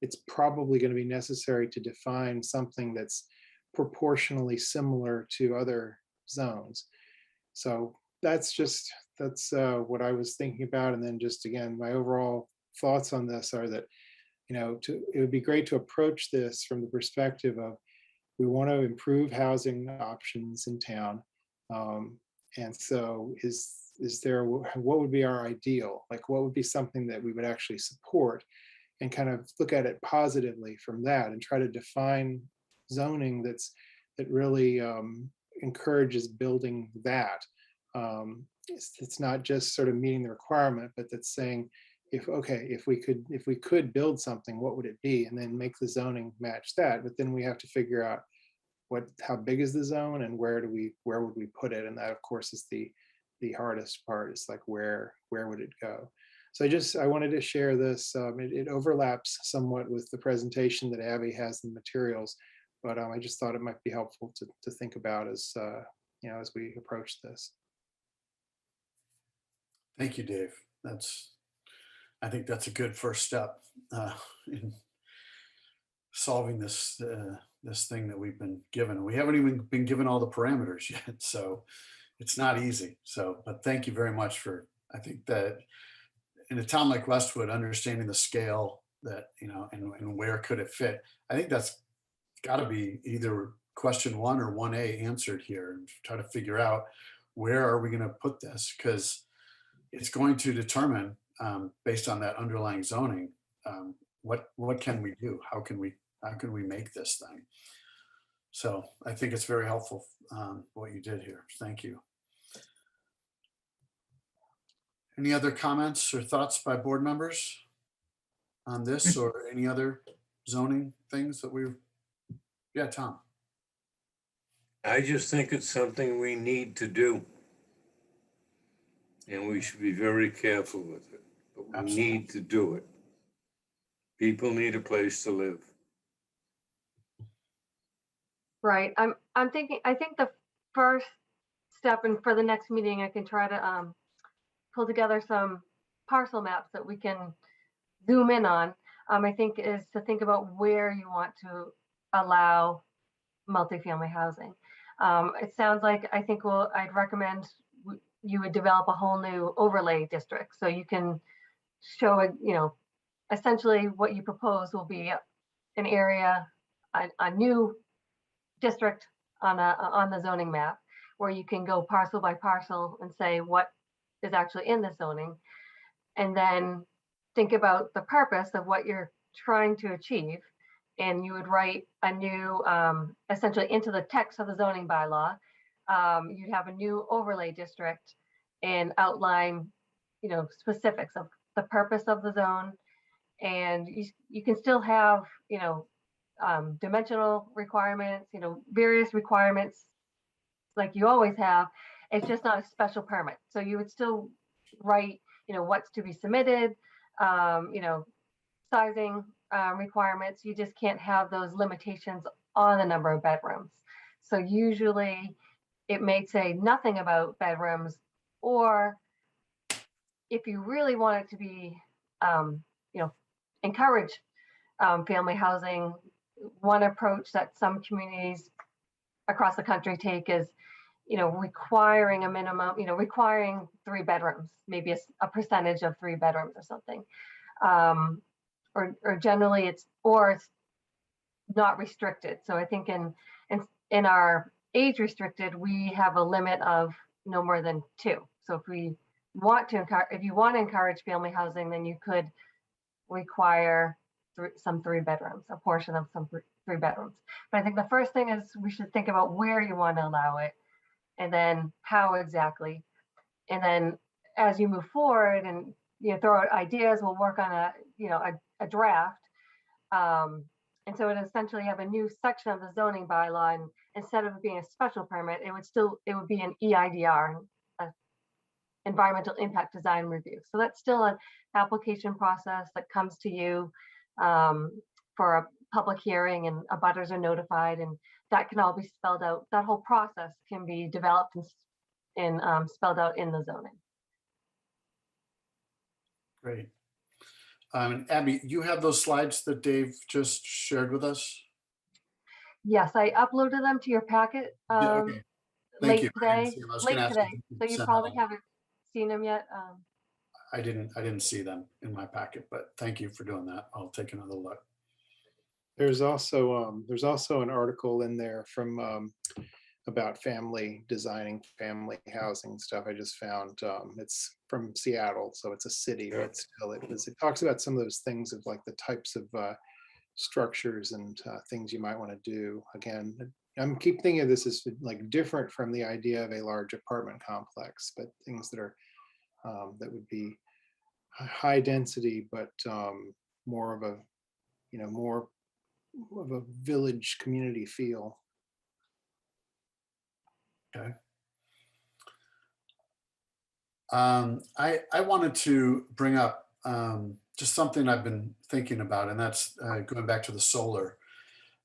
it's probably going to be necessary to define something that's proportionally similar to other zones. So that's what I was thinking about. And then just again, my overall thoughts on this are that, it would be great to approach this from the perspective of, we want to improve housing options in town. And so what would be our ideal? Like, what would be something that we would actually support, and kind of look at it positively from that, and try to define zoning that really encourages building that. It's not just sort of meeting the requirement, but that's saying, if we could build something, what would it be? And then make the zoning match that. But then we have to figure out how big is the zone, and where would we put it? And that, of course, is the hardest part. Is like, where would it go? So I wanted to share this. It overlaps somewhat with the presentation that Abby has in the materials, but I just thought it might be helpful to think about as we approach this. Thank you, Dave. I think that's a good first step in solving this thing that we've been given. We haven't even been given all the parameters yet, so it's not easy. But thank you very much I think that in a town like Westwood, understanding the scale that, and where could it fit, I think that's got to be either question 1 or 1A answered here, and try to figure out, where are we going to put this? Because it's going to determine, based on that underlying zoning, what can we do? How can we make this thing? So I think it's very helpful, what you did here. Thank you. Any other comments or thoughts by board members on this, or any other zoning things that yeah, Tom. I just think it's something we need to do. And we should be very careful with it. But we Absolutely. need to do it. People need a place to live. Right. I think the first step, and for the next meeting, I can try to pull together some parcel maps that we can zoom in on. I think is to think about where you want to allow multifamily housing. It sounds like, I'd recommend you would develop a whole new overlay district, so you can show essentially what you propose will be an area, a new district on the zoning map, where you can go parcel by parcel and say what is actually in the zoning, and then think about the purpose of what you're trying to achieve. And you would write a new, essentially into the text of the zoning bylaw, you'd have a new overlay district and outline, specifics of the purpose of the zone. And you can still have, dimensional requirements, various requirements like you always have. It's just not a special permit. So you would still write, what's to be submitted, sizing requirements. You just can't have those limitations on the number of bedrooms. So usually it may say nothing about bedrooms, or if you really want it to be, encourage family housing, one approach that some communities across the country take is, requiring a minimum, requiring 3 bedrooms, maybe a percentage of 3 bedrooms or something. Or generally it's not restricted. So I think in our age restricted, we have a limit of no more than 2. So if you want to encourage family housing, then you could require some 3 bedrooms, a portion of some 3 bedrooms. But I think the first thing is we should think about where you want to allow it, and then how exactly. And then as you move forward and throw out ideas, we'll work on a draft. And so it essentially have a new section of the zoning bylaw, and instead of it being a special permit, it would be an EIDR, environmental impact design review. So that's still an application process that comes to you for a public hearing, and abutters are notified, and that can all be spelled out. That whole process can be developed and spelled out in the zoning. Great. Abby, you have those slides that Dave just shared with us? Yes, I uploaded them to your packet Yeah, okay. Thank you. late I didn't today. see them. I was Late gonna ask today, if you so could you send probably them. haven't seen them yet. I didn't see them in my packet, but thank you for doing that. I'll take another look. There's also an article in there from about designing family housing stuff. I just found it's from Seattle, so it's a city, but still it talks about some of those things of like the types of structures and things you might want to do. Again, I'm keep thinking of this as like different from the idea of a large apartment complex, but things that are that would be high density, but more of a more of a village community feel. Okay. I wanted to bring up just something I've been thinking about, and that's going back to the solar.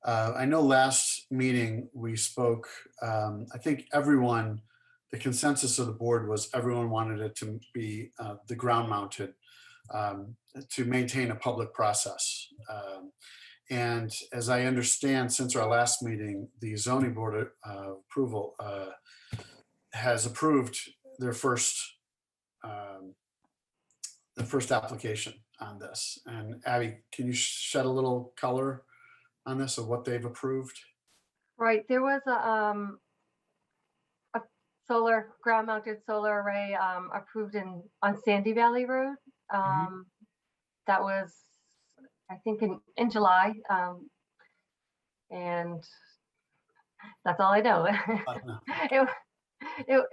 I know last meeting we spoke, I think the consensus of the board was everyone wanted it to be the ground mounted to maintain a public process. And as I understand, since our last meeting, the zoning board approval has approved their first application on this. And Abby, can you shed a little color on this of what they've approved? Right, there was a ground-mounted solar array approved on Sandy Valley Road. That was, I think, in July, and that's all I know. It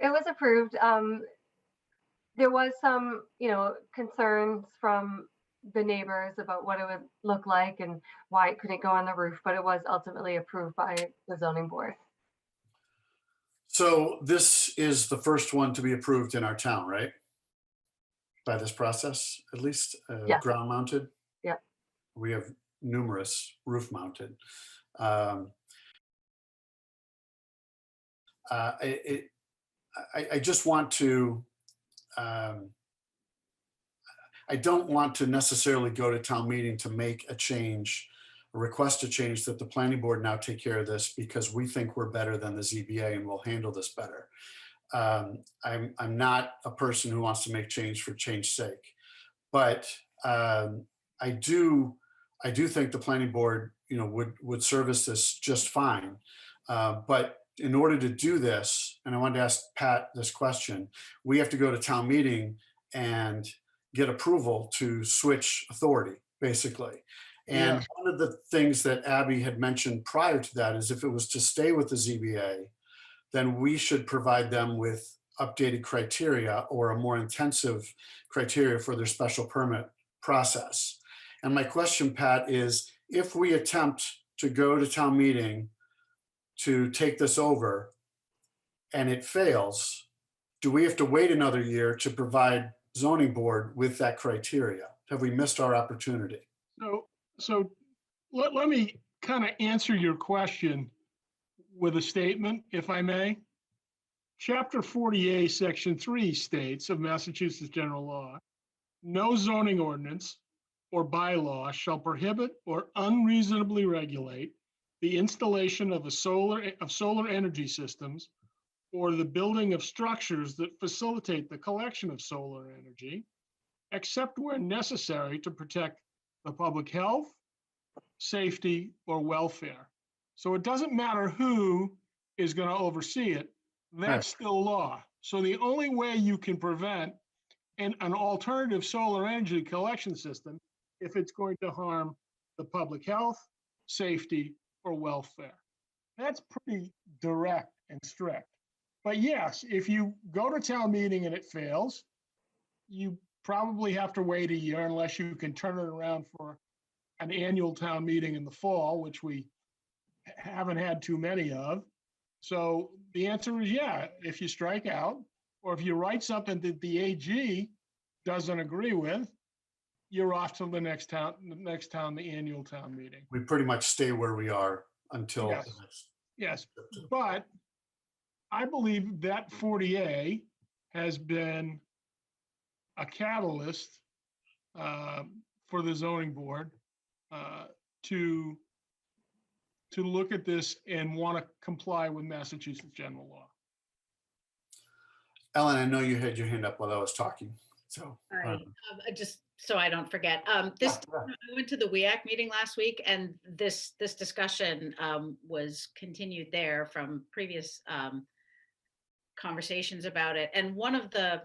was approved. There was some, concerns from the neighbors about what it would look like and why it couldn't go on the roof, but it was ultimately approved by the zoning board. So this is the first one to be approved in our town, right? By this process, at least, Yes. ground mounted? Yep. We have numerous roof mounted. I just want to, I don't want to necessarily go to town meeting to make a change, request a change that the planning board now take care of this because we think we're better than the ZBA and we'll handle this better. I'm not a person who wants to make change for change's sake, but I do think the planning board, would service this just fine. But in order to do this, and I wanted to ask Pat this question, we have to go to town meeting and get approval to switch authority, basically. And one of the things that Abby had mentioned prior to that is if it was to stay with the ZBA, then we should provide them with updated criteria or a more intensive criteria for their special permit process. And my question, Pat, is if we attempt to go to town meeting to take this over and it fails, do we have to wait another year to provide zoning board with that criteria? Have we missed our opportunity? So let me kind of answer your question with a statement, if I may. Chapter 40A, Section 3 states of Massachusetts General Law, no zoning ordinance or bylaw shall prohibit or unreasonably regulate the installation of solar energy systems or the building of structures that facilitate the collection of solar energy, except where necessary to protect the public health, safety, or welfare. So it doesn't matter who is going to oversee it. That's still law. So the only way you can prevent an alternative solar energy collection system, if it's going to harm the public health, safety, or welfare. That's pretty direct and strict. But yes, if you go to town meeting and it fails, you probably have to wait a year unless you can turn it around for an annual town meeting in the fall, which we haven't had too many of. So the answer is yeah, if you strike out, or if you write something that the AG doesn't agree with, you're off to the next town, the annual town meeting. We pretty much stay where we are until. Yes. the next- Yes, but I believe that 40A has been a catalyst for the zoning board to look at this and want to comply with Massachusetts general law. Ellen, I know you had your hand up while I was talking, so. Sorry, just so I don't forget. I went to the WEAC meeting last week, and this discussion was continued there from previous conversations about it. And one of the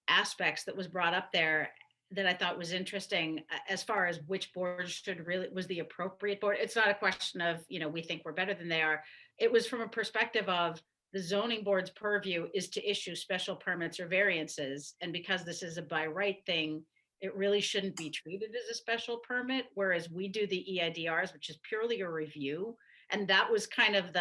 aspects that was brought up there that I thought was interesting, as far as which board should really was the appropriate board. It's not a question of, we think we're better than they are. It was from a perspective of the zoning board's purview is to issue special permits or variances. And because this is a by right thing, it really shouldn't be treated as a special permit, whereas we do the EIDRs, which is purely a review. And that was kind of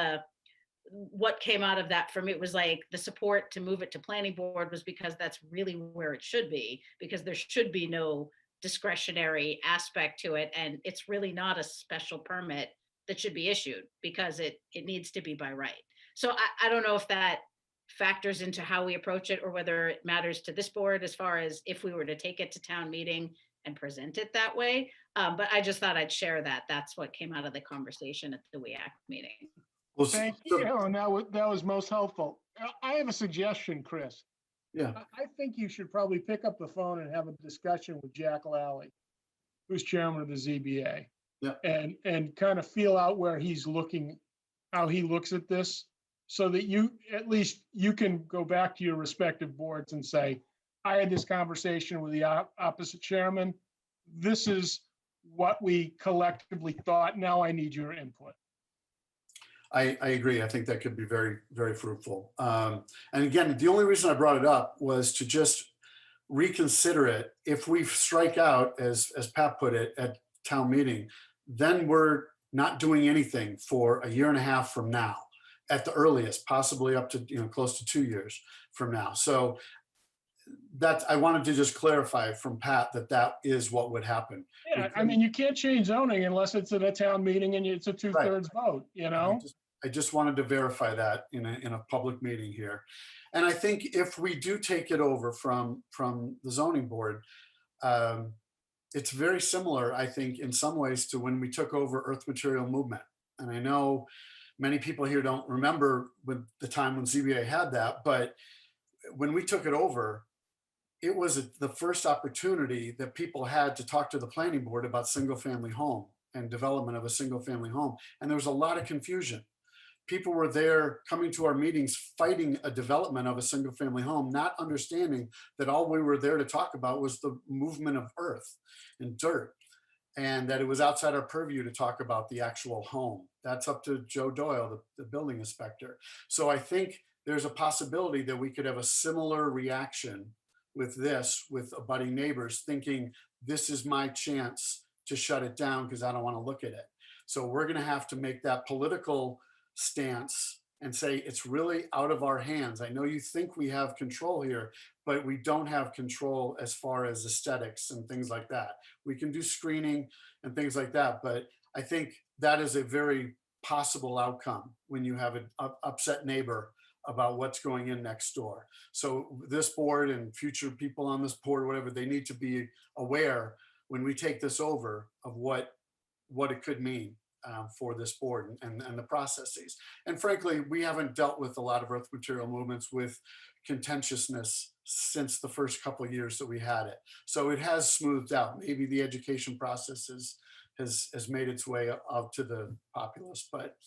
what came out of that for me. It was like the support to move it to planning board was because that's really where it should be, because there should be no discretionary aspect to it. And it's really not a special permit that should be issued because it needs to be by right. So I don't know if that factors into how we approach it or whether it matters to this board as far as if we were to take it to town meeting and present it that way. But I just thought I'd share that. That's what came out of the conversation at the WEAC meeting. Well, Thank you, Ellen. That was most helpful. I have a suggestion, Chris. Yeah. I think you should probably pick up the phone and have a discussion with Jack Lally, who's chairman of the ZBA. Yeah. And kind of feel out where he's looking, how he looks at this, so that at least you can go back to your respective boards and say, I had this conversation with the opposite chairman. This is what we collectively thought. Now I need your input. I agree. I think that could be very, very fruitful. And again, the only reason I brought it up was to just reconsider it. If we strike out, as Pat put it, at town meeting, then we're not doing anything for a year and a half from now, at the earliest, possibly up to close to 2 years from now. So I wanted to just clarify from Pat that is what would happen. Yeah, I mean, you can't change zoning unless it's at a town meeting and it's a 2/3 vote, I just wanted to verify that in a public meeting here. And I think if we do take it over from the zoning board, it's very similar, I think, in some ways to when we took over earth material movement. And I know many people here don't remember with the time when ZBA had that, but when we took it over, it was the first opportunity that people had to talk to the planning board about single family home and development of a single family home. And there was a lot of confusion. People were there coming to our meetings, fighting a development of a single family home, not understanding that all we were there to talk about was the movement of earth and dirt, and that it was outside our purview to talk about the actual home. That's up to Joe Doyle, the building inspector. So I think there's a possibility that we could have a similar reaction with this, with abutting neighbors thinking, this is my chance to shut it down because I don't want to look at it. So we're going to have to make that political stance and say, it's really out of our hands. I know you think we have control here, but we don't have control as far as aesthetics and things like that. We can do screening and things like that, but I think that is a very possible outcome when you have an upset neighbor about what's going in next door. So this board and future people on this board, whatever, they need to be aware when we take this over of what it could mean for this board and the processes. And frankly, we haven't dealt with a lot of earth material movements with contentiousness since the first couple of years that we had it. So it has smoothed out. Maybe the education process has made its way out to the populace, but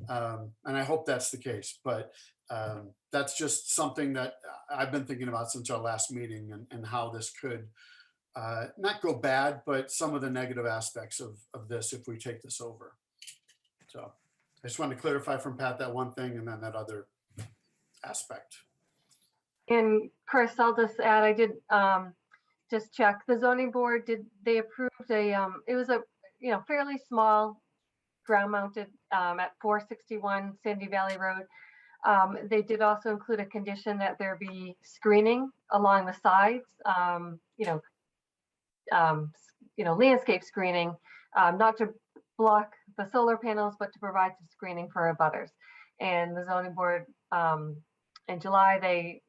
and I hope that's the case. But that's just something that I've been thinking about since our last meeting and how this could not go bad, but some of the negative aspects of this if we take this over. So I just wanted to clarify from Pat that one thing and then that other aspect. And Chris, I'll just add, I did just check, the zoning board, they approved it was a, fairly small ground mounted at 461 Sandy Valley Road. They did also include a condition that there be screening along the sides, landscape screening, not to block the solar panels, but to provide some screening for abutters. And the zoning board in July, they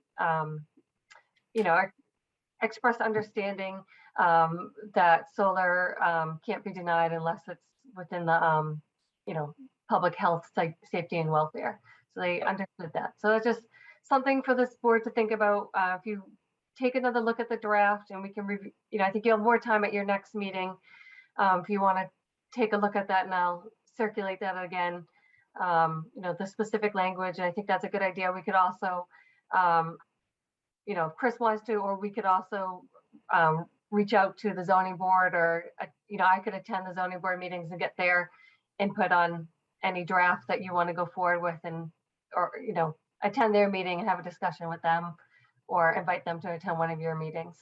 expressed understanding that solar can't be denied unless it's within the public health, safety, and welfare. So they understood that. So it's just something for this board to think about. If you take another look at the draft, and we can review, I think you'll have more time at your next meeting if you want to take a look at that, and I'll circulate that again. The specific language. And I think that's a good idea. We could also, if Chris wants to, or we could also reach out to the zoning board, or I could attend the zoning board meetings and get their input on any draft that you want to go forward with, and or attend their meeting and have a discussion with them, or invite them to attend one of your meetings.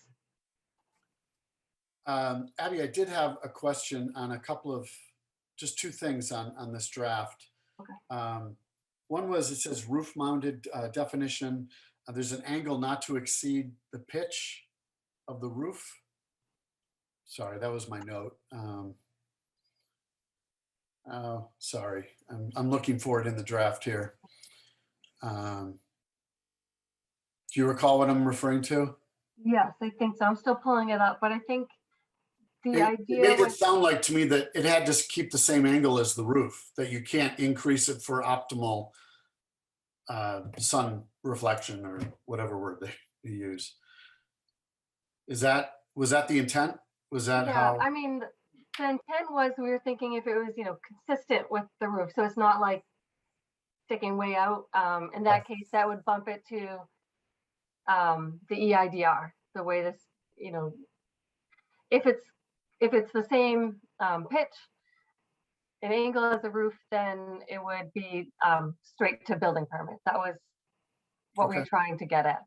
Abby, I did have a question on a couple of, just two things on this draft. Okay. One was, it says roof mounted definition. There's an angle not to exceed the pitch of the roof. Sorry, that was my note. Oh, sorry. I'm looking for it in the draft here. Do you recall what I'm referring to? Yes, I think so. I'm still pulling it up, but I think the It idea made it was, sound like to me that it had to keep the same angle as the roof, that you can't increase it for optimal sun reflection, or whatever word they use. Was that the intent? Was that how? I mean, the intent was, we were thinking if it was, consistent with the roof, so it's not like sticking way out. In that case, that would bump it to the EIDR, the way this, if it's the same pitch and angle as the roof, then it would be straight to building permit. That was what we were trying to get at.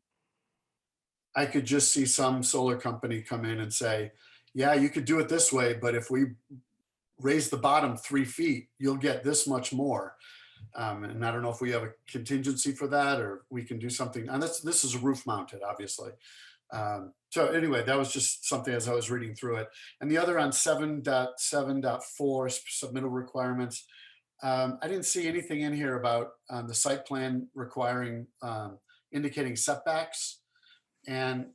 I could just see some solar company come in and say, yeah, you could do it this way, but if we raise the bottom 3 feet, you'll get this much more. And I don't know if we have a contingency for that, or we can do something. And this is roof mounted, obviously. So anyway, that was just something as I was reading through it. And the other on 7.7.4 submittal requirements. I didn't see anything in here about the site plan requiring indicating setbacks. And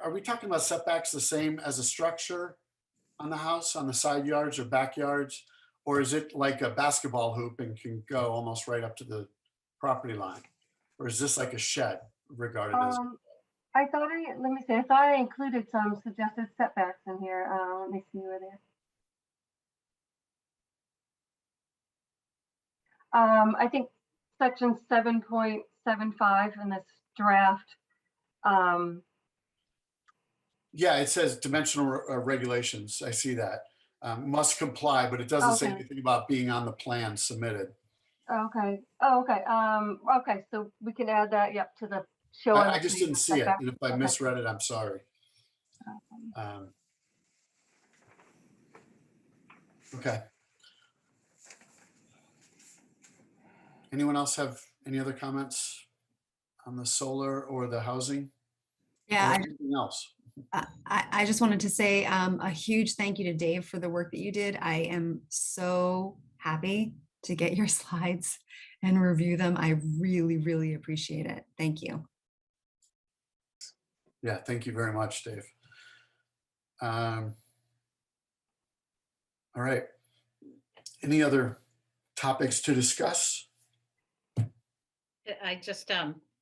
are we talking about setbacks the same as a structure on the house, on the side yards or backyards? Or is it like a basketball hoop and can go almost right up to the property line? Or is this like a shed regarded as? I thought I included some suggested setbacks in here. Let me see where they are. I think section 7.75 in this draft. Yeah, it says dimensional regulations. I see that. Must comply, but it doesn't say anything about being on the plan submitted. Okay. Oh, okay. Okay. So we can add that, yep, to the show. I just didn't see it. And if I misread it, I'm sorry. Okay. Anyone else have any other comments on the solar or the housing? Yeah, Or anything else? I just wanted to say a huge thank you to Dave for the work that you did. I am so happy to get your slides and review them. I really, really appreciate it. Thank you. Yeah, thank you very much, Dave. All right. Any other topics to discuss? I just,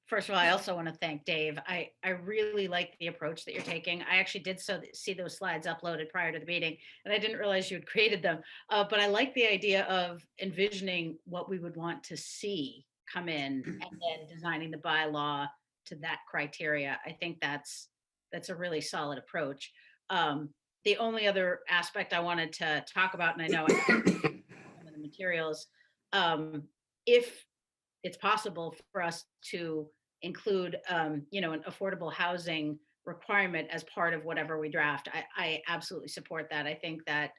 first of all, I also want to thank Dave. I really like the approach that you're taking. I actually did see those slides uploaded prior to the meeting, and I didn't realize you had created them. But I like the idea of envisioning what we would want to see come in and then designing the bylaw to that criteria. I think that's that's a really solid approach. The only other aspect I wanted to talk about, and I know some of the materials, if it's possible for us to include, an affordable housing requirement as part of whatever we draft, I absolutely support that. I think that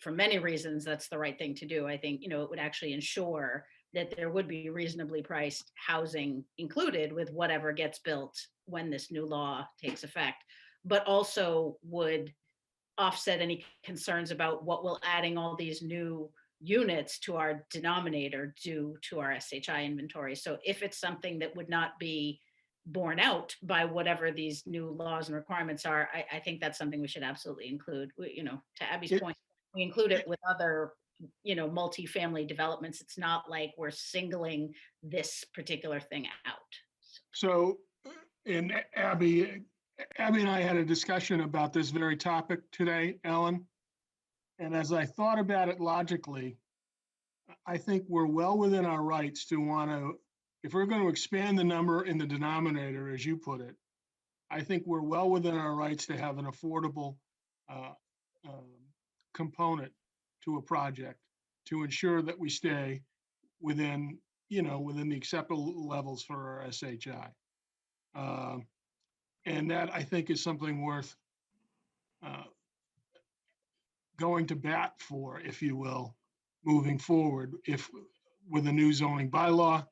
for many reasons, that's the right thing to do. I think, it would actually ensure that there would be reasonably priced housing included with whatever gets built when this new law takes effect, but also would offset any concerns about what will adding all these new units to our denominator do to our SHI inventory. So if it's something that would not be borne out by whatever these new laws and requirements are, I think that's something we should absolutely include. To Abby's point, we include it with other, multifamily developments. It's not like we're singling this particular thing out. So, and Abby and I had a discussion about this very topic today, Ellen. And as I thought about it logically, I think we're well within our rights to want to, if we're going to expand the number in the denominator, as you put it, I think we're well within our rights to have an affordable component to a project to ensure that we stay within, within the acceptable levels for our SHI. And that, I think, is something worth going to bat for, if you will, moving forward, if with a new zoning bylaw.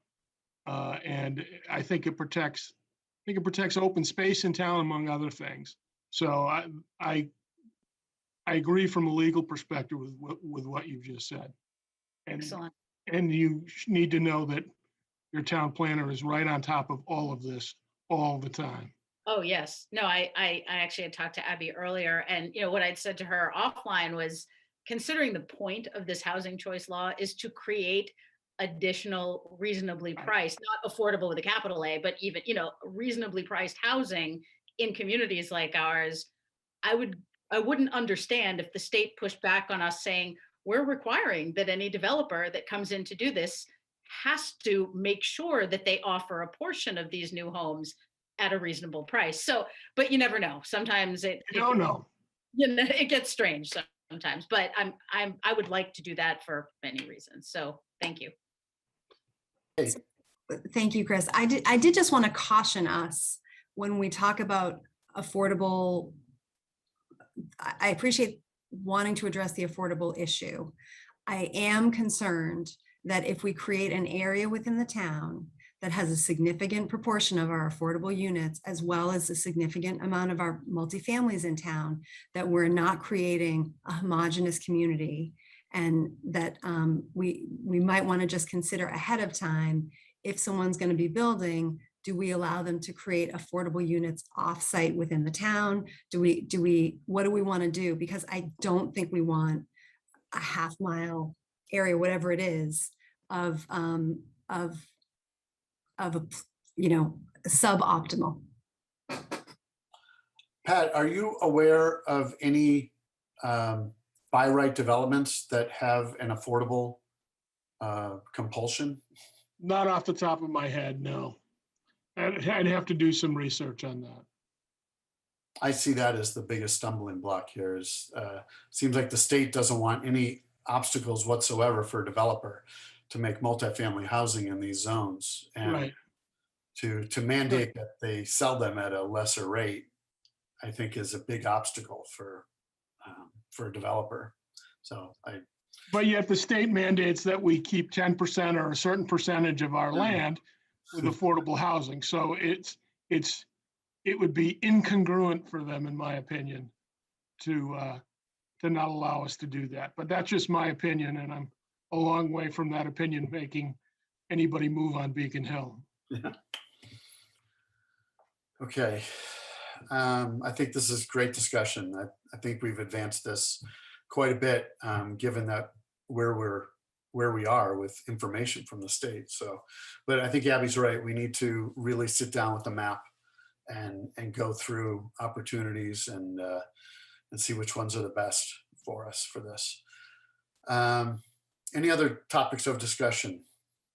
And I think it protects open space in town, among other things. So I agree from a legal perspective with what you've just said. Excellent. And you need to know that your town planner is right on top of all of this all the time. Oh, yes. No, I actually had talked to Abby earlier, and what I'd said to her offline was, considering the point of this housing choice law is to create additional reasonably priced, not affordable with a capital A, but even, reasonably priced housing in communities like ours. I wouldn't understand if the state pushed back on us saying, we're requiring that any developer that comes in to do this has to make sure that they offer a portion of these new homes at a reasonable price. So, but you never know. Sometimes it gets strange sometimes, but I would like to do that for many reasons. So thank you. Hey, Thank you, Chris. I did just want to caution us when we talk about affordable. I appreciate wanting to address the affordable issue. I am concerned that if we create an area within the town that has a significant proportion of our affordable units, as well as a significant amount of our multifamilies in town, that we're not creating a homogeneous community, and that we might want to just consider ahead of time, if someone's going to be building, do we allow them to create affordable units off-site within the town? What do we want to do? Because I don't think we want a half-mile area, whatever it is, of suboptimal. Pat, are you aware of any by right developments that have an affordable compulsion? Not off the top of my head, no. I'd have to do some research on that. I see that as the biggest stumbling block here. Seems like the state doesn't want any obstacles whatsoever for a developer to make multifamily housing in these zones, and Right. to mandate that they sell them at a lesser rate, I think is a big obstacle for a developer. So But yet the state mandates that we keep 10% or a certain percentage of our land with affordable housing. So it would be incongruent for them, in my opinion, to not allow us to do that. But that's just my opinion, and I'm a long way from that opinion making anybody move on Beacon Hill. Yeah. Okay. I think this is great discussion. I think we've advanced this quite a bit, given that where we are with information from the state. So, but I think Abby's right. We need to really sit down with the map and go through opportunities and see which ones are the best for us for this. Any other topics of discussion?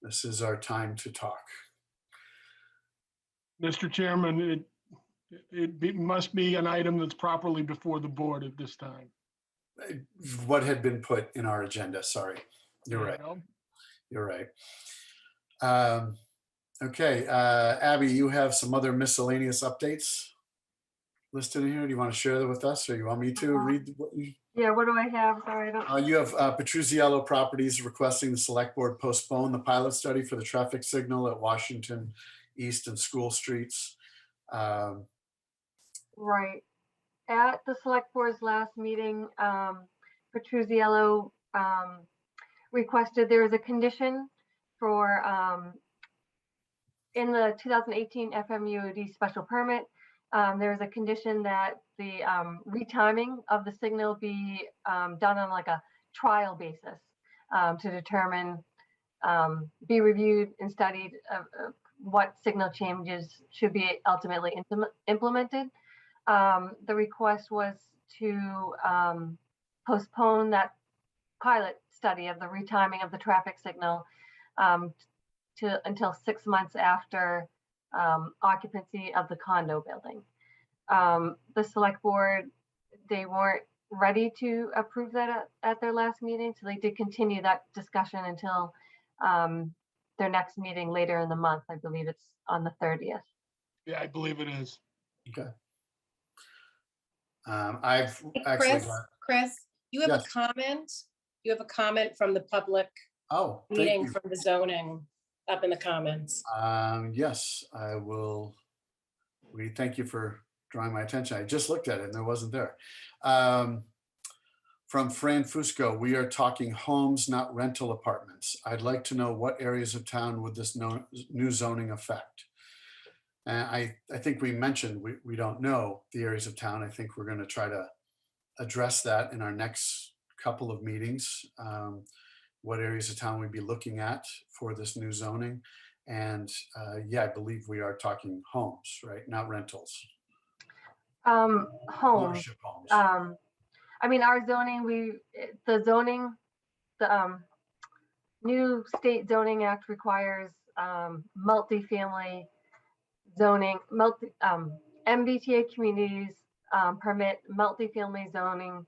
This is our time to talk. Mr. Chairman, Must be an item that's properly before the board at this time. What had been put in our agenda, sorry. You're There right, you go. you're right. Okay, Abby, you have some other miscellaneous updates listed in here. Do you want to share that with us, or you want me to read what you? Yeah, what do I have? Sorry, I don't. You have Petruzziello Properties requesting the select board postpone the pilot study for the traffic signal at Washington East and School Streets. Right. At the select board's last meeting, Petruzziello requested there was a condition for in the 2018 FMUOD special permit. There was a condition that the retiming of the signal be done on like a trial basis to determine, be reviewed and studied what signal changes should be ultimately implemented. The request was to postpone that pilot study of the retiming of the traffic signal until 6 months after occupancy of the condo building. The select board, they weren't ready to approve that at their last meeting, so they did continue that discussion until their next meeting later in the month. I believe it's on the 30th. Yeah, I believe it is. Okay. I've Hey, actually Chris, you have Yes. a comment? You have a comment from the public oh, thank meeting you. from the zoning up in the comments. Yes, I will. We thank you for drawing my attention. I just looked at it and it wasn't there. From Fran Fusco, we are talking homes, not rental apartments. I'd like to know what areas of town would this new zoning affect? And I think we mentioned we don't know the areas of town. I think we're going to try to address that in our next couple of meetings. What areas of town we'd be looking at for this new zoning. And yeah, I believe we are talking homes, right? Not rentals. Home. Ownership homes. I mean, our zoning, the new state zoning act requires multifamily zoning, MBTA communities permit multifamily zoning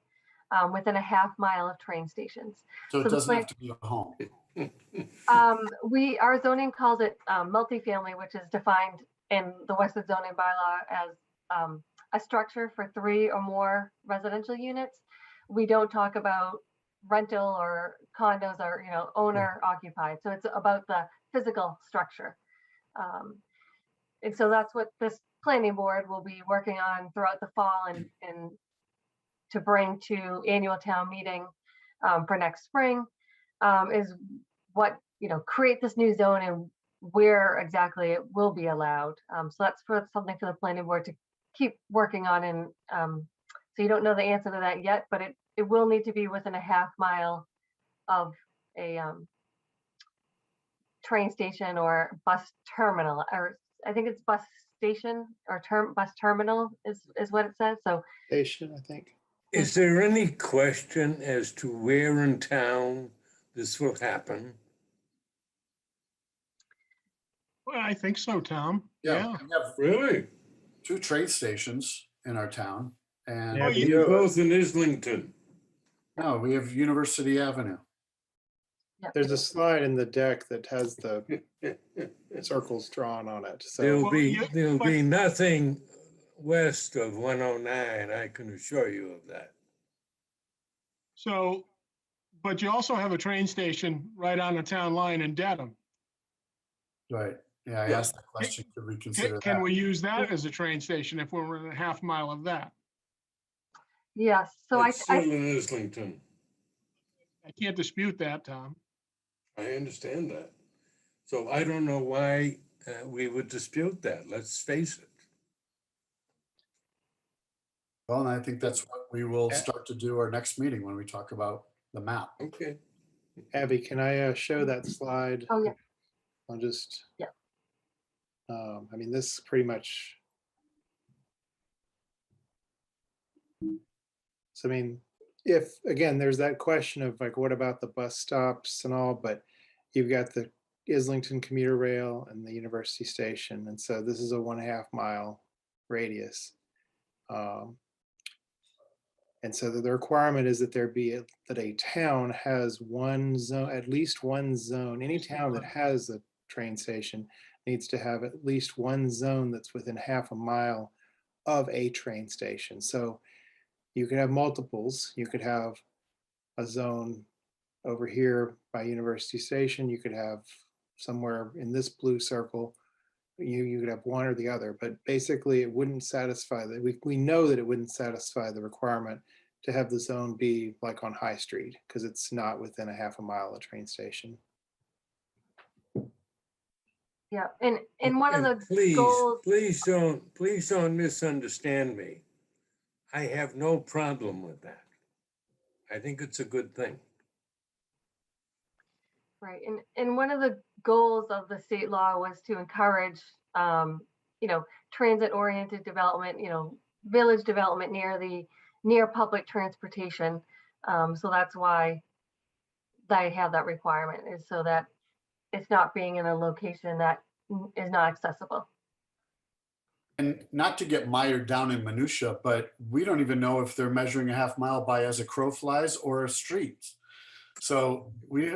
within a half-mile of train stations. So it the doesn't plan- have to be a home. Our zoning calls it multifamily, which is defined in the Westwood zoning bylaw as a structure for 3 or more residential units. We don't talk about rental or condos or, owner occupied. So it's about the physical structure. And so that's what this planning board will be working on throughout the fall and to bring to annual town meeting for next spring is what, create this new zone and where exactly it will be allowed. So that's something for the planning board to keep working on. And so you don't know the answer to that yet, but it will need to be within a half-mile of a train station or bus terminal, or I think it's bus station or bus terminal is what it says. So Station, I think. Is there any question as to where in town this will happen? Well, I think so, Tom. Yeah. Yeah. We have Really? 2 train stations in our town. And Yeah, You're both in Islington. no, we have University Avenue. There's a slide in the deck that has the circles drawn on it. So There'll be nothing west of 109, I can assure you of that. So, but you also have a train station right on the town line in Dedham. Right. Yeah, I asked that question. Could we consider that? Can we use that as a train station if we're within a half-mile of that? yes, so It's still in Islington. I can't dispute that, Tom. I understand that. So I don't know why we would dispute that. Let's face it. Well, and I think that's what we will start to do our next meeting when we talk about the map. Okay. Abby, can I show that slide? Oh, yeah. I'll just. Yeah. I mean, this pretty much. So, I mean, if, again, there's that question of like, what about the bus stops and all, but you've got the Islington commuter rail and the University Station. And so this is a 1.5 mile radius. And so the requirement is that that a town has one zone, at least one zone. Any town that has a train station needs to have at least one zone that's within half a mile of a train station. So you could have multiples. You could have a zone over here by University Station. You could have somewhere in this blue circle. You could have one or the other, but basically it wouldn't satisfy that. We know that it wouldn't satisfy the requirement to have the zone be like on High Street because it's not within a half a mile of a train station. Yeah, and one of the Please, goals, please don't misunderstand me. I have no problem with that. I think it's a good thing. right, and one of the goals of the state law was to encourage, transit-oriented development, village development near public transportation. So that's why they have that requirement, is so that it's not being in a location that is not accessible. And not to get mired down in minutia, but we don't even know if they're measuring a half mile by as a crow flies or a street. So we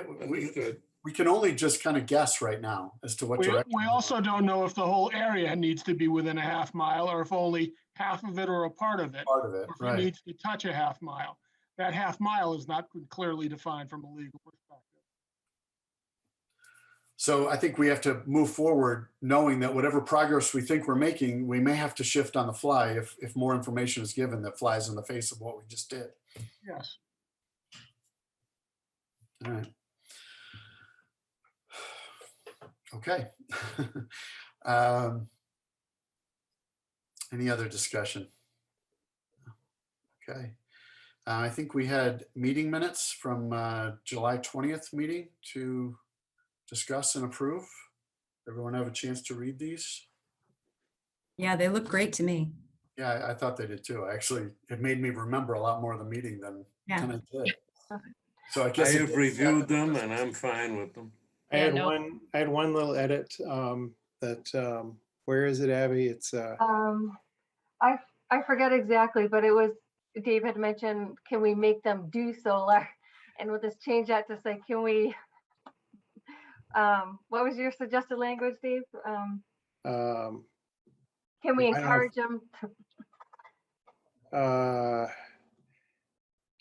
can only just kind of guess right now as to what direction. We also don't know if the whole area needs to be within a half mile or if only half of it or a part of it. Part of it, Or if right. it needs to touch a half mile. That half mile is not clearly defined from a legal perspective. So I think we have to move forward knowing that whatever progress we think we're making, we may have to shift on the fly if more information is given that flies in the face of what we just did. Yes. All right. Okay. Any other discussion? Okay. I think we had meeting minutes from July 20th meeting to discuss and approve. Everyone have a chance to read these? Yeah, they look great to me. Yeah, I thought they did too. Actually, it made me remember a lot more of the meeting than Yeah. I did. So I I guess have reviewed them and I'm fine with them. I Yeah, had no. I had one little edit where is it, Abby? It's I forget exactly, but it was, Dave had mentioned, can we make them do solar? And we'll just change that to say, can we, what was your suggested language, Dave? Can we I don't know. encourage them to,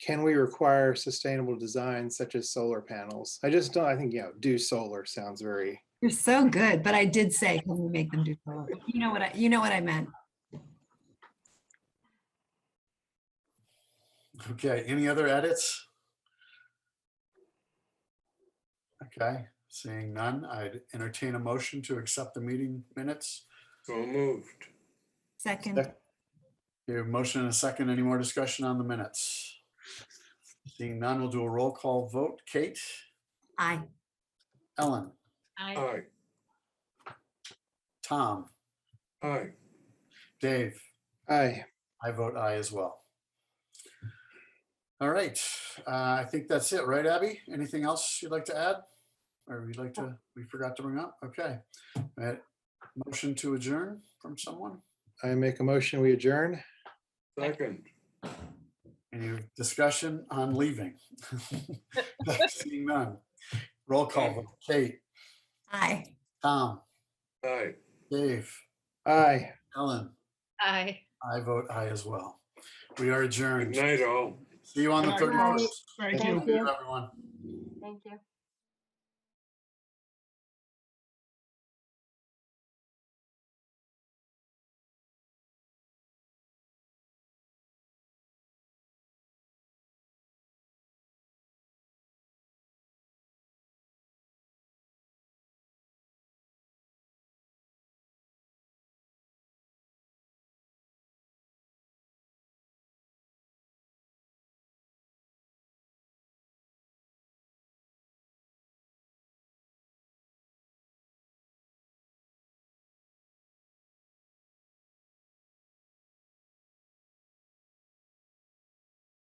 can we require sustainable designs such as solar panels? I just don't, I think, do solar sounds very. You're so good, but I did say, can we make them do solar? You know what I meant. Okay, any other edits? Okay, seeing none, I'd entertain a motion to accept the meeting minutes. So moved. Second. Your motion and a second. Any more discussion on the minutes? Seeing none, we'll do a roll call vote. Kate? Aye. Ellen? Aye. Tom? Aye. Dave? Aye. I vote aye as well. All right, I think that's it, right, Abby? Anything else you'd like to add? Or we forgot to bring up? Okay. Motion to adjourn from someone? I make a motion, we adjourn. Second. Any discussion on leaving? Seeing none. Roll call vote. Kate? Aye. Tom? Aye. Dave? Aye. Ellen? Aye. I vote aye as well. We are adjourned. Good night, all. See you on the Good night, 31st. folks. Thank you. Thank you. Everyone. thank you.